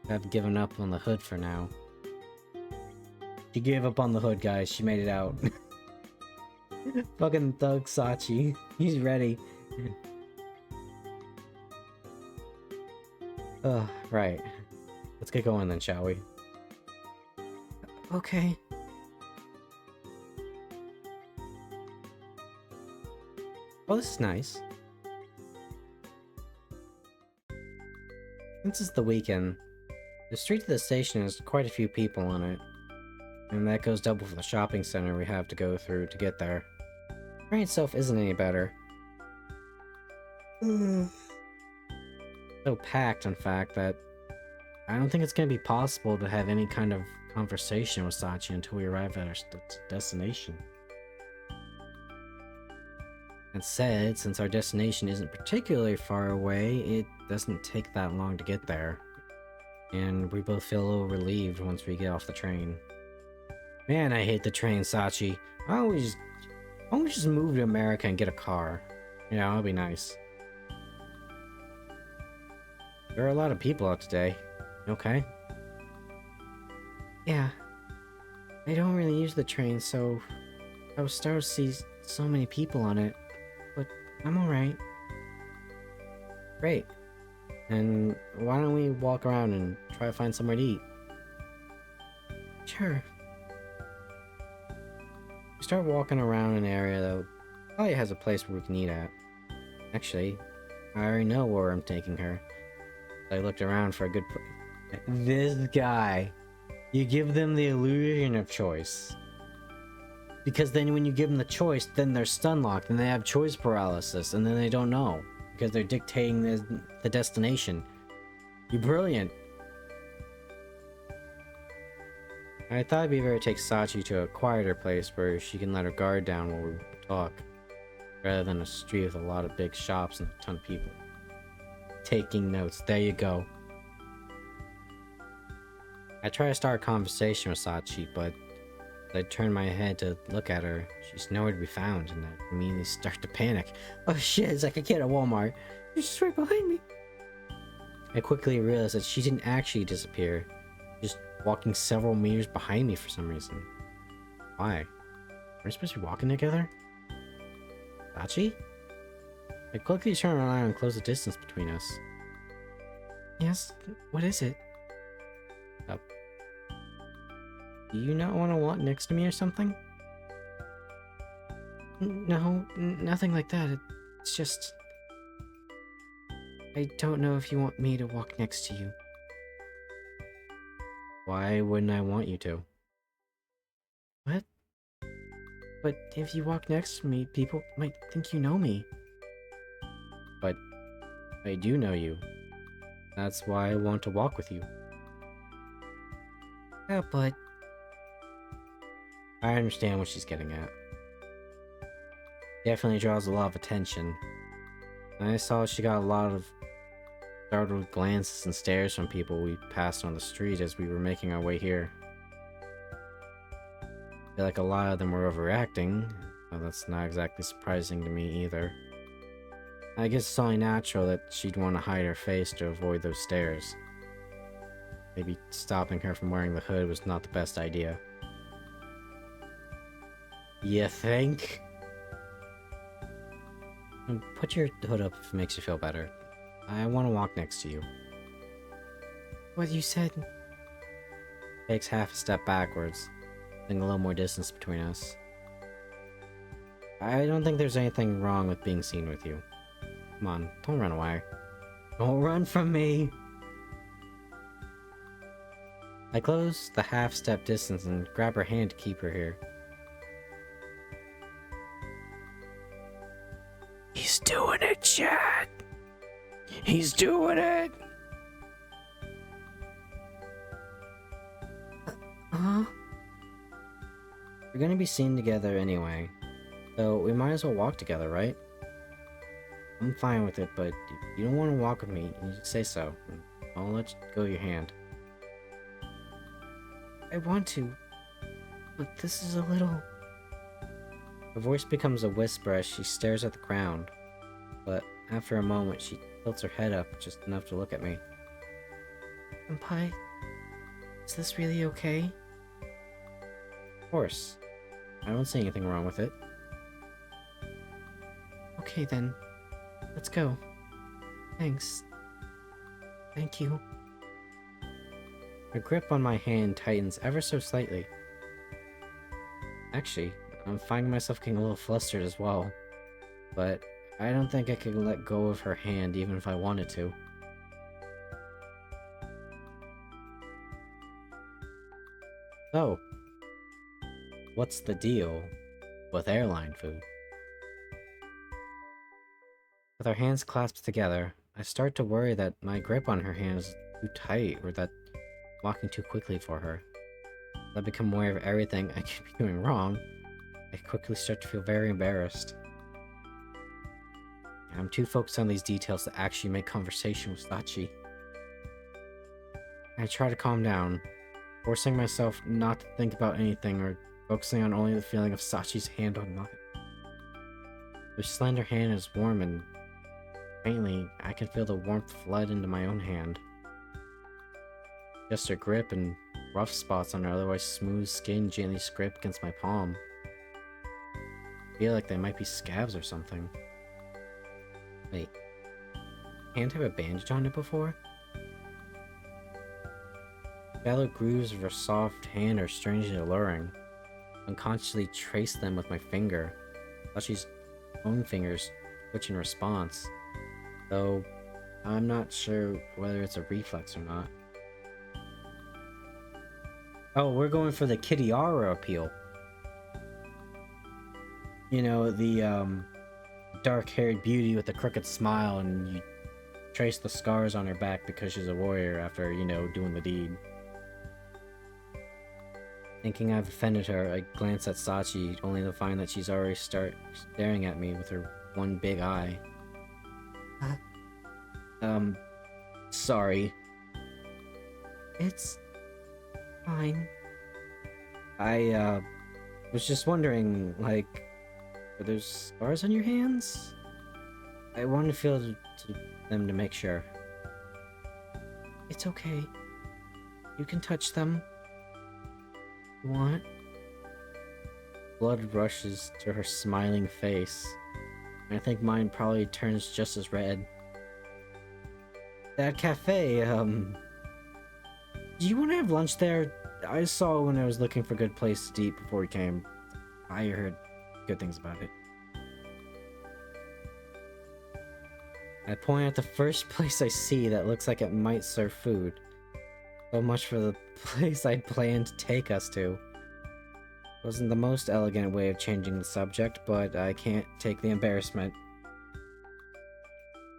Speaker 2: have given up on the hood for now. She gave up on the hood, guys. She made it out. Fucking Thug Sachi. He's ready. Right. Let's get going then, shall we?
Speaker 1: Okay.
Speaker 2: Oh, this is nice. Since it's the weekend, the street to the station has quite a few people on it. And that goes double for the shopping center we have to go through to get there. The train itself isn't any better. So packed, in fact, that I don't think it's going to be possible to have any kind of conversation with Sachi until we arrive at our destination. That said, since our destination isn't particularly far away, it doesn't take that long to get there. And we both feel a little relieved once we get off the train. Man, I hate the train, Sachi. I always just move to America and get a car. Yeah, that'll be nice. There are a lot of people out today. Okay?
Speaker 1: Yeah. I don't really use the train, so I was startled to see so many people on it. But I'm alright.
Speaker 2: Great. And why don't we walk around and try to find somewhere to eat?
Speaker 1: Sure.
Speaker 2: We start walking around an area that probably has a place where we can eat at. Actually, I already know where I'm taking her. I looked around for a good This guy. You give them the illusion of choice. Because then when you give them the choice, then they're stun locked and they have choice paralysis and then they don't know. Because they're dictating the destination. You're brilliant. I thought it'd be better to take Sachi to a quieter place where she can let her guard down while we talk. Rather than a street with a lot of big shops and a ton of people. Taking notes. There you go. I try to start a conversation with Sachi, but as I turn my head to look at her, she's nowhere to be found, and I immediately start to panic. Oh shit, it's like a kid at Walmart. She's just right behind me. I quickly realized that she didn't actually disappear, just walking several meters behind me for some reason. Why? Are we supposed to be walking together? Sachi? I quickly turn around and close the distance between us.
Speaker 1: Yes? What is it?
Speaker 2: Do you not want to walk next to me or something?
Speaker 1: No, nothing like that. It's just... I don't know if you want me to walk next to you.
Speaker 2: Why wouldn't I want you to?
Speaker 1: What? But if you walk next to me, people might think you know me.
Speaker 2: But I do know you. That's why I want to walk with you.
Speaker 1: Yeah, but...
Speaker 2: I understand what she's getting at. Definitely draws a lot of attention. And I saw she got a lot of startled glances and stares from people we passed on the street as we were making our way here. I feel like a lot of them were overreacting, but that's not exactly surprising to me either. I guess it's only natural that she'd want to hide her face to avoid those stares. maybe stopping her from wearing the hood was not the best idea. You think? Put your hood up if it makes you feel better. I want to walk next to you.
Speaker 1: What you said?
Speaker 2: Takes half a step backwards, leaving a little more distance between us. I don't think there's anything wrong with being seen with you. Come on, don't run away. Don't run from me! I close the half-step distance and grab her hand to keep her here.
Speaker 1: He's doing it, Chad! He's doing it! Huh?
Speaker 2: We're gonna be seen together anyway, so we might as well walk together, right? I'm fine with it, but if you don't want to walk with me, you just say so. I'll let go of your hand.
Speaker 1: I want to, but this is a little...
Speaker 2: Her voice becomes a whisper as she stares at the ground, but after a moment she tilts her head up just enough to look at me.
Speaker 1: Senpai, is this really okay?
Speaker 2: Of course. I don't see anything wrong with it.
Speaker 1: Okay then, let's go. Thanks. Thank you.
Speaker 2: Her grip on my hand tightens ever so slightly. Actually, I'm finding myself getting a little flustered as well, but I don't think I could let go of her hand even if I wanted to. So, what's the deal with airline food? With our hands clasped together, I start to worry that my grip on her hand is too tight or that I'm walking too quickly for her. As I become aware of everything I could be doing wrong, I quickly start to feel very embarrassed. I'm too focused on these details to actually make conversation with Sachi. I try to calm down, forcing myself not to think about anything or focusing on only the feeling of Sachi's hand on mine. Her slender hand is warm and faintly I can feel the warmth flood into my own hand. Just her grip and rough spots on her otherwise smooth skin gently scrape against my palm. I feel like they might be scabs or something. Wait, hand have a bandage on it before? Shallow grooves of her soft hand are strangely alluring. Unconsciously trace them with my finger. Sachi's own fingers twitch in response, though I'm not sure whether it's a reflex or not. Oh, we're going for the Kitiara appeal. You know, the dark-haired beauty with the crooked smile, and you trace the scars on her back because she's a warrior after, you know, doing the deed. Thinking I've offended her, I glance at Sachi, only to find that she's already staring at me with her one big eye. Sorry.
Speaker 1: It's fine.
Speaker 2: I, was just wondering, like, are there scars on your hands? I wanted to feel them to make sure.
Speaker 1: It's okay. You can touch them. You want?
Speaker 2: Blood rushes to her smiling face. I think mine probably turns just as red. That cafe, do you want to have lunch there? I saw when I was looking for a good place to eat before we came. I heard good things about it. I point at the first place I see that looks like it might serve food. So much for the place I'd planned to take us to. Wasn't the most elegant way of changing the subject, but I can't take the embarrassment.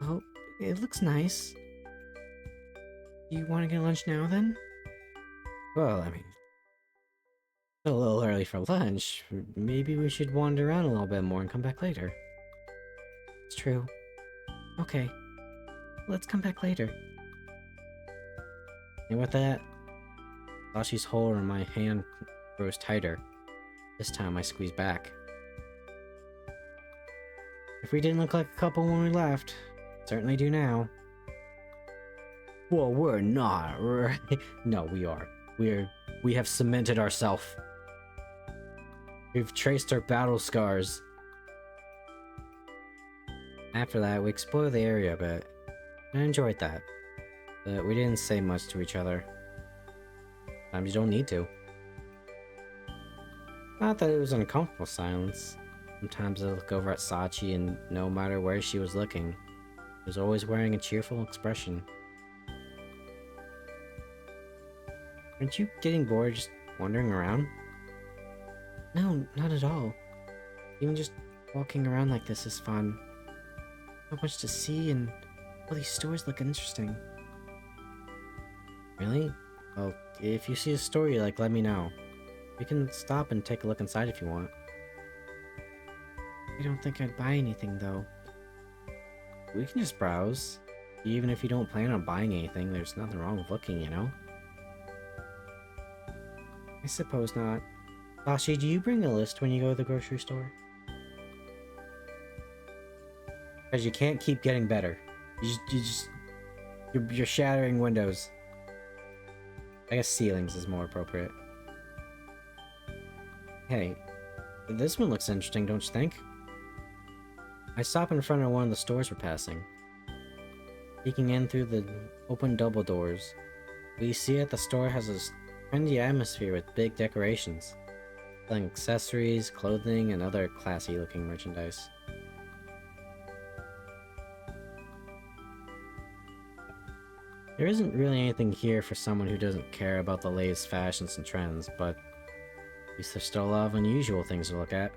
Speaker 1: Oh, it looks nice. You want to get lunch now then?
Speaker 2: Well, I mean, a little early for lunch. Maybe we should wander around a little bit more and come back later.
Speaker 1: It's true. Okay. Let's come back later.
Speaker 2: And with that, Sachi's hold on my hand grows tighter. This time I squeeze back. If we didn't look like a couple when we left, certainly do now. Well, we're not, right? No, we are. We have cemented ourselves. We've traced our battle scars. After that, we explored the area a bit. I enjoyed that. But we didn't say much to each other. Sometimes you don't need to. Not that it was an uncomfortable silence. Sometimes I look over at Sachi and no matter where she was looking, she was always wearing a cheerful expression. Aren't you getting bored just wandering around?
Speaker 1: No, not at all. Even just walking around like this is fun. So much to see, and all these stores look interesting.
Speaker 2: Really? Well, if you see a store you like, let me know. We can stop and take a look inside if you want.
Speaker 1: I don't think I'd buy anything, though.
Speaker 2: We can just browse. Even if you don't plan on buying anything, there's nothing wrong with looking, you know?
Speaker 1: I suppose not.
Speaker 2: Sashi, do you bring a list when you go to the grocery store? Because you can't keep getting better. You're shattering windows. I guess ceilings is more appropriate. Hey, this one looks interesting, don't you think? I stop in front of one of the stores we're passing. Peeking in through the open double doors, we see that the store has a trendy atmosphere with big decorations, selling accessories, clothing, and other classy-looking merchandise. There isn't really anything here for someone who doesn't care about the latest fashions and trends, but at least there's still a lot of unusual things to look at.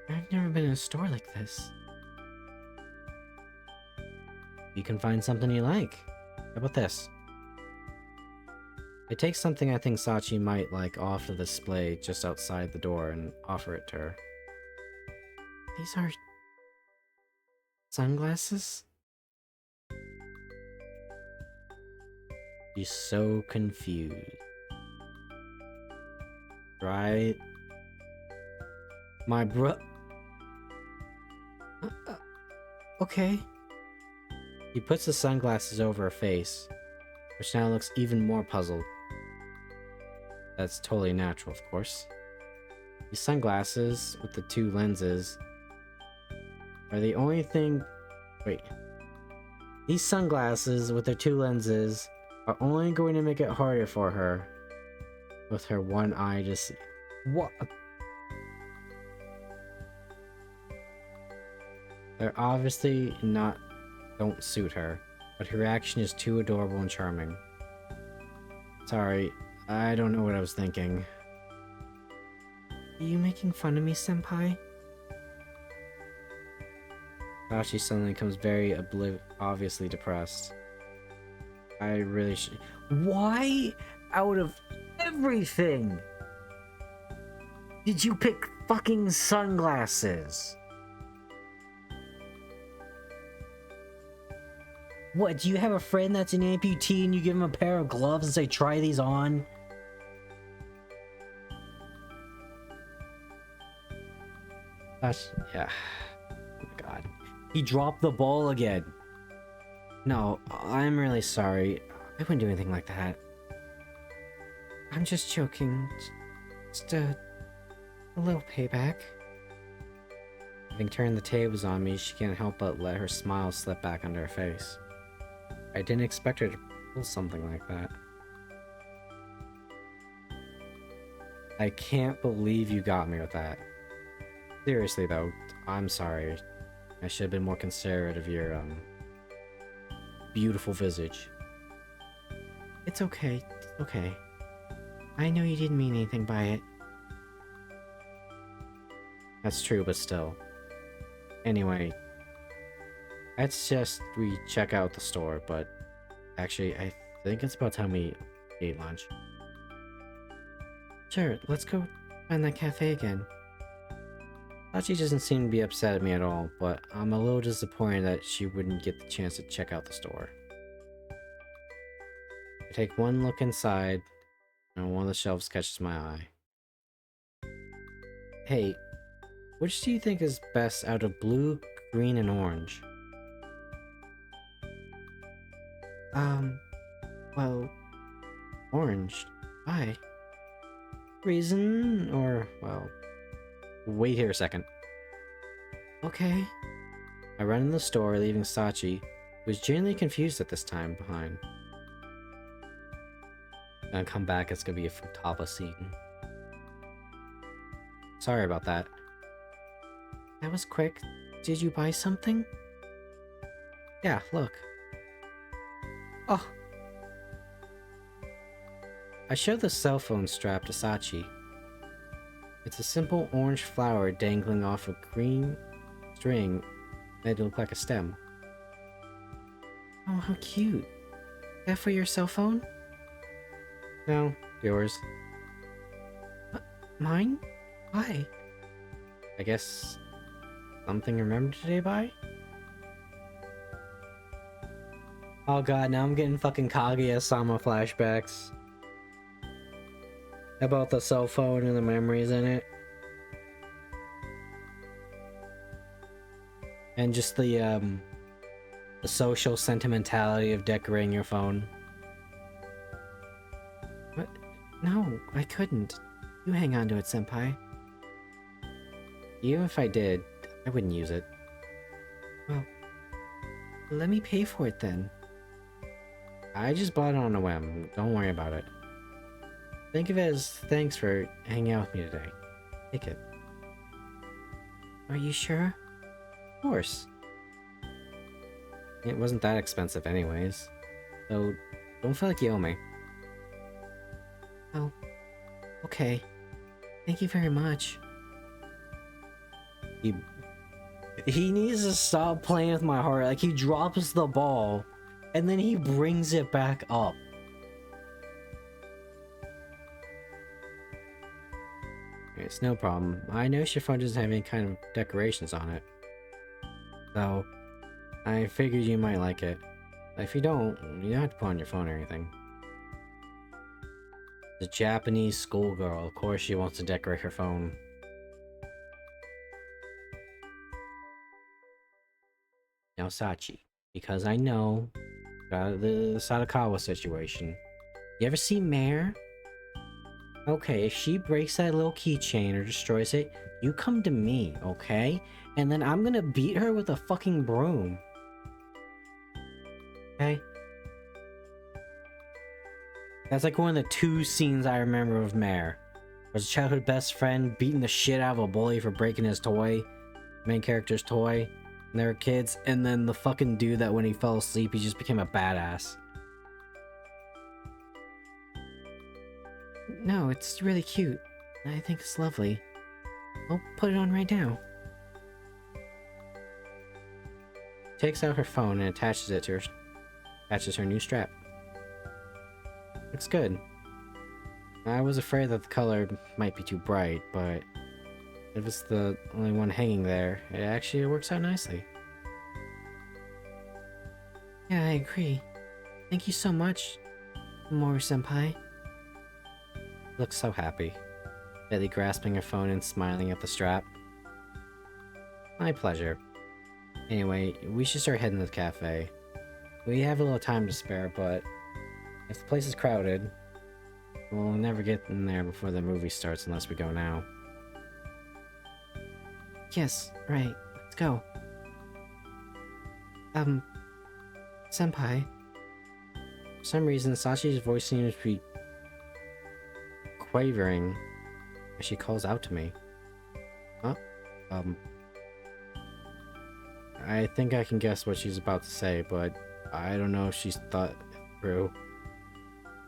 Speaker 1: I've never been in a store like this.
Speaker 2: You can find something you like. How about this? I take something I think Sachi might like off the display just outside the door and offer it to her.
Speaker 1: These are... sunglasses?
Speaker 2: She's so confused. Right? My bro...
Speaker 1: Okay.
Speaker 2: He puts the sunglasses over her face, which now looks even more puzzled. That's totally natural, of course. These sunglasses with the two lenses are the only thing... Wait. These sunglasses with their two lenses are only going to make it harder for her with her one eye to see. What? They're obviously don't suit her, but her reaction is too adorable and charming. Sorry, I don't know what I was thinking.
Speaker 1: Are you making fun of me, senpai?
Speaker 2: Sashi suddenly becomes very obviously depressed. I really should. Why, out of everything, did you pick fucking sunglasses? What, do you have a friend that's an amputee and you give him a pair of gloves and say, try these on? Yeah. Oh my god. He dropped the ball again. No, I'm really sorry. I wouldn't do anything like that.
Speaker 1: I'm just joking. Just a little payback.
Speaker 2: Having turned the tables on me, she can't help but let her smile slip back onto her face. I didn't expect her to pull something like that. I can't believe you got me with that. Seriously though, I'm sorry. I should have been more considerate of your, beautiful visage.
Speaker 1: It's okay. It's okay. I know you didn't mean anything by it.
Speaker 2: That's true, but still. Anyway, I'd suggest we check out the store, but actually, I think it's about time we ate lunch.
Speaker 1: Sure, let's go find that cafe again.
Speaker 2: Sachi doesn't seem to be upset at me at all, but I'm a little disappointed that she wouldn't get the chance to check out the store. I take one look inside, and one of the shelves catches my eye. Hey, which do you think is best out of blue, green, and orange?
Speaker 1: Well, orange. Why?
Speaker 2: Reason? Or, well... Wait here a second.
Speaker 1: Okay.
Speaker 2: I run in the store, leaving Sachi, who is genuinely confused at this time, behind. Gonna come back, it's gonna be a Futaba scene. Sorry about that.
Speaker 1: That was quick. Did you buy something?
Speaker 2: Yeah, look.
Speaker 1: Oh,
Speaker 2: I show the cell phone strap to Sachi. It's a simple orange flower dangling off a green string made to look like a stem.
Speaker 1: oh, how cute. That for your cell phone?
Speaker 2: No, yours.
Speaker 1: Mine? Why?
Speaker 2: I guess something to remember today by? Oh god, now I'm getting fucking Kaguya-sama flashbacks. About the cell phone and the memories in it. And just the social sentimentality of decorating your phone.
Speaker 1: What? No, I couldn't. You hang on to it, senpai.
Speaker 2: Even if I did, I wouldn't use it.
Speaker 1: Well, let me pay for it then.
Speaker 2: I just bought it on a whim. Don't worry about it. Think of it as thanks for hanging out with me today. Take it.
Speaker 1: Are you sure?
Speaker 2: Of course. It wasn't that expensive anyways. So, don't feel like you owe me.
Speaker 1: Oh, okay. Thank you very much.
Speaker 2: He needs to stop playing with my heart. Like, he drops the ball, and then he brings it back up. It's no problem. I know your phone doesn't have any kind of decorations on it. So, I figured you might like it. If you don't have to put on your phone or anything. The Japanese schoolgirl, of course she wants to decorate her phone. Now Sachi, because I know the Sadakawa situation. You ever see Mare? Okay, if she breaks that little keychain or destroys it, you come to me, okay? And then I'm gonna beat her with a fucking broom. Okay? That's like one of the 2 scenes I remember of Mare. There's a childhood best friend beating the shit out of a bully for breaking his toy. Main character's toy. And they were kids. And then the fucking dude that when he fell asleep, he just became a badass.
Speaker 1: No, it's really cute. I think it's lovely. I'll put it on right now.
Speaker 2: Takes out her phone and attaches it to her. Attaches her new strap. Looks good. I was afraid that the color might be too bright, but if it's the only one hanging there, it actually works out nicely.
Speaker 1: Yeah, I agree. Thank you so much, Moru-senpai.
Speaker 2: Looks so happy. Steadily grasping her phone and smiling at the strap. My pleasure. Anyway, we should start heading to the cafe. We have a little time to spare, but if the place is crowded, we'll never get in there before the movie starts unless we go now.
Speaker 1: Yes, right. Let's go. Senpai.
Speaker 2: For some reason, Sachi's voice seems to be quavering as she calls out to me. Huh? I think I can guess what she's about to say, but I don't know if she's thought it through.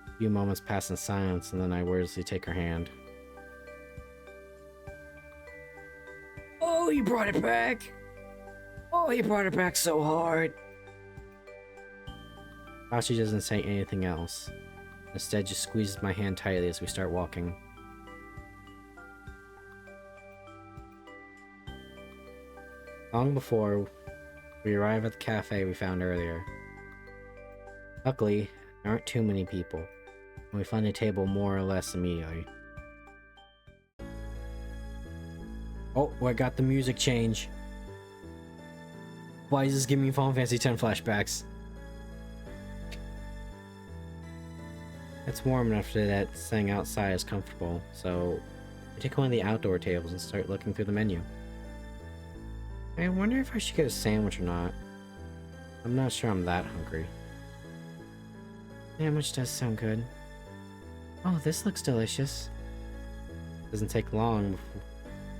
Speaker 2: A few moments pass in silence, and then I wordlessly take her hand. Oh, you brought it back! Oh, you brought it back so hard! Sachi doesn't say anything else. Instead, just squeezes my hand tightly as we start walking. Long before we arrive at the cafe we found earlier. Luckily, there aren't too many people, and we find a table more or less immediately. Oh, I got the music change. Why is this giving me Final Fantasy X flashbacks? It's warm enough that staying outside is comfortable, so I take one of the outdoor tables and start looking through the menu. I wonder if I should get a sandwich or not. I'm not sure I'm that hungry.
Speaker 1: Sandwich does sound good. Oh, this looks delicious.
Speaker 2: It doesn't take long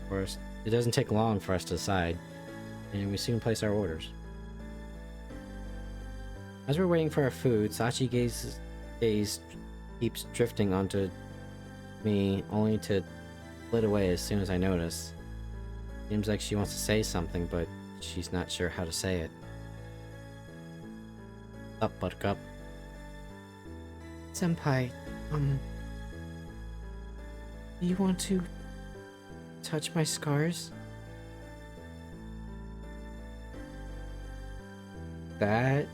Speaker 2: for us to decide, and we soon place our orders. As we're waiting for our food, Sachi gaze keeps drifting onto me, only to split away as soon as I notice. Seems like she wants to say something, but she's not sure how to say it. Up, Buttercup.
Speaker 1: Senpai, do you want to touch my scars?
Speaker 2: That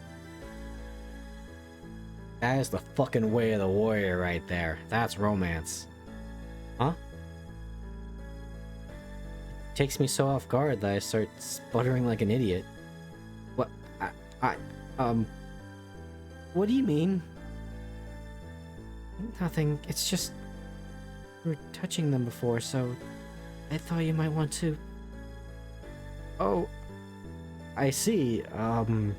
Speaker 2: is the fucking way of the warrior right there. That's romance. Huh? Takes me so off guard that I start sputtering like an idiot. What?
Speaker 1: What do you mean? Nothing, it's just... we were touching them before, so... I thought you might want to...
Speaker 2: Oh, I see. I'm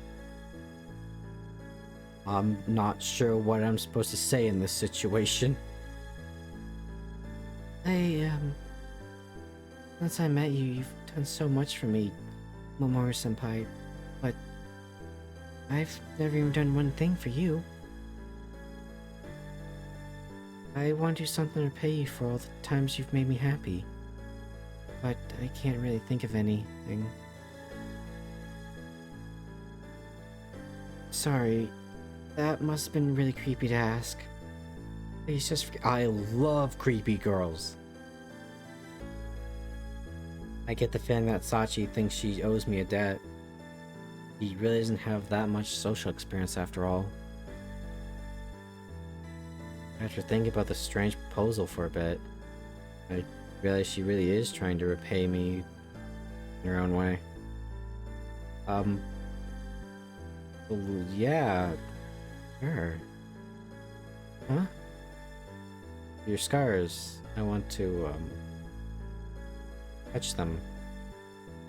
Speaker 2: not sure what I'm supposed to say in this situation.
Speaker 1: Since I met you, you've done so much for me, Mamoru-senpai, but... I've never even done one thing for you. I want to do something to repay you for all the times you've made me happy. But I can't really think of anything. Sorry, that must have been really creepy to ask. Please just
Speaker 2: I love creepy girls. I get the feeling that Sachi thinks she owes me a debt. He really doesn't have that much social experience after all. After thinking about the strange proposal for a bit, I realize she really is trying to repay me in her own way. Well, yeah, sure. Huh? Your scars, I want to, touch them.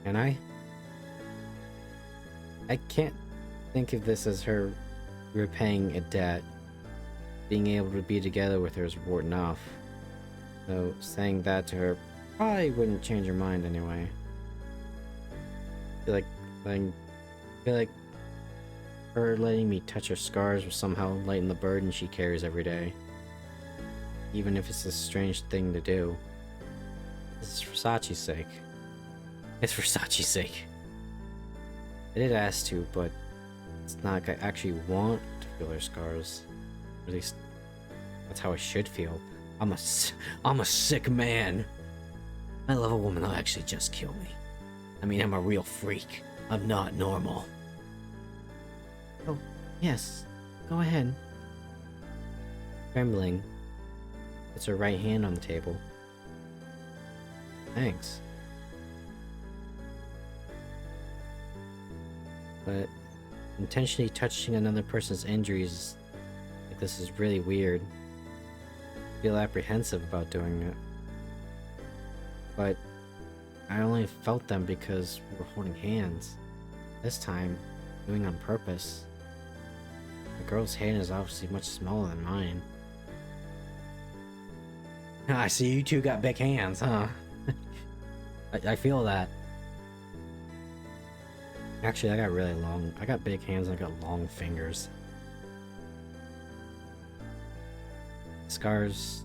Speaker 2: Can I? I can't think of this as her repaying a debt. Being able to be together with her is reward enough. So saying that to her probably wouldn't change her mind anyway. I feel like her letting me touch her scars will somehow lighten the burden she carries every day. Even if it's a strange thing to do. This is for Sachi's sake. It's for Sachi's sake. I did ask to, but it's not like I actually want to feel her scars. At least, that's how I should feel. I'm a sick man. I love a woman that'll actually just kill me. I mean, I'm a real freak. I'm not normal.
Speaker 1: Oh, yes. Go ahead.
Speaker 2: Trembling, puts her right hand on the table. Thanks. But intentionally touching another person's injuries like this is really weird. I feel apprehensive about doing it. But I only felt them because we were holding hands. This time, doing on purpose. The girl's hand is obviously much smaller than mine. I see you two got big hands, huh? I feel that. Actually, I got big hands and I got long fingers. Scars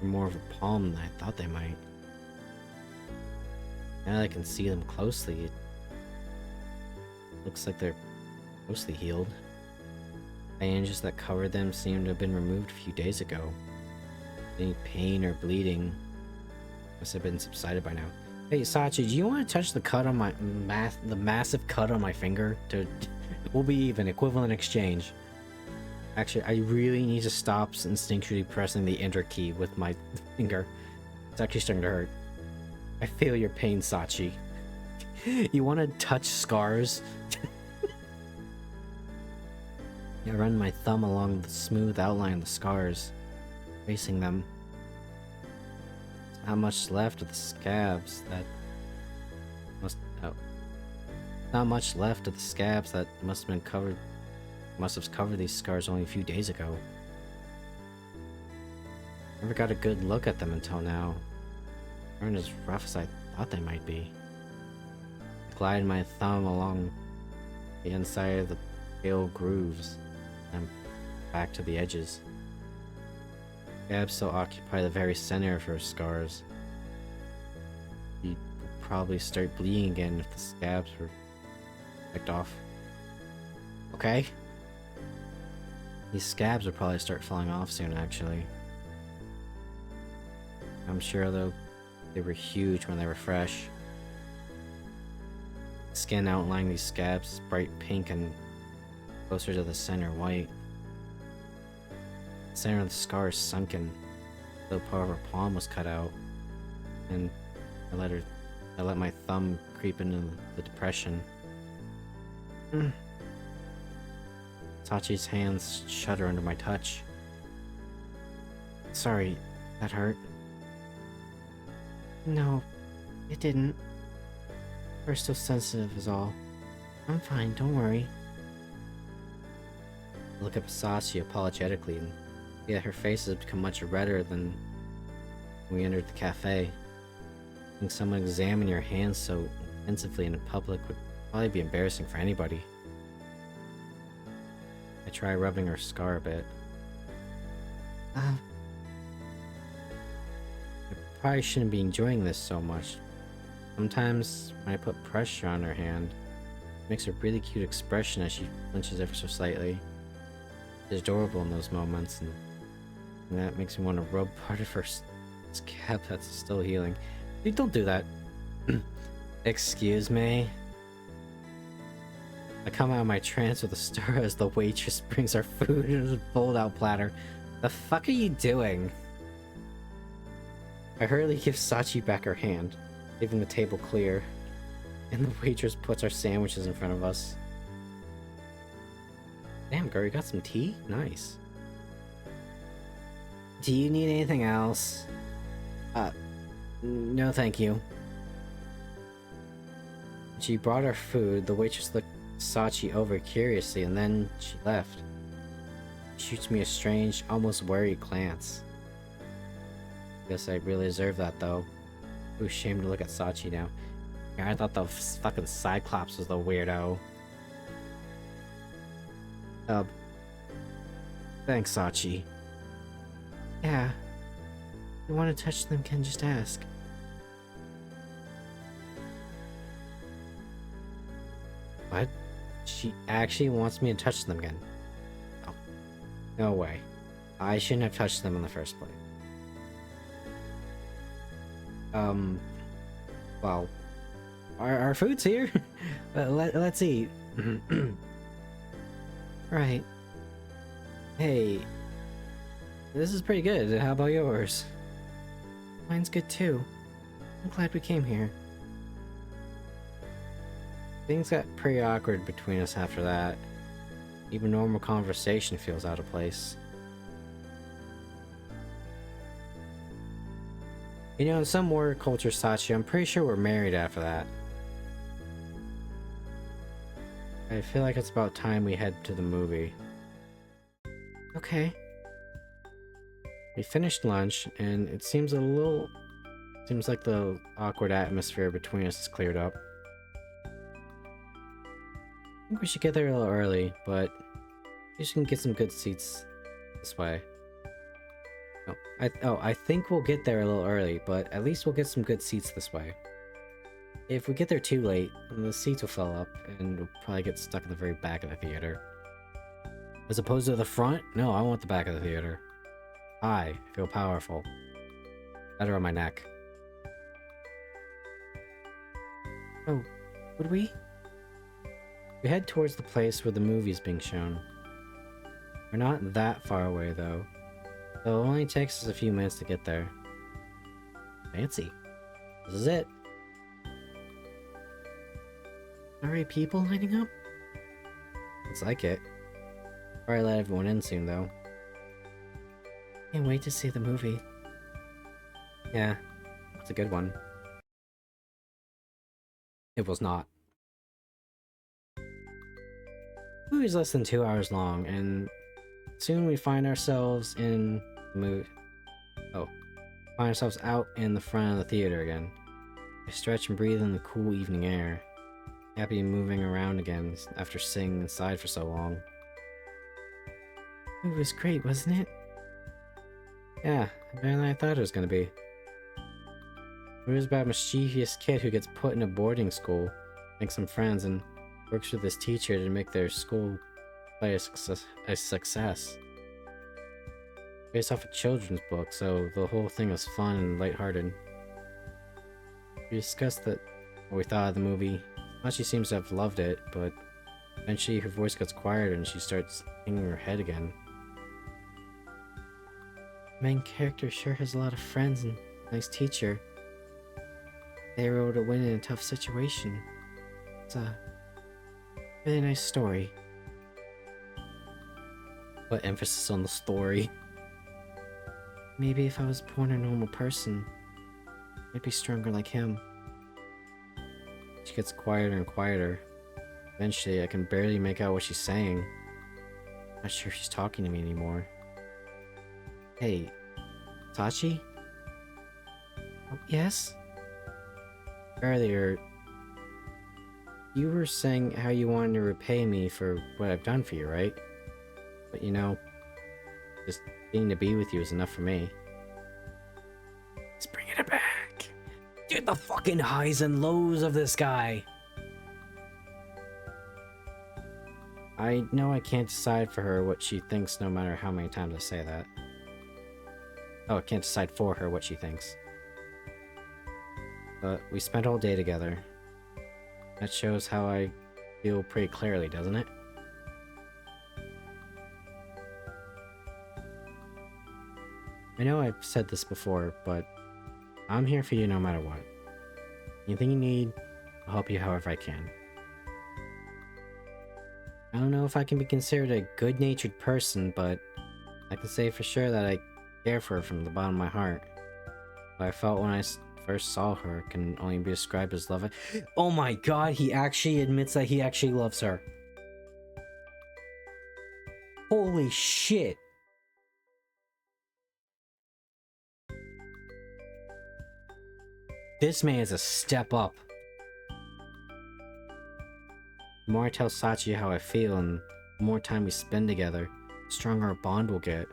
Speaker 2: are more of a palm than I thought they might. Now that I can see them closely, it looks like they're mostly healed. Bandages that covered them seem to have been removed a few days ago. Any pain or bleeding must have been subsided by now. Hey Sachi, do you want to touch the cut on my the massive cut on my finger? We'll be even, equivalent exchange. Actually, I really need to stop instinctually pressing the enter key with my finger. It's actually starting to hurt. I feel your pain, Sachi. You want to touch scars? I run my thumb along the smooth outline of the scars.
Speaker 1: facing them. There's not much left of the scabs that must... Oh. Not much left of the scabs that must have covered these scars only a few days ago. Never got a good look at them until now. They aren't as rough as I thought they might be. I glided my thumb along the inside of the pale grooves and back to the edges. Scabs still occupy the very center of her scars. She'd probably start bleeding again if the scabs were picked off. Okay? These scabs will probably start falling off soon, actually. I'm sure, though, they were huge when they were fresh. The skin outlining these scabs is bright pink and closer to the center white. The center of the scar is sunken, though part of her palm was cut out, and I let my thumb creep into the depression. Sachi's hands shudder under my touch. Sorry, that hurt. No, it didn't. We're still sensitive is all. I'm fine, don't worry. I look up at Sachi apologetically and see that her face has become much redder than when we entered the cafe. I think someone examine your hands so intensively in public would probably be embarrassing for anybody. I try rubbing her scar a bit. I probably shouldn't be enjoying this so much. Sometimes when I put pressure on her hand, it makes a really cute expression as she flinches ever so slightly. It's adorable in those moments, and that makes me want to rub part of her scab that's still healing. Dude, don't do that. Excuse me? I come out of my trance with a stir as the waitress brings our food in a fold-out platter. The fuck are you doing? I hurriedly give Sachi back her hand, leaving the table clear, and the waitress puts our sandwiches in front of us. Damn, girl, you got some tea? Nice. Do you need anything else? No thank you. She brought our food. The waitress looked Sachi over curiously, and then she left. She shoots me a strange, almost worried glance. Guess I really deserve that, though. Too ashamed to look at Sachi now. Yeah, I thought the fucking Cyclops was the weirdo. Thanks, Sachi. Yeah. If you want to touch them, can just ask. What? She actually wants me to touch them again? Oh. No way. I shouldn't have touched them in the first place. Well, our food's here. Let's eat. Right. Hey, this is pretty good. How about yours? Mine's good too. I'm glad we came here. Things got pretty awkward between us after that. Even normal conversation feels out of place. You know, in some warrior culture, Sachi, I'm pretty sure we're married after that. I feel like it's about time we head to the movie. Okay. We finished lunch, and it seems like the awkward atmosphere between us is cleared up. I think we should get there a little early, but we can get some good seats this way. I think we'll get there a little early, but at least we'll get some good seats this way. If we get there too late, then the seats will fill up, and we'll probably get stuck in the very back of the theater. As opposed to the front? No, I want the back of the theater. I feel powerful. Better on my neck. Oh, would we? We head towards the place where the movie is being shown. We're not that far away, though. So it only takes us a few minutes to get there. Fancy. This is it. Alright, people lining up? Looks like it. Probably let everyone in soon, though. Can't wait to see the movie.
Speaker 2: Yeah, it's a good one. It was not. The movie's less than 2 hours long, and soon we find ourselves in the find ourselves out in the front of the theater again. I stretch and breathe in the cool evening air, happy moving around again after sitting inside for so long.
Speaker 1: It was great, wasn't it?
Speaker 2: Yeah, better than I thought it was gonna be. It was about a mischievous kid who gets put in a boarding school, makes some friends, and works with his teacher to make their school play a success. Based off a children's book, so the whole thing was fun and lighthearted. We discussed what we thought of the movie. She seems to have loved it, but eventually her voice gets quieter and she starts hanging her head again.
Speaker 1: Main character sure has a lot of friends and a nice teacher. They were able to win in a tough situation. It's a really nice story.
Speaker 2: Put emphasis on the story.
Speaker 1: Maybe if I was born a normal person, I'd be stronger like him.
Speaker 2: She gets quieter and quieter. Eventually, I can barely make out what she's saying. Not sure if she's talking to me anymore.
Speaker 1: Hey, Sachi? Oh, yes?
Speaker 2: Earlier, you were saying how you wanted to repay me for what I've done for you, right? But you know, just being to be with you is enough for me. Let's bring it back. Get the fucking highs and lows of this guy. I know I can't decide for her what she thinks no matter how many times I say that. Oh, I can't decide for her what she thinks. But we spent all day together. That shows how I feel pretty clearly, doesn't it? I know I've said this before, but I'm here for you no matter what. Anything you need, I'll help you however I can. I don't know if I can be considered a good-natured person, but I can say for sure that I care for her from the bottom of my heart. What I felt when I first saw her can only be described as love. Oh my god, he actually admits that he actually loves her. Holy shit. This man is a step up. The more I tell Sachi how I feel and the more time we spend together, the stronger our bond will get.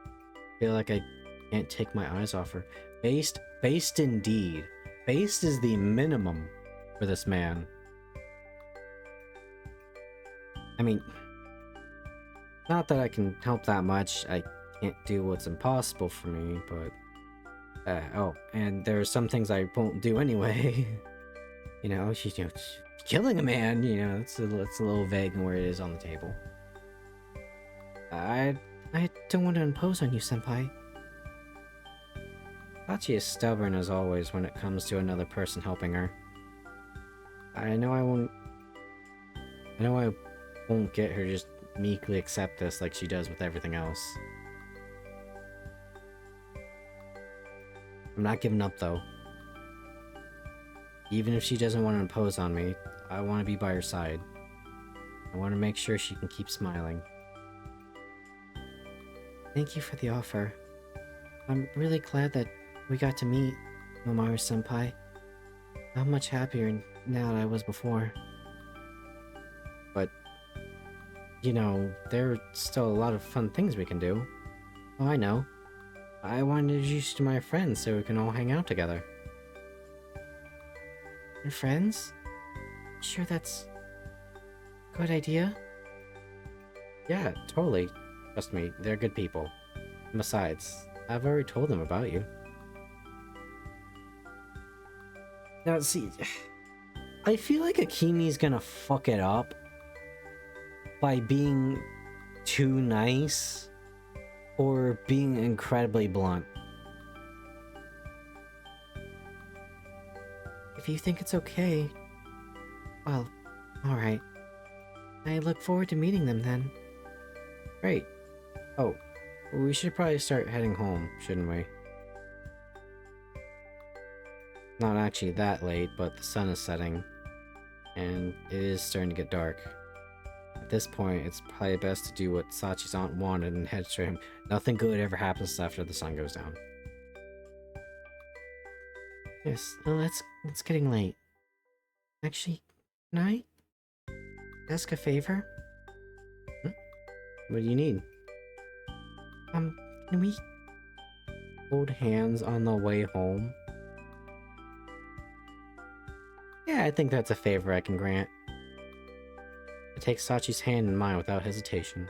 Speaker 2: I feel like I can't take my eyes off her. Based indeed. Based is the minimum for this man. I mean, not that I can help that much. I can't do what's impossible for me, but... oh, and there are some things I won't do anyway. You know, killing a man, you know, it's a little vague in where it is on the table.
Speaker 1: I don't want to impose on you, Senpai.
Speaker 2: Hachi is stubborn as always when it comes to another person helping her. I know I won't get her to just meekly accept this like she does with everything else. I'm not giving up though. Even if she doesn't want to impose on me, I want to be by her side. I want to make sure she can keep smiling.
Speaker 1: Thank you for the offer. I'm really glad that we got to meet, Mamoru-senpai. I'm much happier now than I was before.
Speaker 2: But, you know, there are still a lot of fun things we can do.
Speaker 1: Oh, I know.
Speaker 2: I want to introduce you to my friends so we can all hang out together.
Speaker 1: Your friends? Sure that's a good idea?
Speaker 2: Yeah, totally. Trust me, they're good people. And besides, I've already told them about you. Now, see, I feel like Akimi's gonna fuck it up by being too nice or being incredibly blunt.
Speaker 1: If you think it's okay, well, alright. I look forward to meeting them then.
Speaker 2: Great. Oh, We should probably start heading home, shouldn't we? Not actually that late, but the sun is setting, and it is starting to get dark. At this point, it's probably best to do what Sachi's aunt wanted and head straight home. Nothing good ever happens after the sun goes down. Yes, well, it's getting late. Actually, can I ask a favor? Hmm? What do you need? Can we hold hands on the way home? Yeah, I think that's a favor I can grant. I take Sachi's hand in mine without hesitation.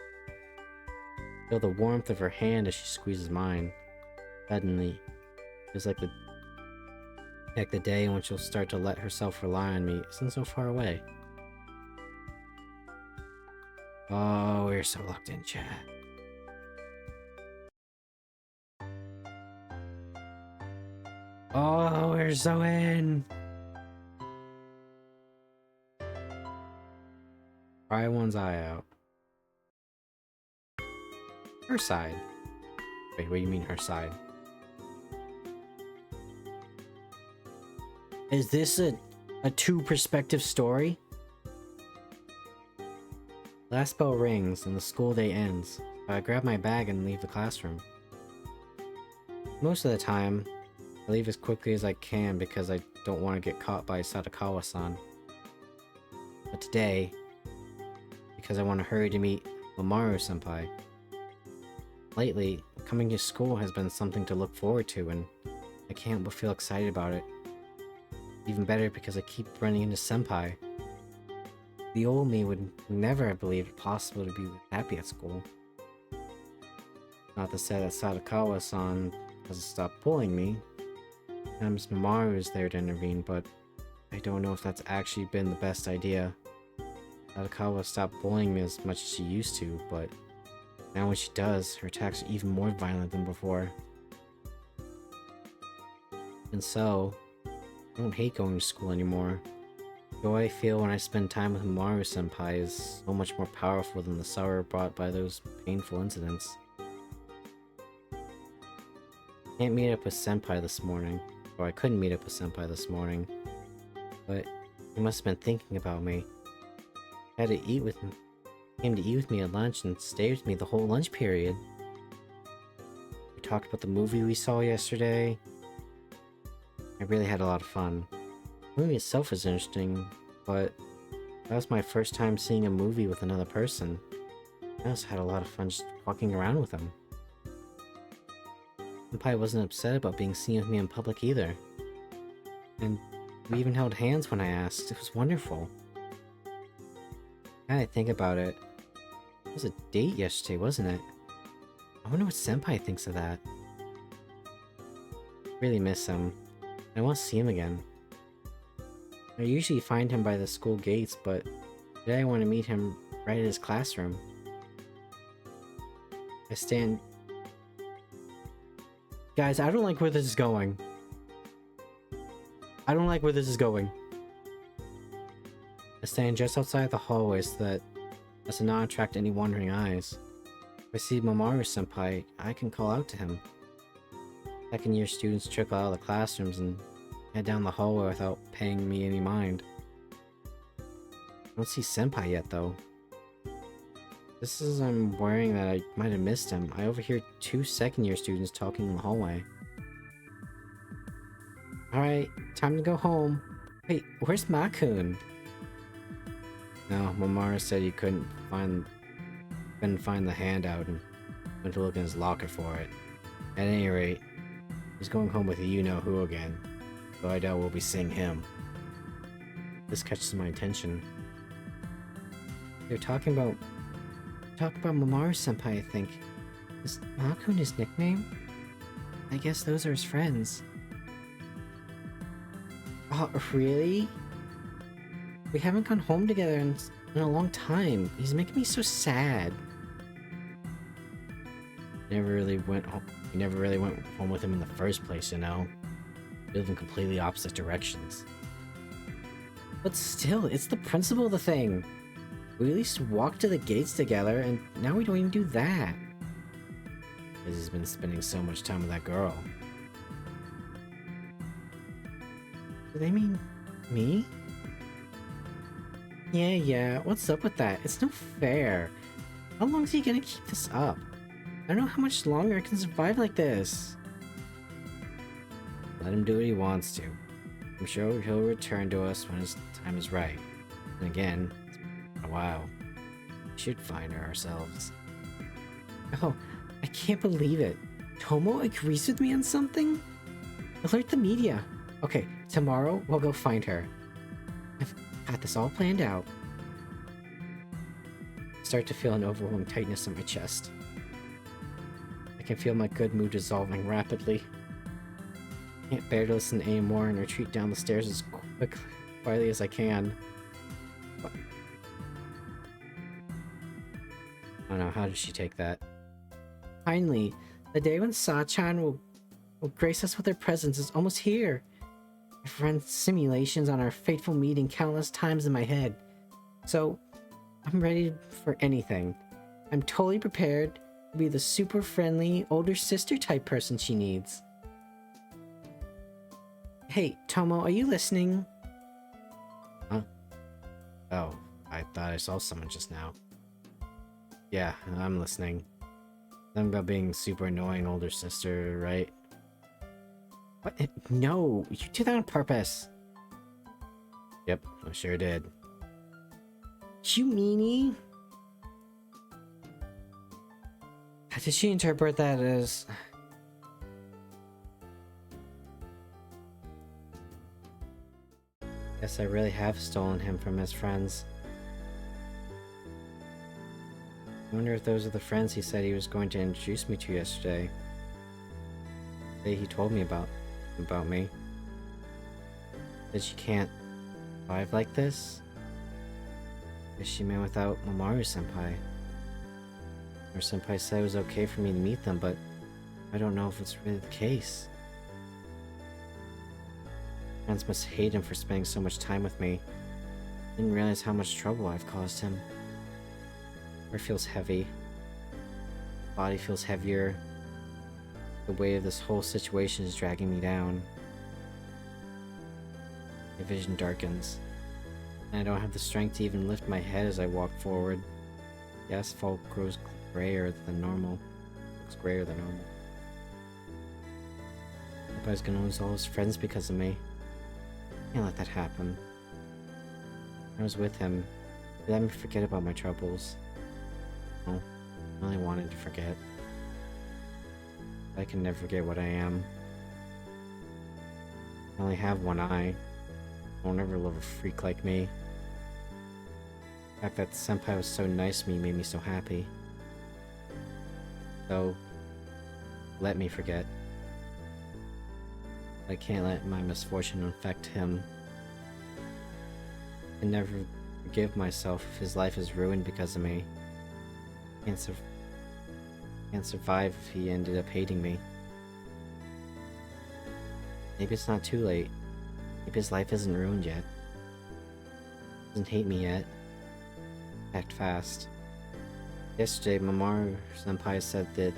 Speaker 2: Feel the warmth of her hand as she squeezes mine. Suddenly, it feels like the day when she'll start to let herself rely on me isn't so far away. Oh, we're so locked in, chat. Oh, we're so in. Cry one's eye out. Her side. Wait, what do you mean her side? Is this a two-perspective story? Last bell rings and the school day ends. I grab my bag and leave the classroom. Most of the time, I leave as quickly as I can because I don't want to get caught by Sadakawa-san. But today, because I want to hurry to meet Mamoru-senpai. Lately, coming to school has been something to look forward to, and I can't but feel excited about it. Even better because I keep running into senpai. The old me would never have believed it possible to be happy at school. Not to say that Sadakawa-san hasn't stopped bullying me. Miss Mamoru is there to intervene, but I don't know if that's actually been the best idea. Sadakawa stopped bullying me as much as she used to, but now when she does, her attacks are even more violent than before. And so, I don't hate going to school anymore. The joy I feel when I spend time with Mamoru-senpai is so much more powerful than the sorrow brought by those painful incidents. Can't meet up with senpai this morning, or I couldn't meet up with senpai this morning, but he must have been thinking about me. Had to eat with him. Came to eat with me at lunch and stayed with me the whole lunch period. We talked about the movie we saw yesterday. I really had a lot of fun. The movie itself was interesting, but that was my first time seeing a movie with another person. I also had a lot of fun just walking around with him. Senpai wasn't upset about being seen with me in public either. And we even held hands when I asked. It was wonderful. Now that I think about it, it was a date yesterday, wasn't it? I wonder what Senpai thinks of that. Really miss him. I want to see him again. I usually find him by the school gates, but today I want to meet him right at his classroom. I stand... Guys, I don't like where this is going. I don't like where this is going. I stand just outside the hallway so that as to not attract any wandering eyes. If I see Mamoru-senpai, I can call out to him. Second-year students trickle out of the classrooms and head down the hallway without paying me any mind. I don't see senpai yet, though. Just as I'm worrying that I might have missed him, I overhear two second-year students talking in the hallway. Alright, time to go home. Wait, where's Makun? No, Mamoru said he couldn't find the handout and went to look in his locker for it. At any rate, he's going home with a you-know-who again, though I doubt we'll be seeing him. This catches my attention. They're talking about Mamoru-senpai, I think. Is Makun his nickname? I guess those are his friends. Oh, really? We haven't gone home together in a long time. He's making me so sad. We never really went home with him in the first place, you know? We live in completely opposite directions. But still, it's the principle of the thing. We at least walked to the gates together, and now we don't even do that. Because he's been spending so much time with that girl.
Speaker 1: Do they mean me?
Speaker 2: Yeah, what's up with that? It's no fair. How long is he gonna keep this up? I don't know how much longer I can survive like this. Let him do what he wants to. I'm sure he'll return to us when his time is right. And again, it's been a while. We should find her ourselves.
Speaker 1: Oh, I can't believe it. Tomo agrees with me on something? Alert the media. Okay, tomorrow we'll go find her. I've got this all planned out. I start to feel an overwhelming tightness in my chest. I can feel my good mood dissolving rapidly. I can't bear to listen anymore and retreat down the stairs as quietly as I can. What?
Speaker 2: I don't know, how did she take that?
Speaker 1: Finally, the day when Sa-chan will grace us with her presence is almost here. I've run simulations on our fateful meeting countless times in my head. So, I'm ready for anything. I'm totally prepared to be the super friendly older sister type person she needs. Hey, Tomo, are you listening?
Speaker 2: Huh? Oh, I thought I saw someone just now. Yeah, I'm listening. Something about being super annoying older sister, right?
Speaker 1: What? No, you did that on purpose.
Speaker 2: Yep, I sure did.
Speaker 1: You meanie? How did she interpret that as...
Speaker 2: Guess I really have stolen him from his friends. I wonder if those are the friends he said he was going to introduce me to yesterday. The day he told me about me. That she can't survive like this? Is she man without Mamoru-senpai? Or senpai said it was okay for me to meet them, but I don't know if it's really the case. Friends must hate him for spending so much time with me. Didn't realize how much trouble I've caused him. Heart feels heavy. Body feels heavier. The weight of this whole situation is dragging me down. My vision darkens, and I don't have the strength to even lift my head as I walk forward. The asphalt grows grayer than normal. Looks grayer than normal. Senpai's gonna lose all his friends because of me. Can't let that happen. I was with him. He let me forget about my troubles. No, I only wanted to forget. I can never forget what I am. I only have one eye. I won't ever love a freak like me. The fact that Senpai was so nice to me made me so happy. So, let me forget. I can't let my misfortune affect him. I can never forgive myself if his life is ruined because of me. Can't survive if he ended up hating me. Maybe it's not too late. Maybe his life isn't ruined yet. Doesn't hate me yet. Act fast. Yesterday, Mamoru-senpai said that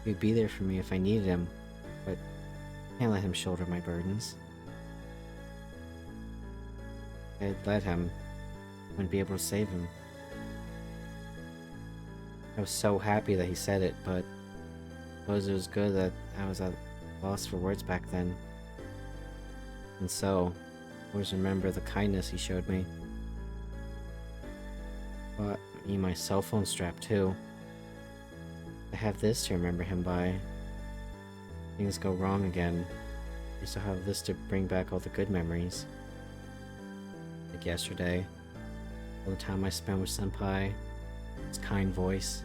Speaker 2: he'd be there for me if I needed him, but I can't let him shoulder my burdens. If I'd let him, I wouldn't be able to save him. I was so happy that he said it, but I suppose it was good that I was at loss for words back then. And so, I always remember the kindness he showed me. Bought me my cell phone strap too. I have this to remember him by. Things go wrong again. I still have this to bring back all the good memories. Like yesterday, all the time I spent with Senpai, his kind voice.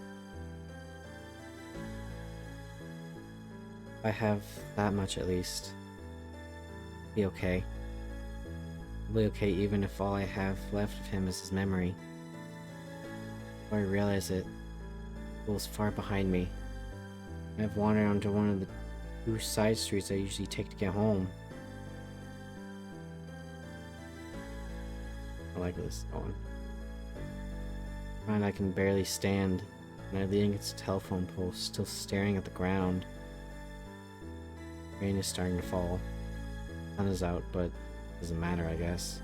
Speaker 2: If I have that much at least, be okay. I'll be okay even if all I have left of him is his memory. Before I realize it, it was far behind me. I've wandered onto one of the two side streets I usually take to get home. I like where this is going. I find I can barely stand.
Speaker 1: and I lean against the telephone pole, still staring at the ground. Rain is starting to fall. Sun is out, but doesn't matter, I guess.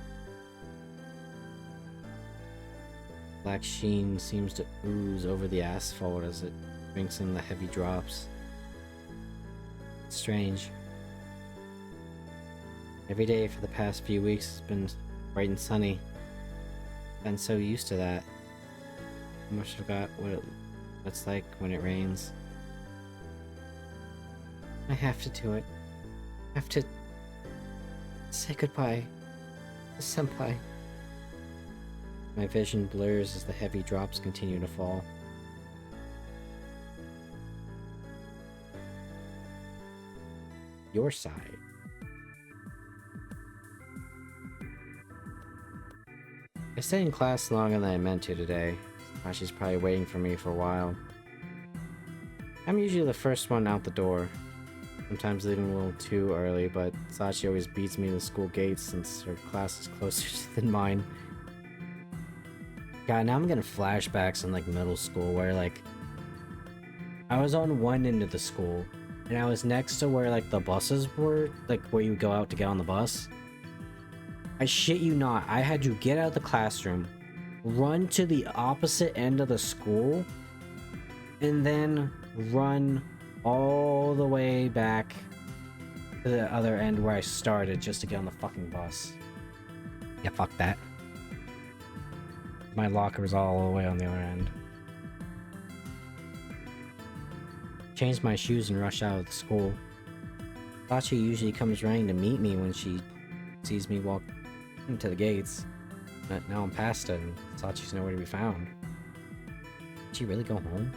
Speaker 1: Black sheen seems to ooze over the asphalt as it drinks in the heavy drops. It's strange. Every day for the past few weeks has been bright and sunny. Been so used to that. I almost forgot what it's like when it rains. I have to do it. I have to say goodbye to Senpai. My vision blurs as the heavy drops continue to fall. Your side. I stayed in class longer than I meant to today. She's probably waiting for me for a while. I'm usually the first one out the door. Sometimes leaving a little too early, but Sachi always beats me to the school gates since her class is closer than mine. God, now I'm getting flashbacks in like middle school where like I was on one end of the school and I was next to where like the buses were, like where you would go out to get on the bus. I shit you not, I had to get out of the classroom, run to the opposite end of the school, and then run all the way back to the other end where I started just to get on the fucking bus. Yeah, fuck that. My locker was all the way on the other end. Changed my shoes and rushed out of the school. Sachi usually comes running to meet me when she sees me walk into the gates. But now I'm past it and Sachi's nowhere to be found. Did she really go home?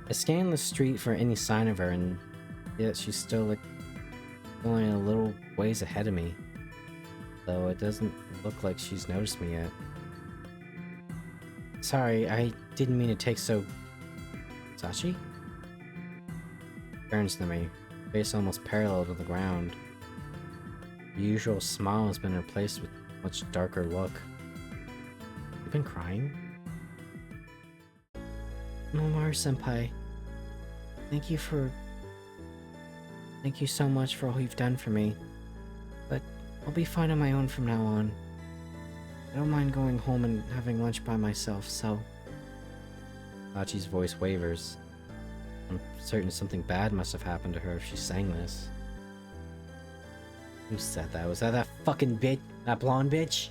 Speaker 1: I scan the street for any sign of her and yet she's still like only a little ways ahead of me. Though it doesn't look like she's noticed me yet. Sorry, I didn't mean to take so... Sachi? Turns to me, face almost parallel to the ground. The usual smile has been replaced with a much darker look. You been crying? Nomaru-senpai, thank you so much for all you've done for me. But I'll be fine on my own from now on. I don't mind going home and having lunch by myself, so... Sachi's voice wavers. I'm certain something bad must have happened to her if she sang this. Who said that? Was that fucking bitch? That blonde bitch?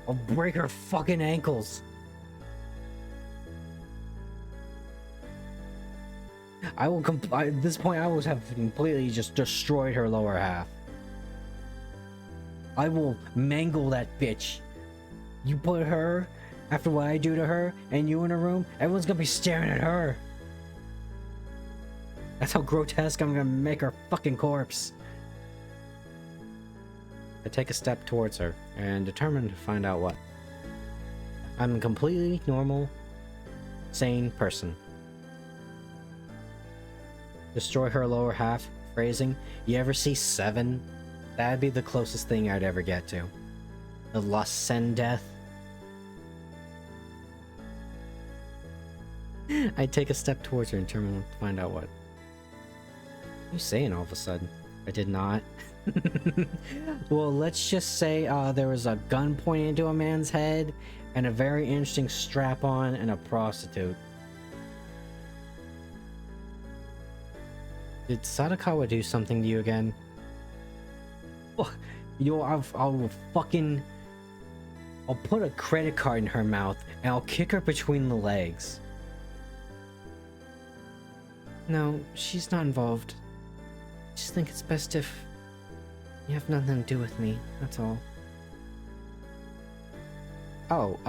Speaker 1: I'll break her fucking ankles! I will at this point I will have completely just destroyed her lower half. I will mangle that bitch. You put her, after what I do to her, and you in a room, everyone's gonna be staring at her. That's how grotesque I'm gonna make her fucking corpse. I take a step towards her, and determined to find out what. I'm a completely normal, sane person. Destroy her lower half, phrasing, you ever see Seven? That'd be the closest thing I'd ever get to. The lust and death. I take a step towards her and determined to find out what. What are you saying all of a sudden? I did not. Well, let's just say there was a gun pointed to a man's head and a very interesting strap-on and a prostitute. Did Sadakawa do something to you again? Oh, yo, I'll put a credit card in her mouth and I'll kick her between the legs. No, she's not involved. I just think it's best if you have nothing to do with me, that's all. Oh,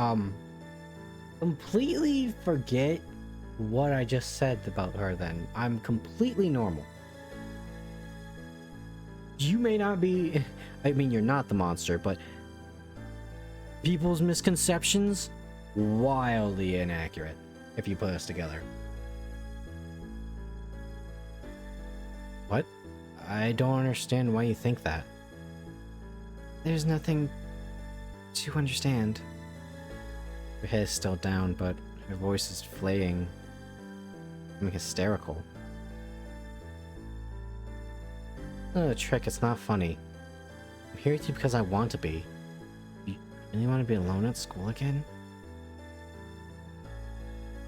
Speaker 1: completely forget what I just said about her then. I'm completely normal. You may not be... I mean, you're not the monster, but... people's misconceptions? Wildly inaccurate, if you put us together. What? I don't understand why you think that. There's nothing to understand. Her head is still down, but Her voice is flaying. I'm hysterical. No, trick, it's not funny. I'm here with you because I want to be. You really want to be alone at school again?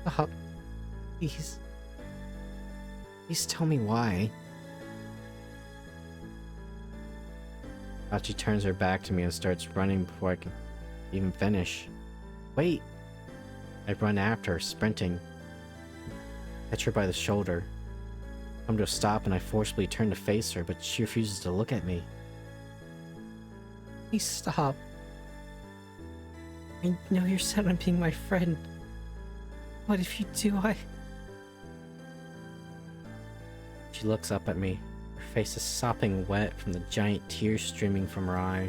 Speaker 1: Stop. Please. Please tell me why. Hachi turns her back to me and starts running before I can even finish. Wait! I run after her, sprinting. Catch her by the shoulder. Come to a stop and I forcibly turn to face her, but she refuses to look at me. Please stop. I know you're set on being my friend. But if you do, She looks up at me. Her face is sopping wet from the giant tears streaming from her eye.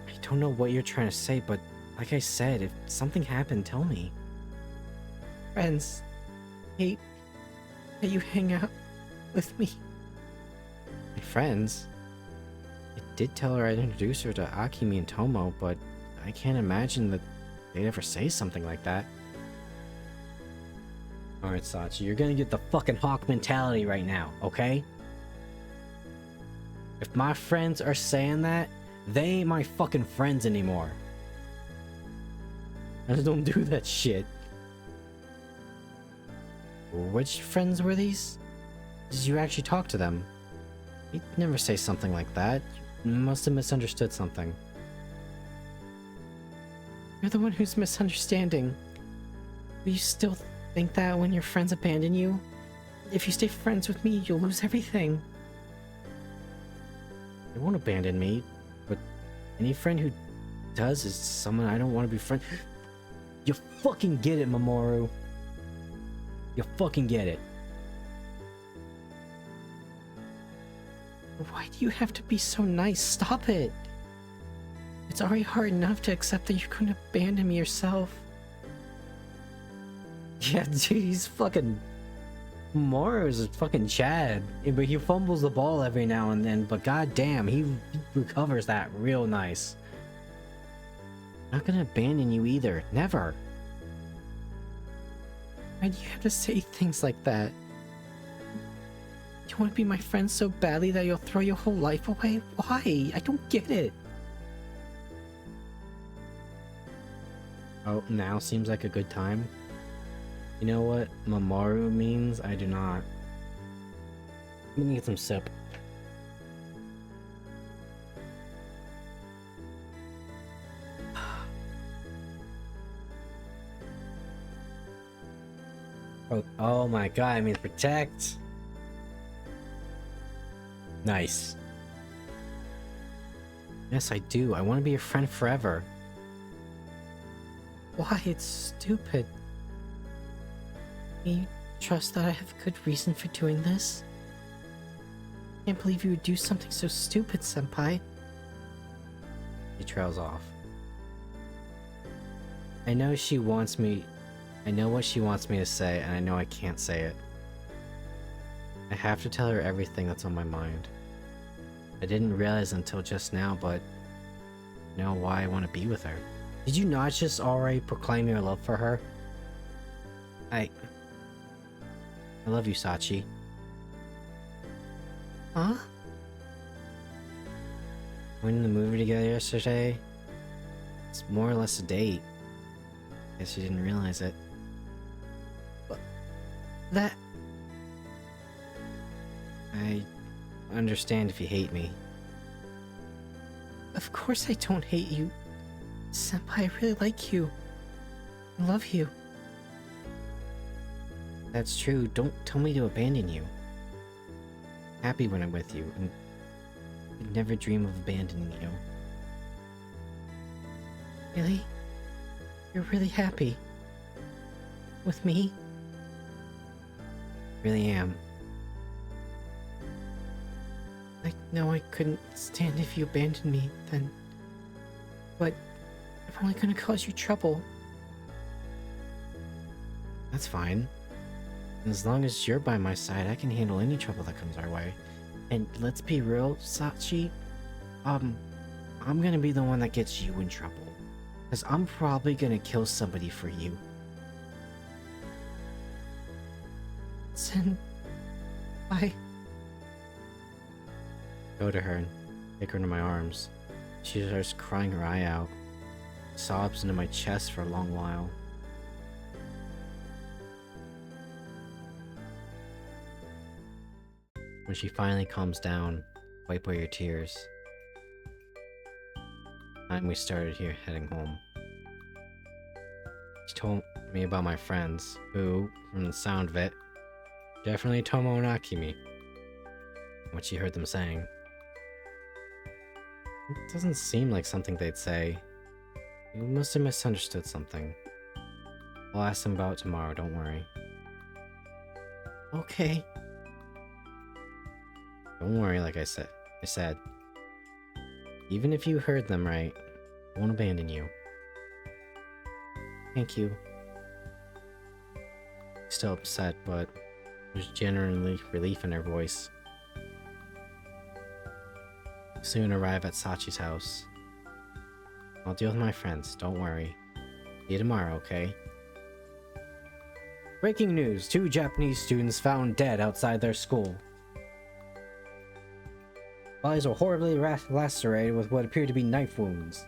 Speaker 1: I don't know what you're trying to say, but like I said, if something happened, tell me. Friends, hate that you hang out with me. My friends? I did tell her I'd introduce her to Akimi and Tomo, but I can't imagine that they'd ever say something like that. Alright, Sachi, you're gonna get the fucking hawk mentality right now, okay? If my friends are saying that, they ain't my fucking friends anymore. I just don't do that shit. Which friends were these? Did you actually talk to them? You'd never say something like that. You must have misunderstood something. You're the one who's misunderstanding. Will you still think that when your friends abandon you? If you stay friends with me, you'll lose everything. They won't abandon me, but any friend who does is someone I don't want to be friends. You fucking get it, Mamoru. You fucking get it. Why do you have to be so nice? Stop it. It's already hard enough to accept that you couldn't abandon me yourself. Yeah, dude, he's fucking... Mamoru's a fucking Chad. Yeah, but he fumbles the ball every now and then, but goddamn, he recovers that real nice. I'm not gonna abandon you either. Never. Why do you have to say things like that? You want to be my friend so badly that you'll throw your whole life away? Why? I don't get it. Oh, now seems like a good time. You know what Mamoru means? I do not. Let me get some sip. Oh my god, I mean protect. Nice. Yes, I do. I want to be your friend forever. Why? It's stupid. You trust that I have a good reason for doing this? Can't believe you would do something so stupid, Senpai. He trails off. I know she wants me... I know what she wants me to say, and I know I can't say it. I have to tell her everything that's on my mind. I didn't realize until just now, but I know why I want to be with her. Did you not just already proclaim your love for her? I love you, Sachi. Huh? We went to the movie together yesterday. It's more or less a date. Guess you didn't realize it. But that... I understand if you hate me. Of course I don't hate you. Senpai, I really like you. I love you. That's true. Don't tell me to abandon you. I'm happy when I'm with you, and I'd never dream of abandoning you. Really? You're really happy? With me? Really am. I know I couldn't stand if you abandoned me, then... But I'm only gonna cause you trouble. That's fine. As long as you're by my side, I can handle any trouble that comes our way. And let's be real, Sachi. I'm gonna be the one that gets you in trouble. Because I'm probably gonna kill somebody for you. Senpai. Go to her and take her into my arms. She starts crying her eye out. Sobs into my chest for a long while. When she finally calms down, wipe away your tears. Time we started here heading home. She told me about my friends, who, from the sound of it, definitely Tomo and Akimi. What she heard them saying. It doesn't seem like something they'd say. You must have misunderstood something. I'll ask them about it tomorrow, don't worry. Okay. Don't worry, like I said. Even if you heard them right, I won't abandon you. Thank you. Still upset, but there's genuinely relief in her voice. Soon arrive at Sachi's house. I'll deal with my friends, don't worry. See you tomorrow, okay? Breaking news! 2 Japanese students found dead outside their school. Bodies were horribly lacerated with what appeared to be knife wounds.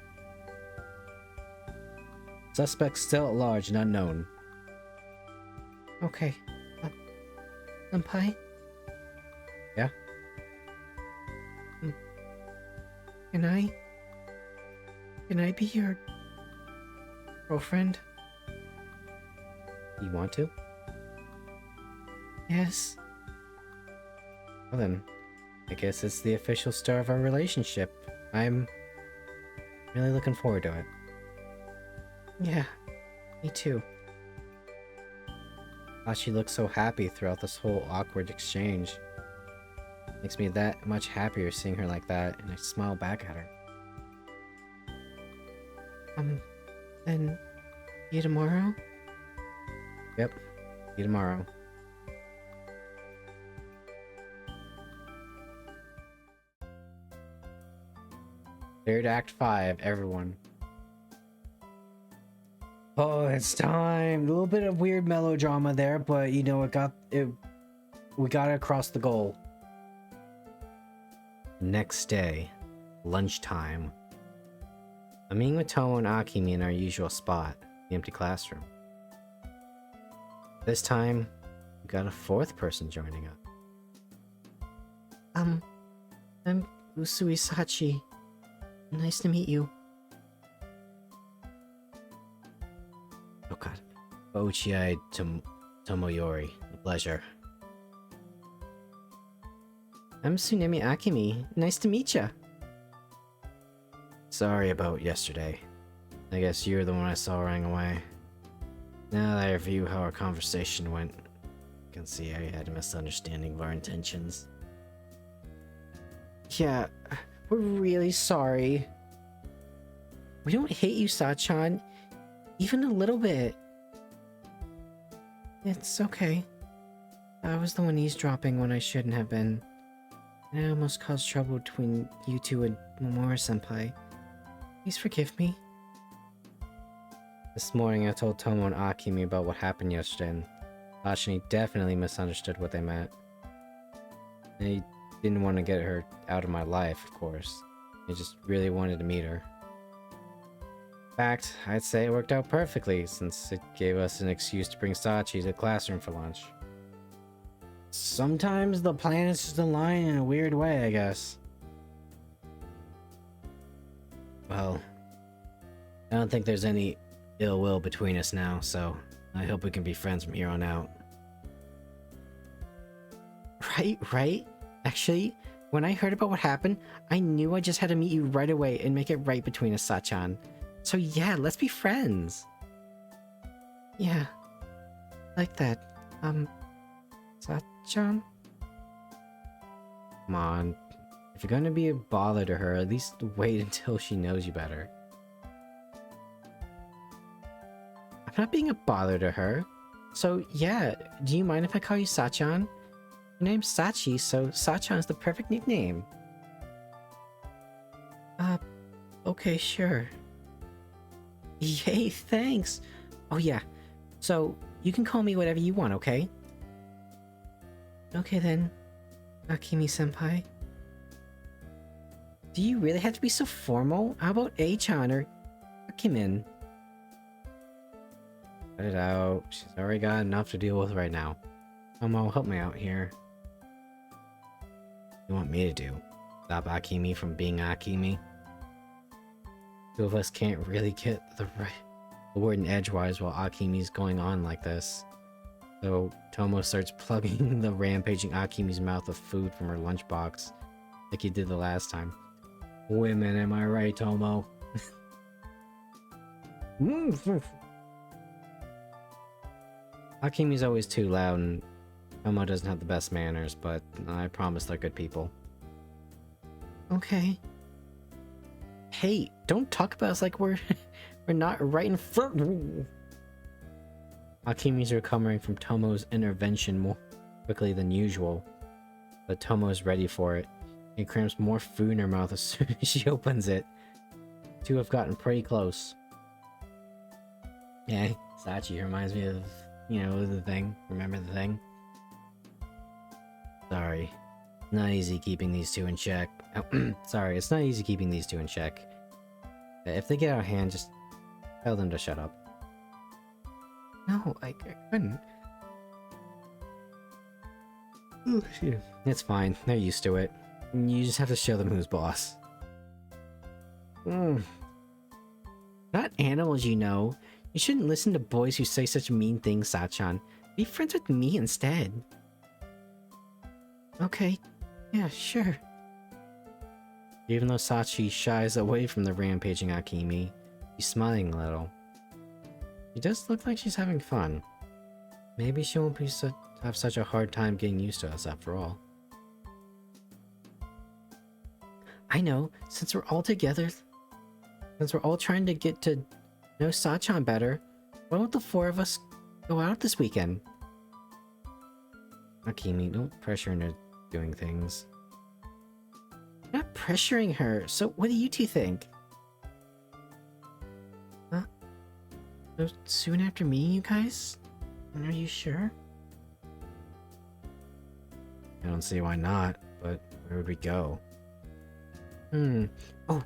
Speaker 1: Suspects still at large and unknown. Okay. Senpai? Yeah? Can I be your girlfriend? You want to? Yes. Well then, I guess it's the official start of our relationship. I'm really looking forward to it. Yeah, me too. She looked so happy throughout this whole awkward exchange. Makes me that much happier seeing her like that, and I smile back at her. Then, see you tomorrow? Yep, see you tomorrow. Third Act 5, everyone. Oh, it's time! A little bit of weird melodrama there, but you know, we got it across the goal. Next day, lunchtime. I'm meeting with Tomo and Akimi in our usual spot, the empty classroom. This time, we got a 4th person joining up. I'm Usui Sachi. Nice to meet you. Oh god. Ochiai Tomoyori. A pleasure. I'm Tsunemi Akimi. Nice to meet ya. Sorry about yesterday. I guess you're the one I saw running away. Now that I review how our conversation went, I can see I had a misunderstanding of our intentions. Yeah, we're really sorry. We don't hate you, Sachan. Even a little bit. It's okay. I was the one eavesdropping when I shouldn't have been. And I almost caused trouble between you two and Momura-senpai. Please forgive me. This morning I told Tomo and Akimi about what happened yesterday, and Ashini definitely misunderstood what they meant. They didn't want to get her out of my life, of course. They just really wanted to meet her. In fact, I'd say it worked out perfectly, since it gave us an excuse to bring Sachi to the classroom for lunch. Sometimes the planets just align in a weird way, I guess. Well, I don't think there's any ill will between us now, so I hope we can be friends from here on out. Right? Actually, when I heard about what happened, I knew I just had to meet you right away and make it right between us, Sachan. So yeah, let's be friends. Yeah, like that. Sachan? Come on. If you're gonna be a bother to her, at least wait until she knows you better. I'm not being a bother to her. So yeah, do you mind if I call you Sachan? Your name's Sachi, so Sachan is the perfect nickname. Okay, sure. Yay, thanks! Oh yeah, so you can call me whatever you want, okay? Okay then, Akimi-senpai. Do you really have to be so formal? How about A-chan or Akimin? Cut it out. She's already got enough to deal with right now. Tomo, help me out here. What do you want me to do? Stop Akimi from being Akimi? Two of us can't really get the word in edgewise while Akimi's going on like this. So Tomo starts plugging the rampaging Akimi's mouth with food from her lunchbox, like he did the last time. Women, am I right, Tomo? Akimi's always too loud, and Tomo doesn't have the best manners, but I promise they're good people. Okay. Hey, don't talk about us like we're not right in front. Akimi's recovering from Tomo's intervention more quickly than usual, but Tomo is ready for it. He cramps more food in her mouth as soon as she opens it. The two have gotten pretty close. Yeah, Sachi reminds me of, you know, the thing. Remember the thing? Sorry. Not easy keeping these two in check. Sorry, it's not easy keeping these two in check. If they get out of hand, just tell them to shut up. No, I couldn't. It's fine. They're used to it. You just have to show them who's boss. Not animals, you know. You shouldn't listen to boys who say such mean things, Sachan. Be friends with me instead. Okay. Yeah, sure. Even though Sachi shies away from the rampaging Akimi, she's smiling a little. She does look like she's having fun. Maybe she won't be have such a hard time getting used to us after all. I know, since we're all together, since we're all trying to get to know Sachan better, why don't the four of us go out this weekend? Akimi, don't pressure her into doing things. I'm not pressuring her, so what do you two think? Huh? So soon after meeting you guys? Are you sure? I don't see why not, but where would we go? Oh,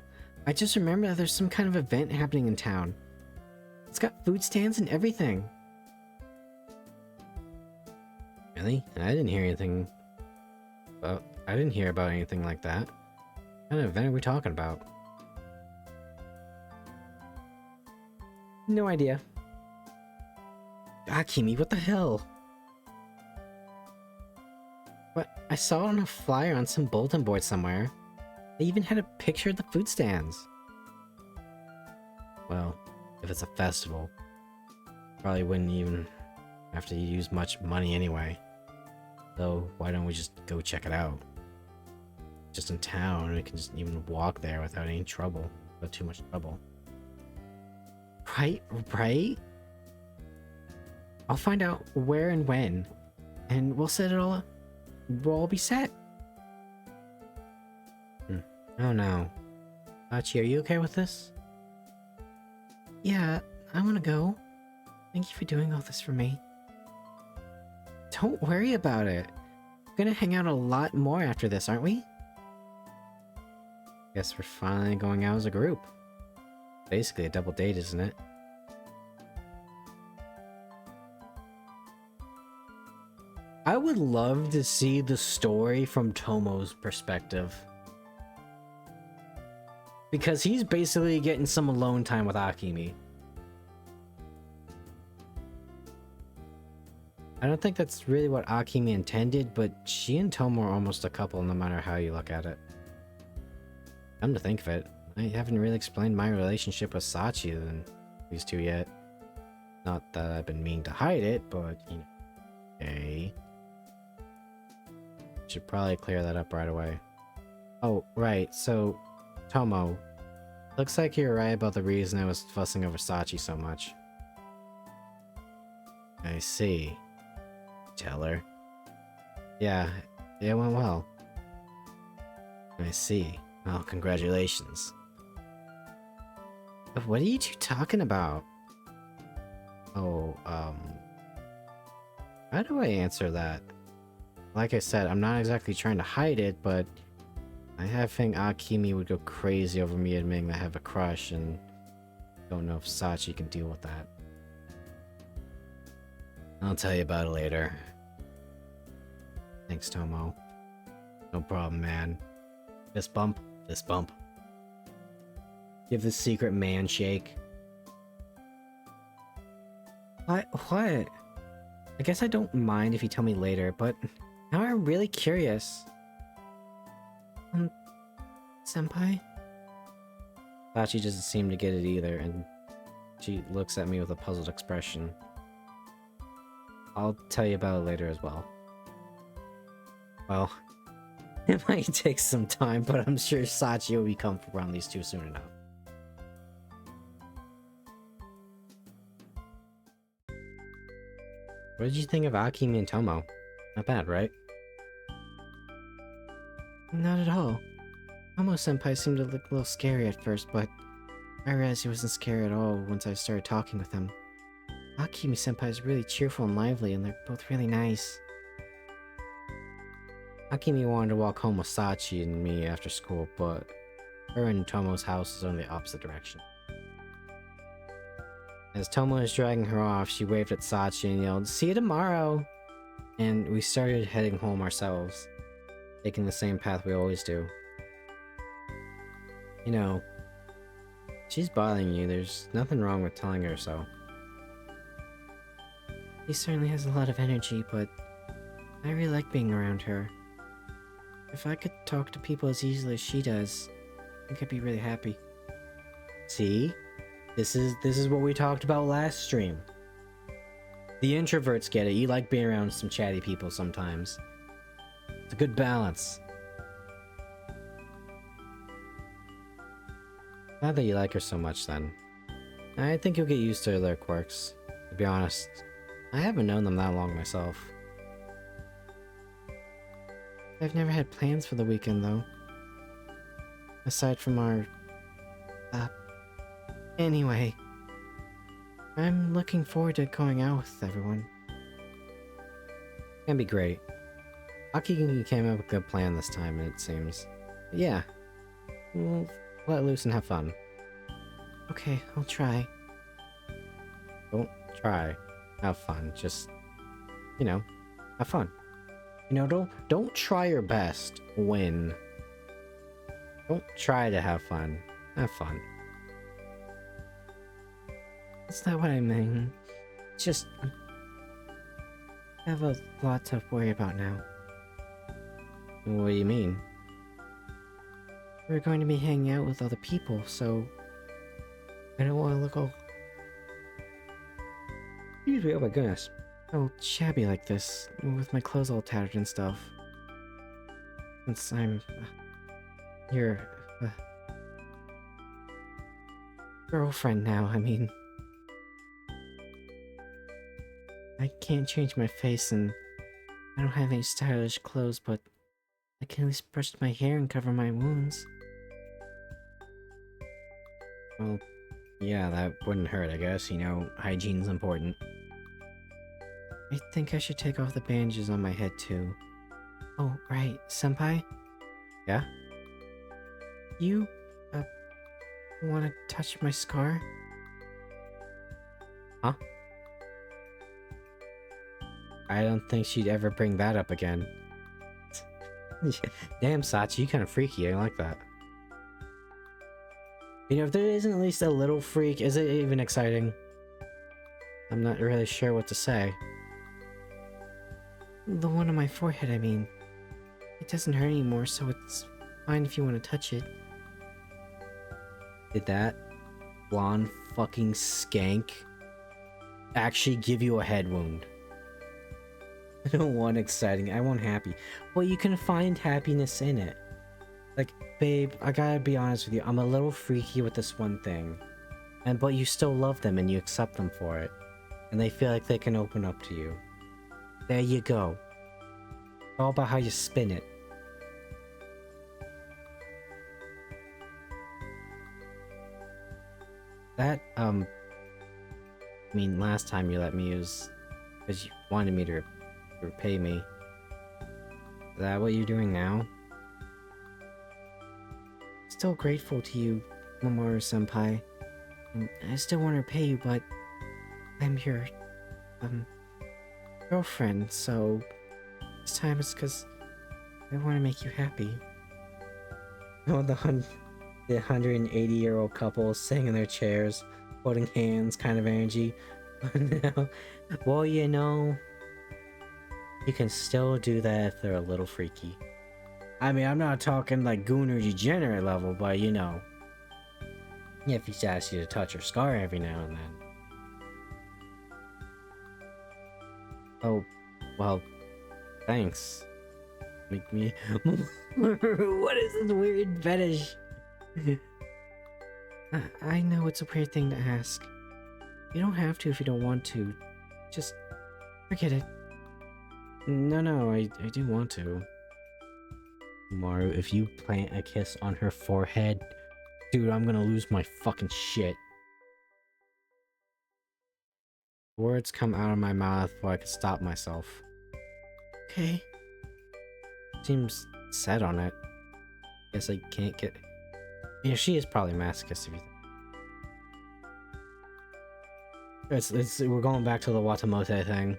Speaker 1: I just remembered that there's some kind of event happening in town. It's got food stands and everything. Really? And I didn't hear anything about... I didn't hear about anything like that. What kind of event are we talking about? No idea. Akimi, what the hell? What? I saw it on a flyer on some bulletin board somewhere. They even had a picture of the food stands. Well, if it's a festival, probably wouldn't even have to use much money anyway. So why don't we just go check it out? Just in town, we can just even walk there without any trouble. Without too much trouble. Right? I'll find out where and when, and we'll set it all up. We'll all be set. Oh no. Hachi, are you okay with this? Yeah, I want to go. Thank you for doing all this for me. Don't worry about it. We're gonna hang out a lot more after this, aren't we? Guess we're finally going out as a group. Basically a double date, isn't it? I would love to see the story from Tomo's perspective. Because he's basically getting some alone time with Akimi. I don't think that's really what Akimi intended, but she and Tomo are almost a couple no matter how you look at it. Come to think of it, I haven't really explained my relationship with Sachi than these two yet. Not that I've been meaning to hide it, but you know. Okay. Should probably clear that up right away. Oh, right, so Tomo, looks like you're right about the reason I was fussing over Sachi so much. I see. Tell her. Yeah, it went well. I see. Well, congratulations. What are you two talking about? Oh, how do I answer that? Like I said, I'm not exactly trying to hide it, but I have a feeling Akimi would go crazy over me admitting I have a crush, and don't know if Sachi can deal with that. I'll tell you about it later. Thanks, Tomo. No problem, man. Fist bump, fist bump. Give the secret man shake. What? I guess I don't mind if you tell me later, but now I'm really curious. Senpai? Sachi doesn't seem to get it either, and she looks at me with a puzzled expression. I'll tell you about it later as well. Well, it might take some time, but I'm sure Sachi will be comfortable around these two soon enough. What did you think of Akimi and Tomo? Not bad, right? Not at all. Tomo-senpai seemed to look a little scary at first, but I realized he wasn't scary at all once I started talking with him. Akimi-senpai is really cheerful and lively, and they're both really nice. Akimi wanted to walk home with Sachi and me after school, but her and Tomo's house is on the opposite direction. As Tomo is dragging her off, she waved at Sachi and yelled, "See you tomorrow!" And we started heading home ourselves, taking the same path we always do. You know, she's bothering you, there's nothing wrong with telling her so. She certainly has a lot of energy, but I really like being around her. If I could talk to people as easily as she does, I think I'd be really happy. See? This is what we talked about last stream. The introverts get it. You like being around some chatty people sometimes. It's a good balance. Glad that you like her so much then. I think you'll get used to their quirks. To be honest, I haven't known them that long myself. I've never had plans for the weekend though. Aside from our... Anyway, I'm looking forward to going out with everyone. Can be great. Akimi came up with a good plan this time, it seems. But yeah, we'll let loose and have fun. Okay, I'll try. Don't try. Have fun. Just, you know, have fun. You know, don't try your best. Win. Don't try to have fun. Have fun. That's not what I mean. Just... I have a lot to worry about now. What do you mean? We're going to be hanging out with other people, so... I don't want to look all... Excuse me, oh my goodness. All shabby like this, with my clothes all tattered and stuff. Since I'm... your... girlfriend now, I mean... I can't change my face and I don't have any stylish clothes, but I can at least brush my hair and cover my wounds. Well, yeah, that wouldn't hurt, I guess. You know, hygiene's important. I think I should take off the bandages on my head, too. Oh, right. Senpai? Yeah? You, want to touch my scar? Huh? I don't think she'd ever bring that up again. Damn, Sachi, you kind of freaky. I like that. You know, if there isn't at least a little freak, is it even exciting? I'm not really sure what to say. The one on my forehead, I mean. It doesn't hurt anymore, so it's fine if you want to touch it. Did that blonde fucking skank actually give you a head wound? I don't want exciting, I want happy. Well, you can find happiness in it. Like, babe, I gotta be honest with you, I'm a little freaky with this one thing. But you still love them and you accept them for it. And they feel like they can open up to you. There you go. It's all about how you spin it. I mean, last time you let me use, because you wanted me to repay me. Is that what you're doing now? Still grateful to you, Mamoru-senpai. And I still want to repay you, but I'm your, girlfriend, so this time it's because I want to make you happy. Oh, the 180-year-old couple sitting in their chairs, holding hands kind of energy. No. Well, you know, you can still do that if they're a little freaky. I mean, I'm not talking like goon or degenerate level, but you know. Yeah, if he's asked you to touch her scar every now and then. Oh, well, thanks. Make me... What is this weird fetish? I know it's a weird thing to ask. You don't have to if you don't want to. Just forget it. No, I do want to. Maru, if you plant a kiss on her forehead, dude, I'm gonna lose my fucking shit. Words come out of my mouth before I can stop myself. Okay. Seems set on it. Guess I can't get... Yeah, she is probably masochist if you think. We're going back to the Watamote thing.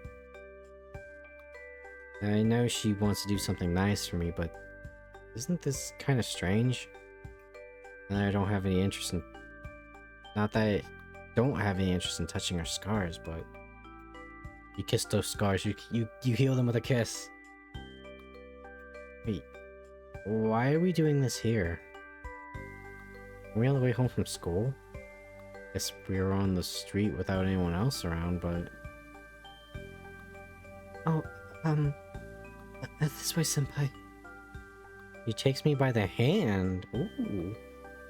Speaker 1: I know she wants to do something nice for me, but isn't this kind of strange? And I don't have any interest in... Not that I don't have any interest in touching her scars, but... You kiss those scars, you heal them with a kiss. Wait, why are we doing this here? Are we on the way home from school? Guess we were on the street without anyone else around, but... Oh, this way, senpai. He takes me by the hand, ooh,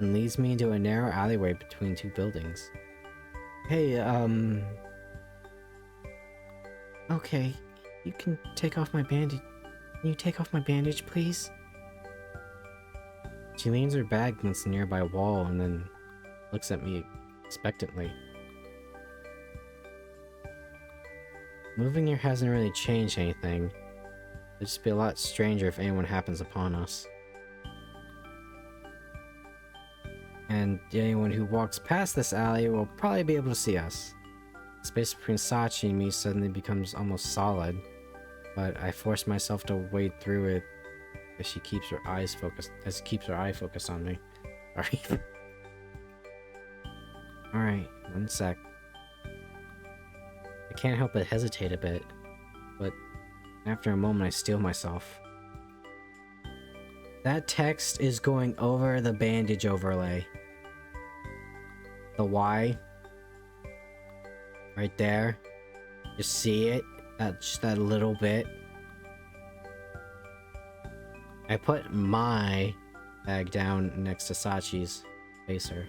Speaker 1: and leads me into a narrow alleyway between two buildings. Hey, okay, you can take off my bandage. Can you take off my bandage, please? She leans her back against the nearby wall and then looks at me expectantly. Moving here hasn't really changed anything. It'd just be a lot stranger if anyone happens upon us. And anyone who walks past this alley will probably be able to see us. The space between Sachi and me suddenly becomes almost solid, but I force myself to wade through it as she keeps her eyes focused, on me. Sorry. Alright, one sec. I can't help but hesitate a bit, but after a moment I steel myself. That text is going over the bandage overlay. The Y. Right there. Just see it? Just that little bit. I put my bag down next to Sachi's facer.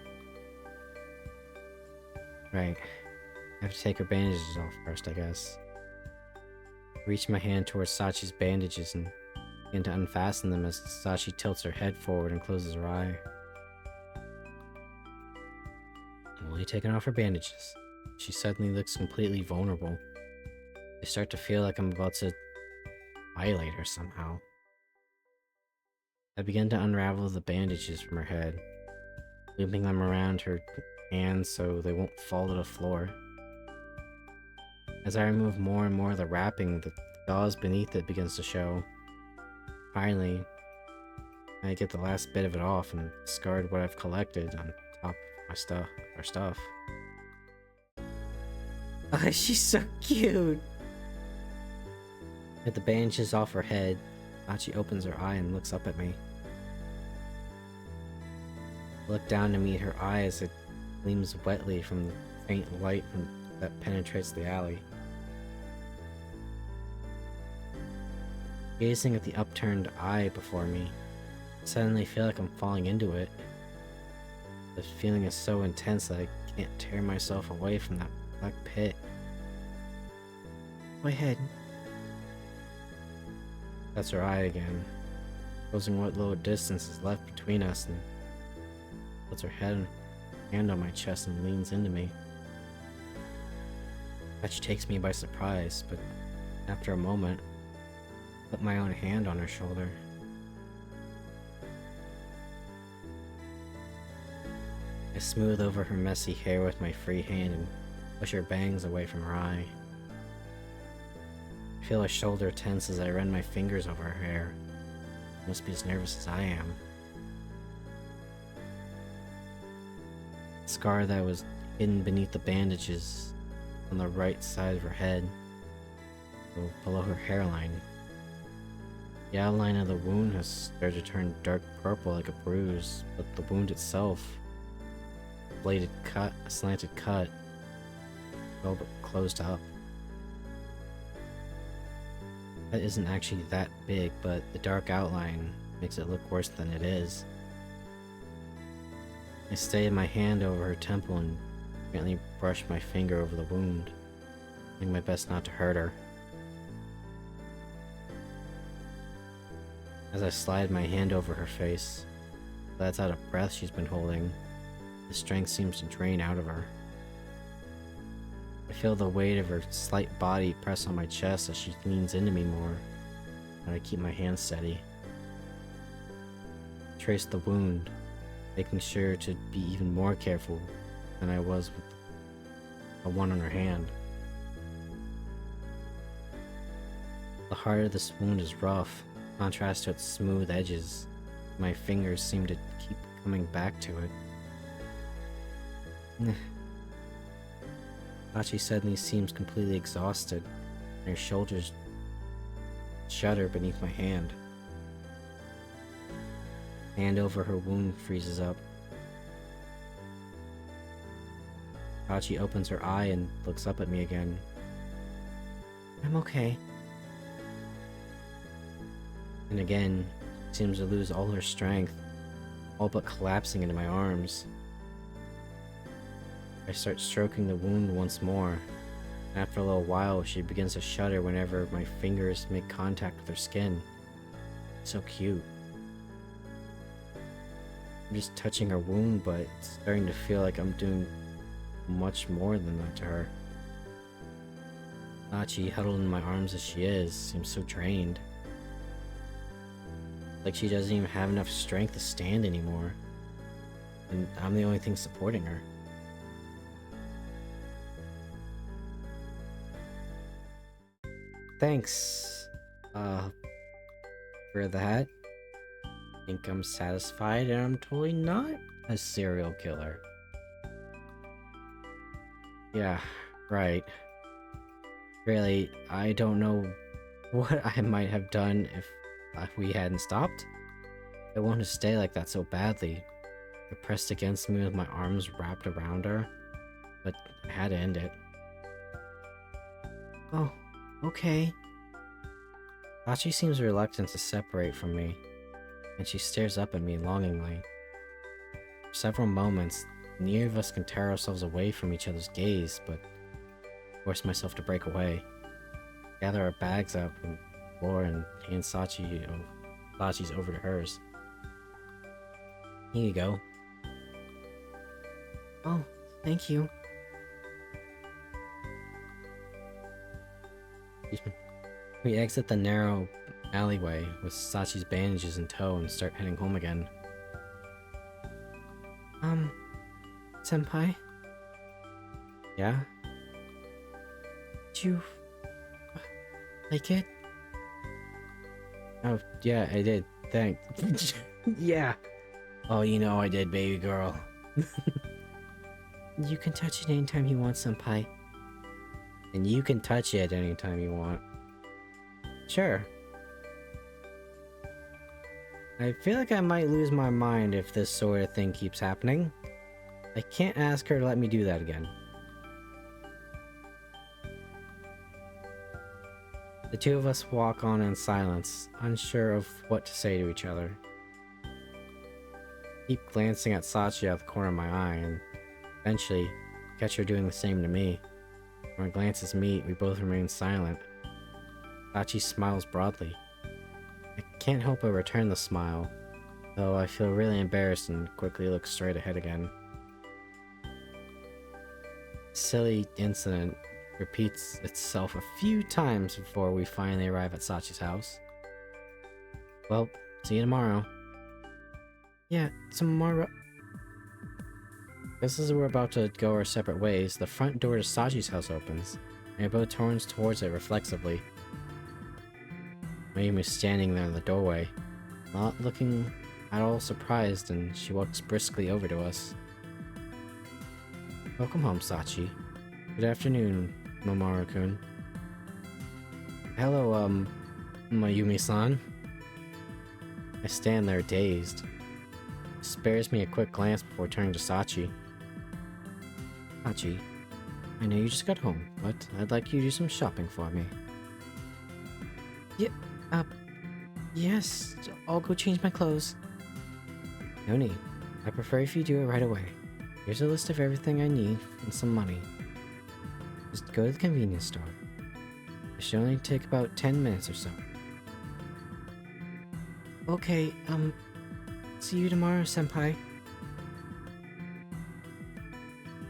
Speaker 1: Right. I have to take her bandages off first, I guess. Reach my hand towards Sachi's bandages and begin to unfasten them as Sachi tilts her head forward and closes her eye. I'm only taking off her bandages. She suddenly looks completely vulnerable. I start to feel like I'm about to violate her somehow. I begin to unravel the bandages from her head, looping them around her hands so they won't fall to the floor. As I remove more and more of the wrapping, the gauze beneath it begins to show. Finally, I get the last bit of it off and discard what I've collected on top of our stuff. Oh, she's so cute! With the bandages off her head, Sachi opens her eye and looks up at me. I look down to meet her eye as it gleams wetly from the faint light that penetrates the alley. Gazing at the upturned eye before me, I suddenly feel like I'm falling into it. The feeling is so intense that I can't tear myself away from that black pit. Go ahead. That's her eye again, closing what little distance is left between us, and puts her head hand on my chest and leans into me. Touch takes me by surprise, but after a moment, I put my own hand on her shoulder. I smooth over her messy hair with my free hand and push her bangs away from her eye. I feel her shoulder tense as I run my fingers over her hair. She must be as nervous as I am. The scar that was hidden beneath the bandages on the right side of her head, below her hairline. The outline of the wound has started to turn dark purple like a bruise, but the wound itself, a slanted cut, all but closed up. That isn't actually that big, but the dark outline makes it look worse than it is. I stayed my hand over her temple and gently brushed my finger over the wound, doing my best not to hurt her. As I slide my hand over her face, lets out a breath she's been holding. The strength seems to drain out of her. I feel the weight of her slight body press on my chest as she leans into me more, and I keep my hand steady. I trace the wound, making sure to be even more careful than I was with the one on her hand. The heart of this wound is rough, in contrast to its smooth edges. My fingers seem to keep coming back to it. Hachi suddenly seems completely exhausted, and her shoulders shudder beneath my hand. Hand over her wound freezes up. Hachi opens her eye and looks up at me again. I'm okay. And again, she seems to lose all her strength, all but collapsing into my arms. I start stroking the wound once more. After a little while, she begins to shudder whenever my fingers make contact with her skin. So cute. I'm just touching her wound, but it's starting to feel like I'm doing much more than that to her. Hachi, huddled in my arms as she is, seems so drained. Like she doesn't even have enough strength to stand anymore. And I'm the only thing supporting her. Thanks, for that. I think I'm satisfied and I'm totally not a serial killer. Yeah, right. Really, I don't know what I might have done if we hadn't stopped. I wanted to stay like that so badly. Her pressed against me with my arms wrapped around her, but I had to end it. Oh, okay. Hachi seems reluctant to separate from me, and she stares up at me longingly. For several moments, neither of us can tear ourselves away from each other's gaze, but I force myself to break away. Gather our bags up from the floor and hand Hachi's over to hers. Here you go. Oh, thank you. We exit the narrow alleyway with Sachi's bandages in tow and start heading home again. Senpai? Yeah? Did you like it? Oh, yeah, I did. Thanks. Yeah. Oh, you know I did, baby girl. You can touch it anytime you want, Senpai. And you can touch it anytime you want. Sure. I feel like I might lose my mind if this sort of thing keeps happening. I can't ask her to let me do that again. The two of us walk on in silence, unsure of what to say to each other. I keep glancing at Sachi out of the corner of my eye, and eventually catch her doing the same to me. When our glances meet, we both remain silent. Sachi smiles broadly. I can't help but return the smile, though I feel really embarrassed and quickly look straight ahead again.
Speaker 2: silly incident repeats itself a few times before we finally arrive at Sachi's house. Well, see you tomorrow. Yeah, tomorrow. Just as we're about to go our separate ways, the front door to Sachi's house opens, and we both turns towards it reflexively. Mayumi's standing there in the doorway, not looking at all surprised, and she walks briskly over to us. Welcome home, Sachi. Good afternoon, Mamoru-kun. Hello, Mayumi-san. I stand there dazed. She spares me a quick glance before turning to Sachi. Sachi, I know you just got home, but I'd like you to do some shopping for me.
Speaker 1: Yes, I'll go change my clothes.
Speaker 2: No need. I prefer if you do it right away. Here's a list of everything I need and some money. Just go to the convenience store. It should only take about 10 minutes or so.
Speaker 1: Okay, see you tomorrow, senpai.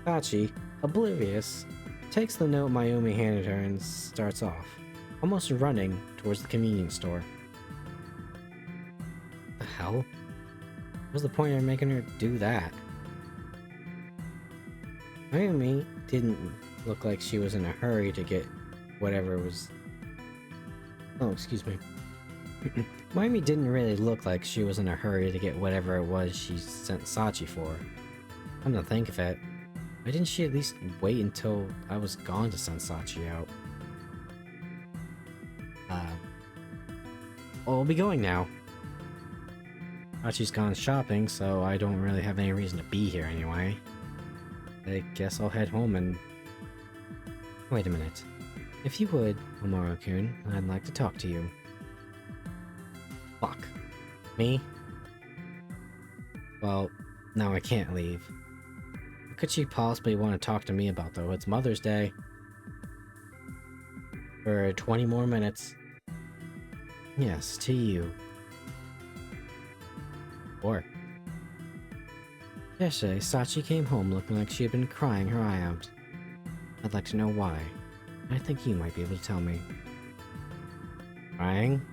Speaker 2: Sachi, oblivious, takes the note Mayumi handed her and starts off, almost running towards the convenience store. The hell? What was the point of making her do that? Mayumi didn't look like she was in a hurry to get whatever was... Oh, excuse me. Mayumi didn't really look like she was in a hurry to get whatever it was she sent Sachi for. Come to think of it, why didn't she at least wait until I was gone to send Sachi out? Well, we'll be going now. Sachi's gone shopping, so I don't really have any reason to be here anyway. I guess I'll head home and... Wait a minute. If you would, Mamoru-kun, I'd like to talk to you. Fuck. Me? Well, now I can't leave. What could she possibly want to talk to me about, though? It's Mother's Day. For 20 more minutes. Yes, to you. Or... Yesterday, Sachi came home looking like she had been crying her eye out. I'd like to know why. I think you might be able to tell me. Crying?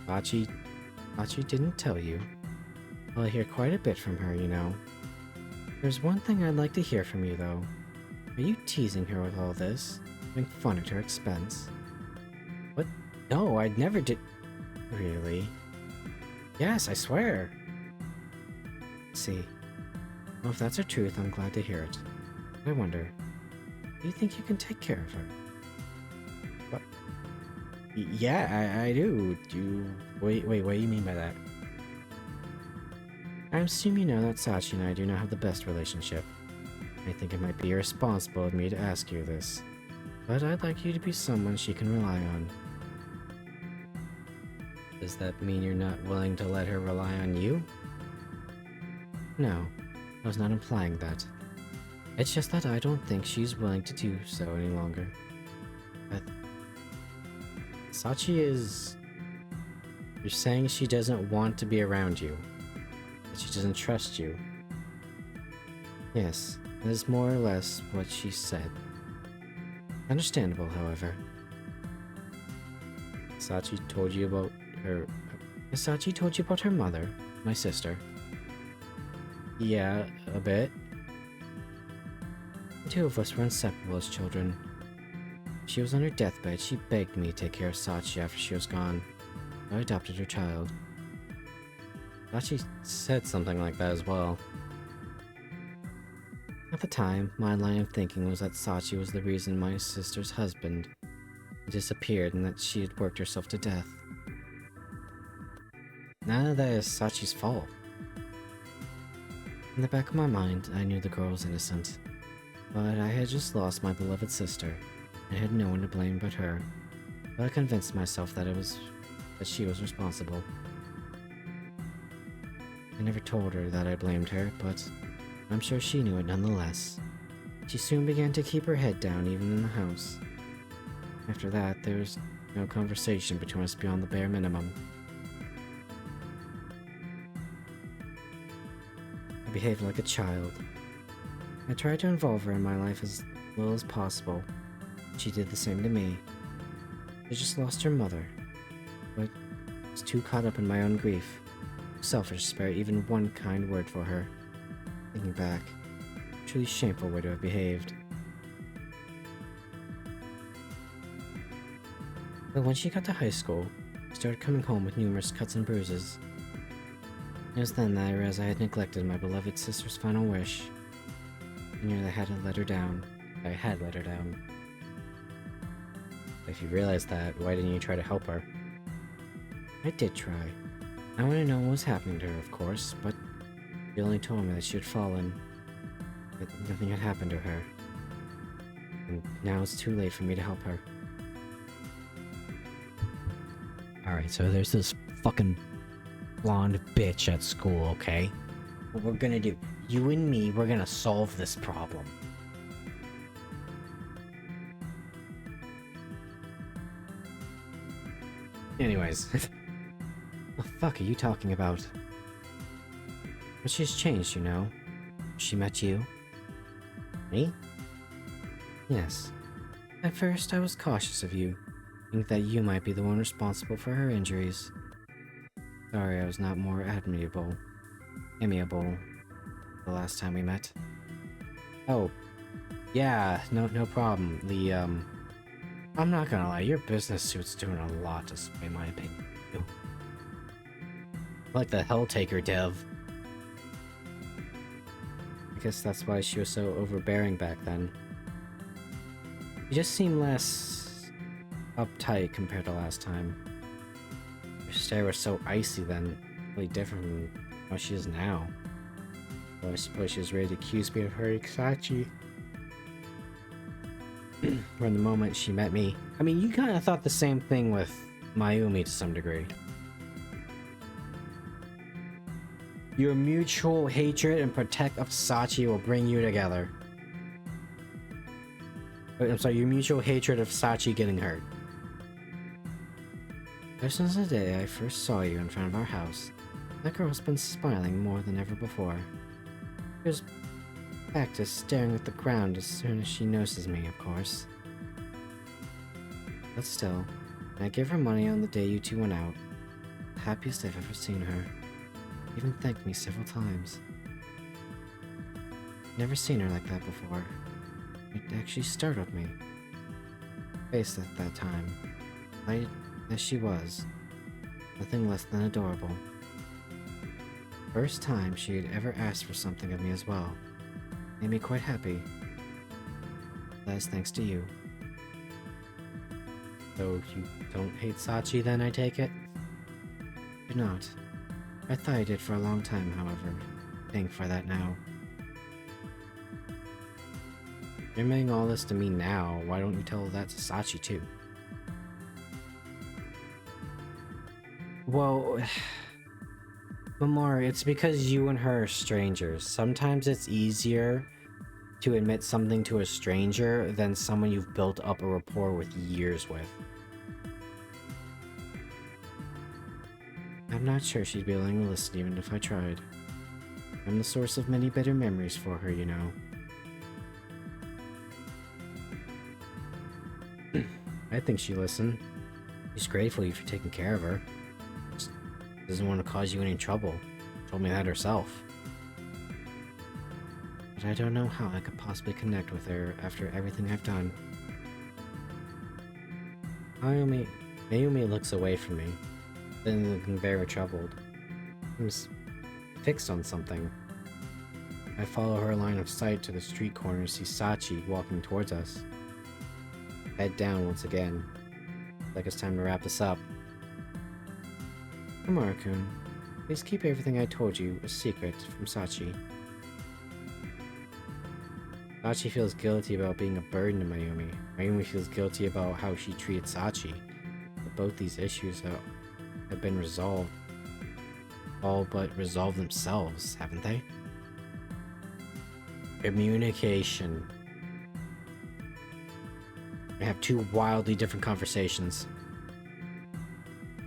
Speaker 2: Sachi didn't tell you. Well, I hear quite a bit from her, you know. There's one thing I'd like to hear from you, though. Are you teasing her with all this? Having fun at her expense? What? No, I never did... Really? Yes, I swear. See. Well, if that's the truth, I'm glad to hear it. I wonder, do you think you can take care of her? What? Yeah, I do. Wait, what do you mean by that? I assume you know that Sachi and I do not have the best relationship. I think it might be irresponsible of me to ask you this, but I'd like you to be someone she can rely on. Does that mean you're not willing to let her rely on you? No, I was not implying that. It's just that I don't think she's willing to do so any longer. But... Sachi is... You're saying she doesn't want to be around you. That she doesn't trust you. Yes, that is more or less what she said. Understandable, however. Sachi told you about her... Sachi told you about her mother, my sister. Yeah, a bit. The two of us were inseparable as children. She was on her deathbed. She begged me to take care of Sachi after she was gone. I adopted her child. Sachi said something like that as well. At the time, my line of thinking was that Sachi was the reason my sister's husband disappeared and that she had worked herself to death. None of that is Sachi's fault. In the back of my mind, I knew the girl was innocent. But I had just lost my beloved sister, and had no one to blame but her. But I convinced myself that she was responsible. I never told her that I blamed her, but I'm sure she knew it nonetheless. She soon began to keep her head down even in the house. After that, there was no conversation between us beyond the bare minimum. I behaved like a child.
Speaker 1: I tried to involve her in my life as little as possible. She did the same to me. I just lost her mother, but I was too caught up in my own grief. Selfish to spare even one kind word for her. Thinking back, truly shameful way to have behaved. But when she got to high school, she started coming home with numerous cuts and bruises. It was then that I realized I had neglected my beloved sister's final wish. I knew that I had let her down.
Speaker 2: If you realized that, why didn't you try to help her?
Speaker 1: I did try. I wanted to know what was happening to her, of course, but she only told me that she had fallen. That nothing had happened to her. And now it's too late for me to help her.
Speaker 2: Alright, so there's this fucking blonde bitch at school, okay? What we're gonna do, you and me, we're gonna solve this problem.
Speaker 1: Anyways. What the fuck are you talking about? But she's changed, you know. She met you.
Speaker 2: Me?
Speaker 1: Yes. At first, I was cautious of you, thinking that you might be the one responsible for her injuries. Sorry I was not more amiable the last time we met.
Speaker 2: Oh. Yeah, no problem.
Speaker 1: I'm not gonna lie, your business suit's doing a lot to sway my opinion.
Speaker 2: Like the Helltaker dev.
Speaker 1: I guess that's why she was so overbearing back then. You just seem less uptight compared to last time. Her stare was so icy then, really different from how she is now. Well, I suppose she was ready to accuse me of hurting Sachi. From the moment she met me. I mean, you kind of thought the same thing with Mayumi to some degree. Your mutual hatred and protect of Sachi will bring you together. I'm sorry, your mutual hatred of Sachi getting hurt. Ever since the day I first saw you in front of our house, that girl's been smiling more than ever before. She was back to staring at the ground as soon as she notices me, of course. But still, I gave her money on the day you two went out. The happiest I've ever seen her. Even thanked me several times. Never seen her like that before. It actually startled me. Face at that time, light as she was, nothing less than adorable. First time she had ever asked for something of me as well. Made me quite happy. That is thanks to you.
Speaker 2: So you don't hate Sachi then, I take it?
Speaker 1: Do not. I thought I did for a long time, however. Thank for that now. You're admitting all this to me now, why don't you tell that to Sachi too? Well, Mamoru, it's because you and her are strangers. Sometimes it's easier to admit something to a stranger than someone you've built up a rapport with years with. I'm not sure she'd be willing to listen even if I tried. I'm the source of many bitter memories for her, you know. I think she'd listen. She's grateful for taking care of her. Just doesn't want to cause you any trouble. Told me that herself. But I don't know how I could possibly connect with her after everything I've done.
Speaker 2: Mayumi looks away from me, then looking very troubled.
Speaker 1: Seems fixed on something. I follow her line of sight to the street corner to see Sachi walking towards us. Head down once again. Like it's time to wrap this up. Mamoru-kun, please keep everything I told you a secret from Sachi. Sachi feels guilty about being a burden to Mayumi. Mayumi feels guilty about how she treated Sachi. But both these issues have been resolved. All but resolved themselves, haven't they? Communication. We have two wildly different conversations.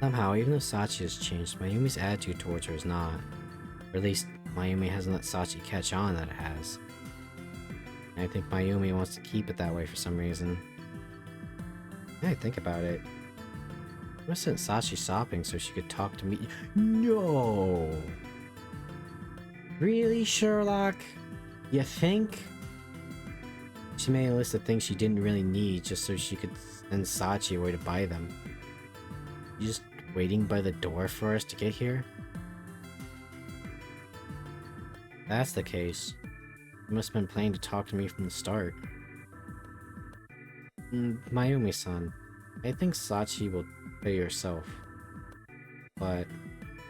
Speaker 1: Somehow, even though Sachi has changed, Mayumi's attitude towards her is not. Or at least, Mayumi hasn't let Sachi catch on that it has.
Speaker 2: I think Mayumi wants to keep it that way for some reason. Now I think about it. I must have sent Sachi shopping so she could talk to me. No! Really, Sherlock? You think? She made a list of things she didn't really need just so she could send Sachi away to buy them. You just waiting by the door for us to get here? If that's the case. You must have been planning to talk to me from the start. Mayumi-san, I think Sachi will pay herself. But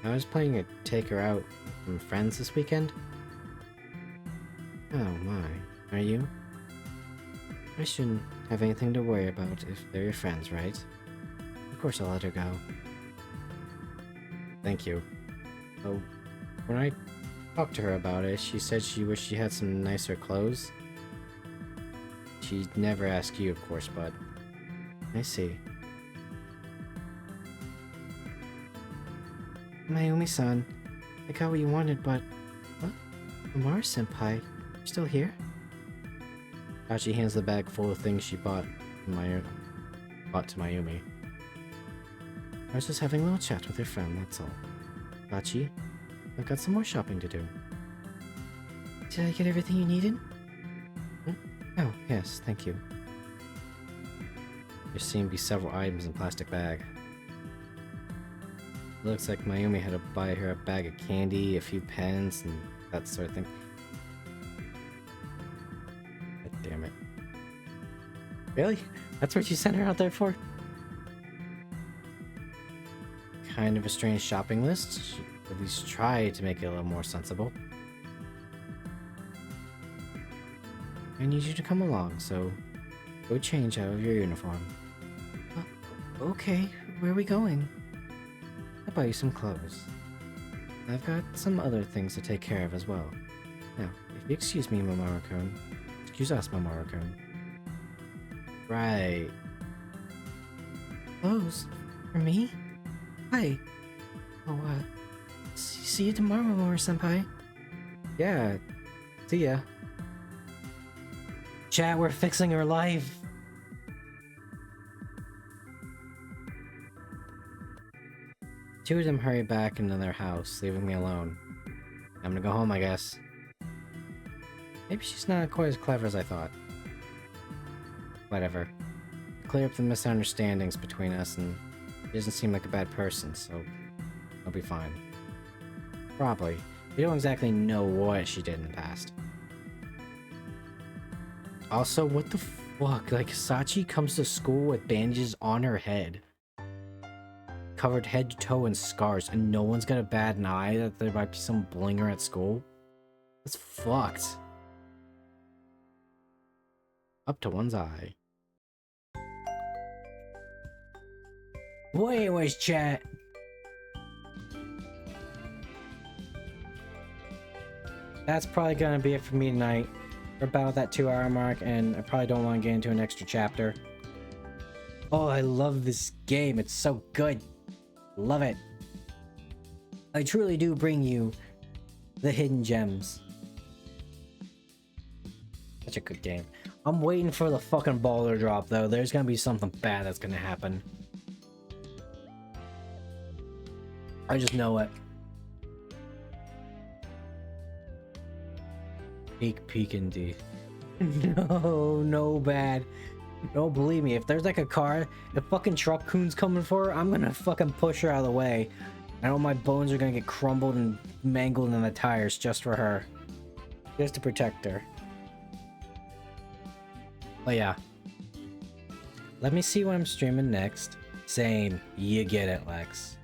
Speaker 2: I was planning to take her out with some friends this weekend. Oh my, are you? I shouldn't have anything to worry about if they're your friends, right? Of course I'll let her go. Thank you. So, when I talked to her about it, she said she wished she had some nicer clothes. She'd never ask you, of course, but I see. Mayumi-san, I got what you wanted, but... What? Amara-senpai, you're still here? Hachi hands the bag full of things she bought to Mayumi. I was just having a little chat with her friend, that's all. Hachi, I've got some more shopping to do. Did I get everything you needed? Hmm? Oh, yes, thank you. There seem to be several items in a plastic bag. Looks like Mayumi had to buy her a bag of candy, a few pens, and that sort of thing. God damn it. Really? That's what you sent her out there for? Kind of a strange shopping list. She at least try to make it a little more sensible. I need you to come along, so go change out of your uniform. Okay, where are we going? I'll buy you some clothes. I've got some other things to take care of as well. Now, if you excuse me, Mamoru-kun. Excuse us, Mamoru-kun. Right. Clothes? For me? Hi. Oh, see you tomorrow, Mamoru-senpai. Yeah, see ya. Chat, we're fixing her life. Two of them hurry back into their house, leaving me alone. I'm gonna go home, I guess. Maybe she's not quite as clever as I thought. Whatever. Clear up the misunderstandings between us, and she doesn't seem like a bad person, so I'll be fine. Probably. We don't exactly know what she did in the past. Also, what the fuck? Like, Sachi comes to school with bandages on her head. Covered head to toe in scars, and no one's gonna bat an eye that there might be some blinger at school? That's fucked. Up to one's eye. Well, anyways, chat. That's probably gonna be it for me tonight. We're about that 2-hour mark, and I probably don't want to get into an extra chapter. Oh, I love this game. It's so good. Love it. I truly do bring you the hidden gems. Such a good game. I'm waiting for the fucking baller drop, though. There's gonna be something bad that's gonna happen. I just know it. Peek indeed. No bad. No, believe me, if there's like a car, if fucking truck coon's coming for her, I'm gonna fucking push her out of the way. I know my bones are gonna get crumbled and mangled in the tires just for her. Just to protect her. But yeah. Let me see what I'm streaming next. Same, you get it, Lex.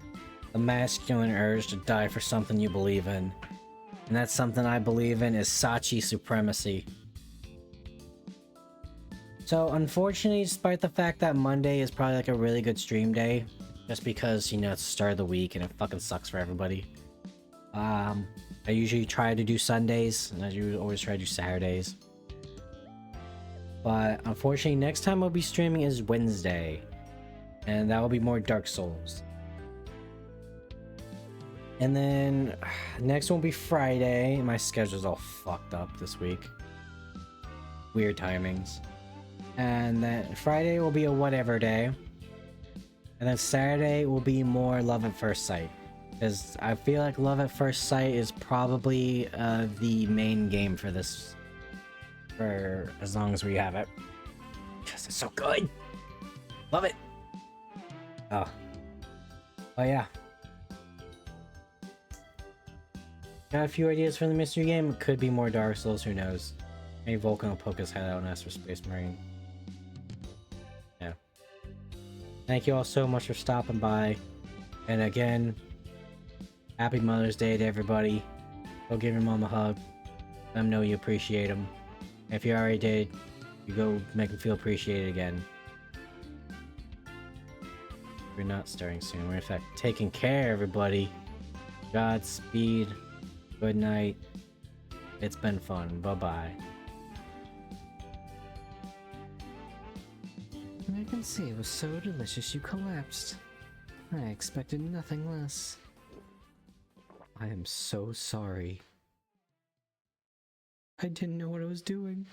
Speaker 2: The masculine urge to die for something you believe in. And that's something I believe in is Sachi supremacy. So unfortunately, despite the fact that Monday is probably like a really good stream day, just because, you know, it's the start of the week and it fucking sucks for everybody. I usually try to do Sundays, and I always try to do Saturdays. But unfortunately, next time I'll be streaming is Wednesday. And that will be more Dark Souls. And then next one will be Friday. My schedule's all fucked up this week. weird timings. And then Friday will be a whatever day. And then Saturday will be more Love at First Sight. Because I feel like Love at First Sight is probably the main game for this. For as long as we have it. Because it's so good! Love it! Oh. Oh yeah. Got a few ideas for the mystery game. It could be more Dark Souls, who knows. Maybe Vulcan will poke his head out and ask for Space Marine. Yeah. Thank you all so much for stopping by. And again, happy Mother's Day to everybody. Go give your mom a hug. Let them know you appreciate them. If you already did, you go make them feel appreciated again. We're not starting soon. We're in fact taking care, everybody. Godspeed. Good night. It's been fun. Bye-bye.
Speaker 1: I can see it was so delicious you collapsed. I expected nothing less. I am so sorry. I didn't know what I was doing.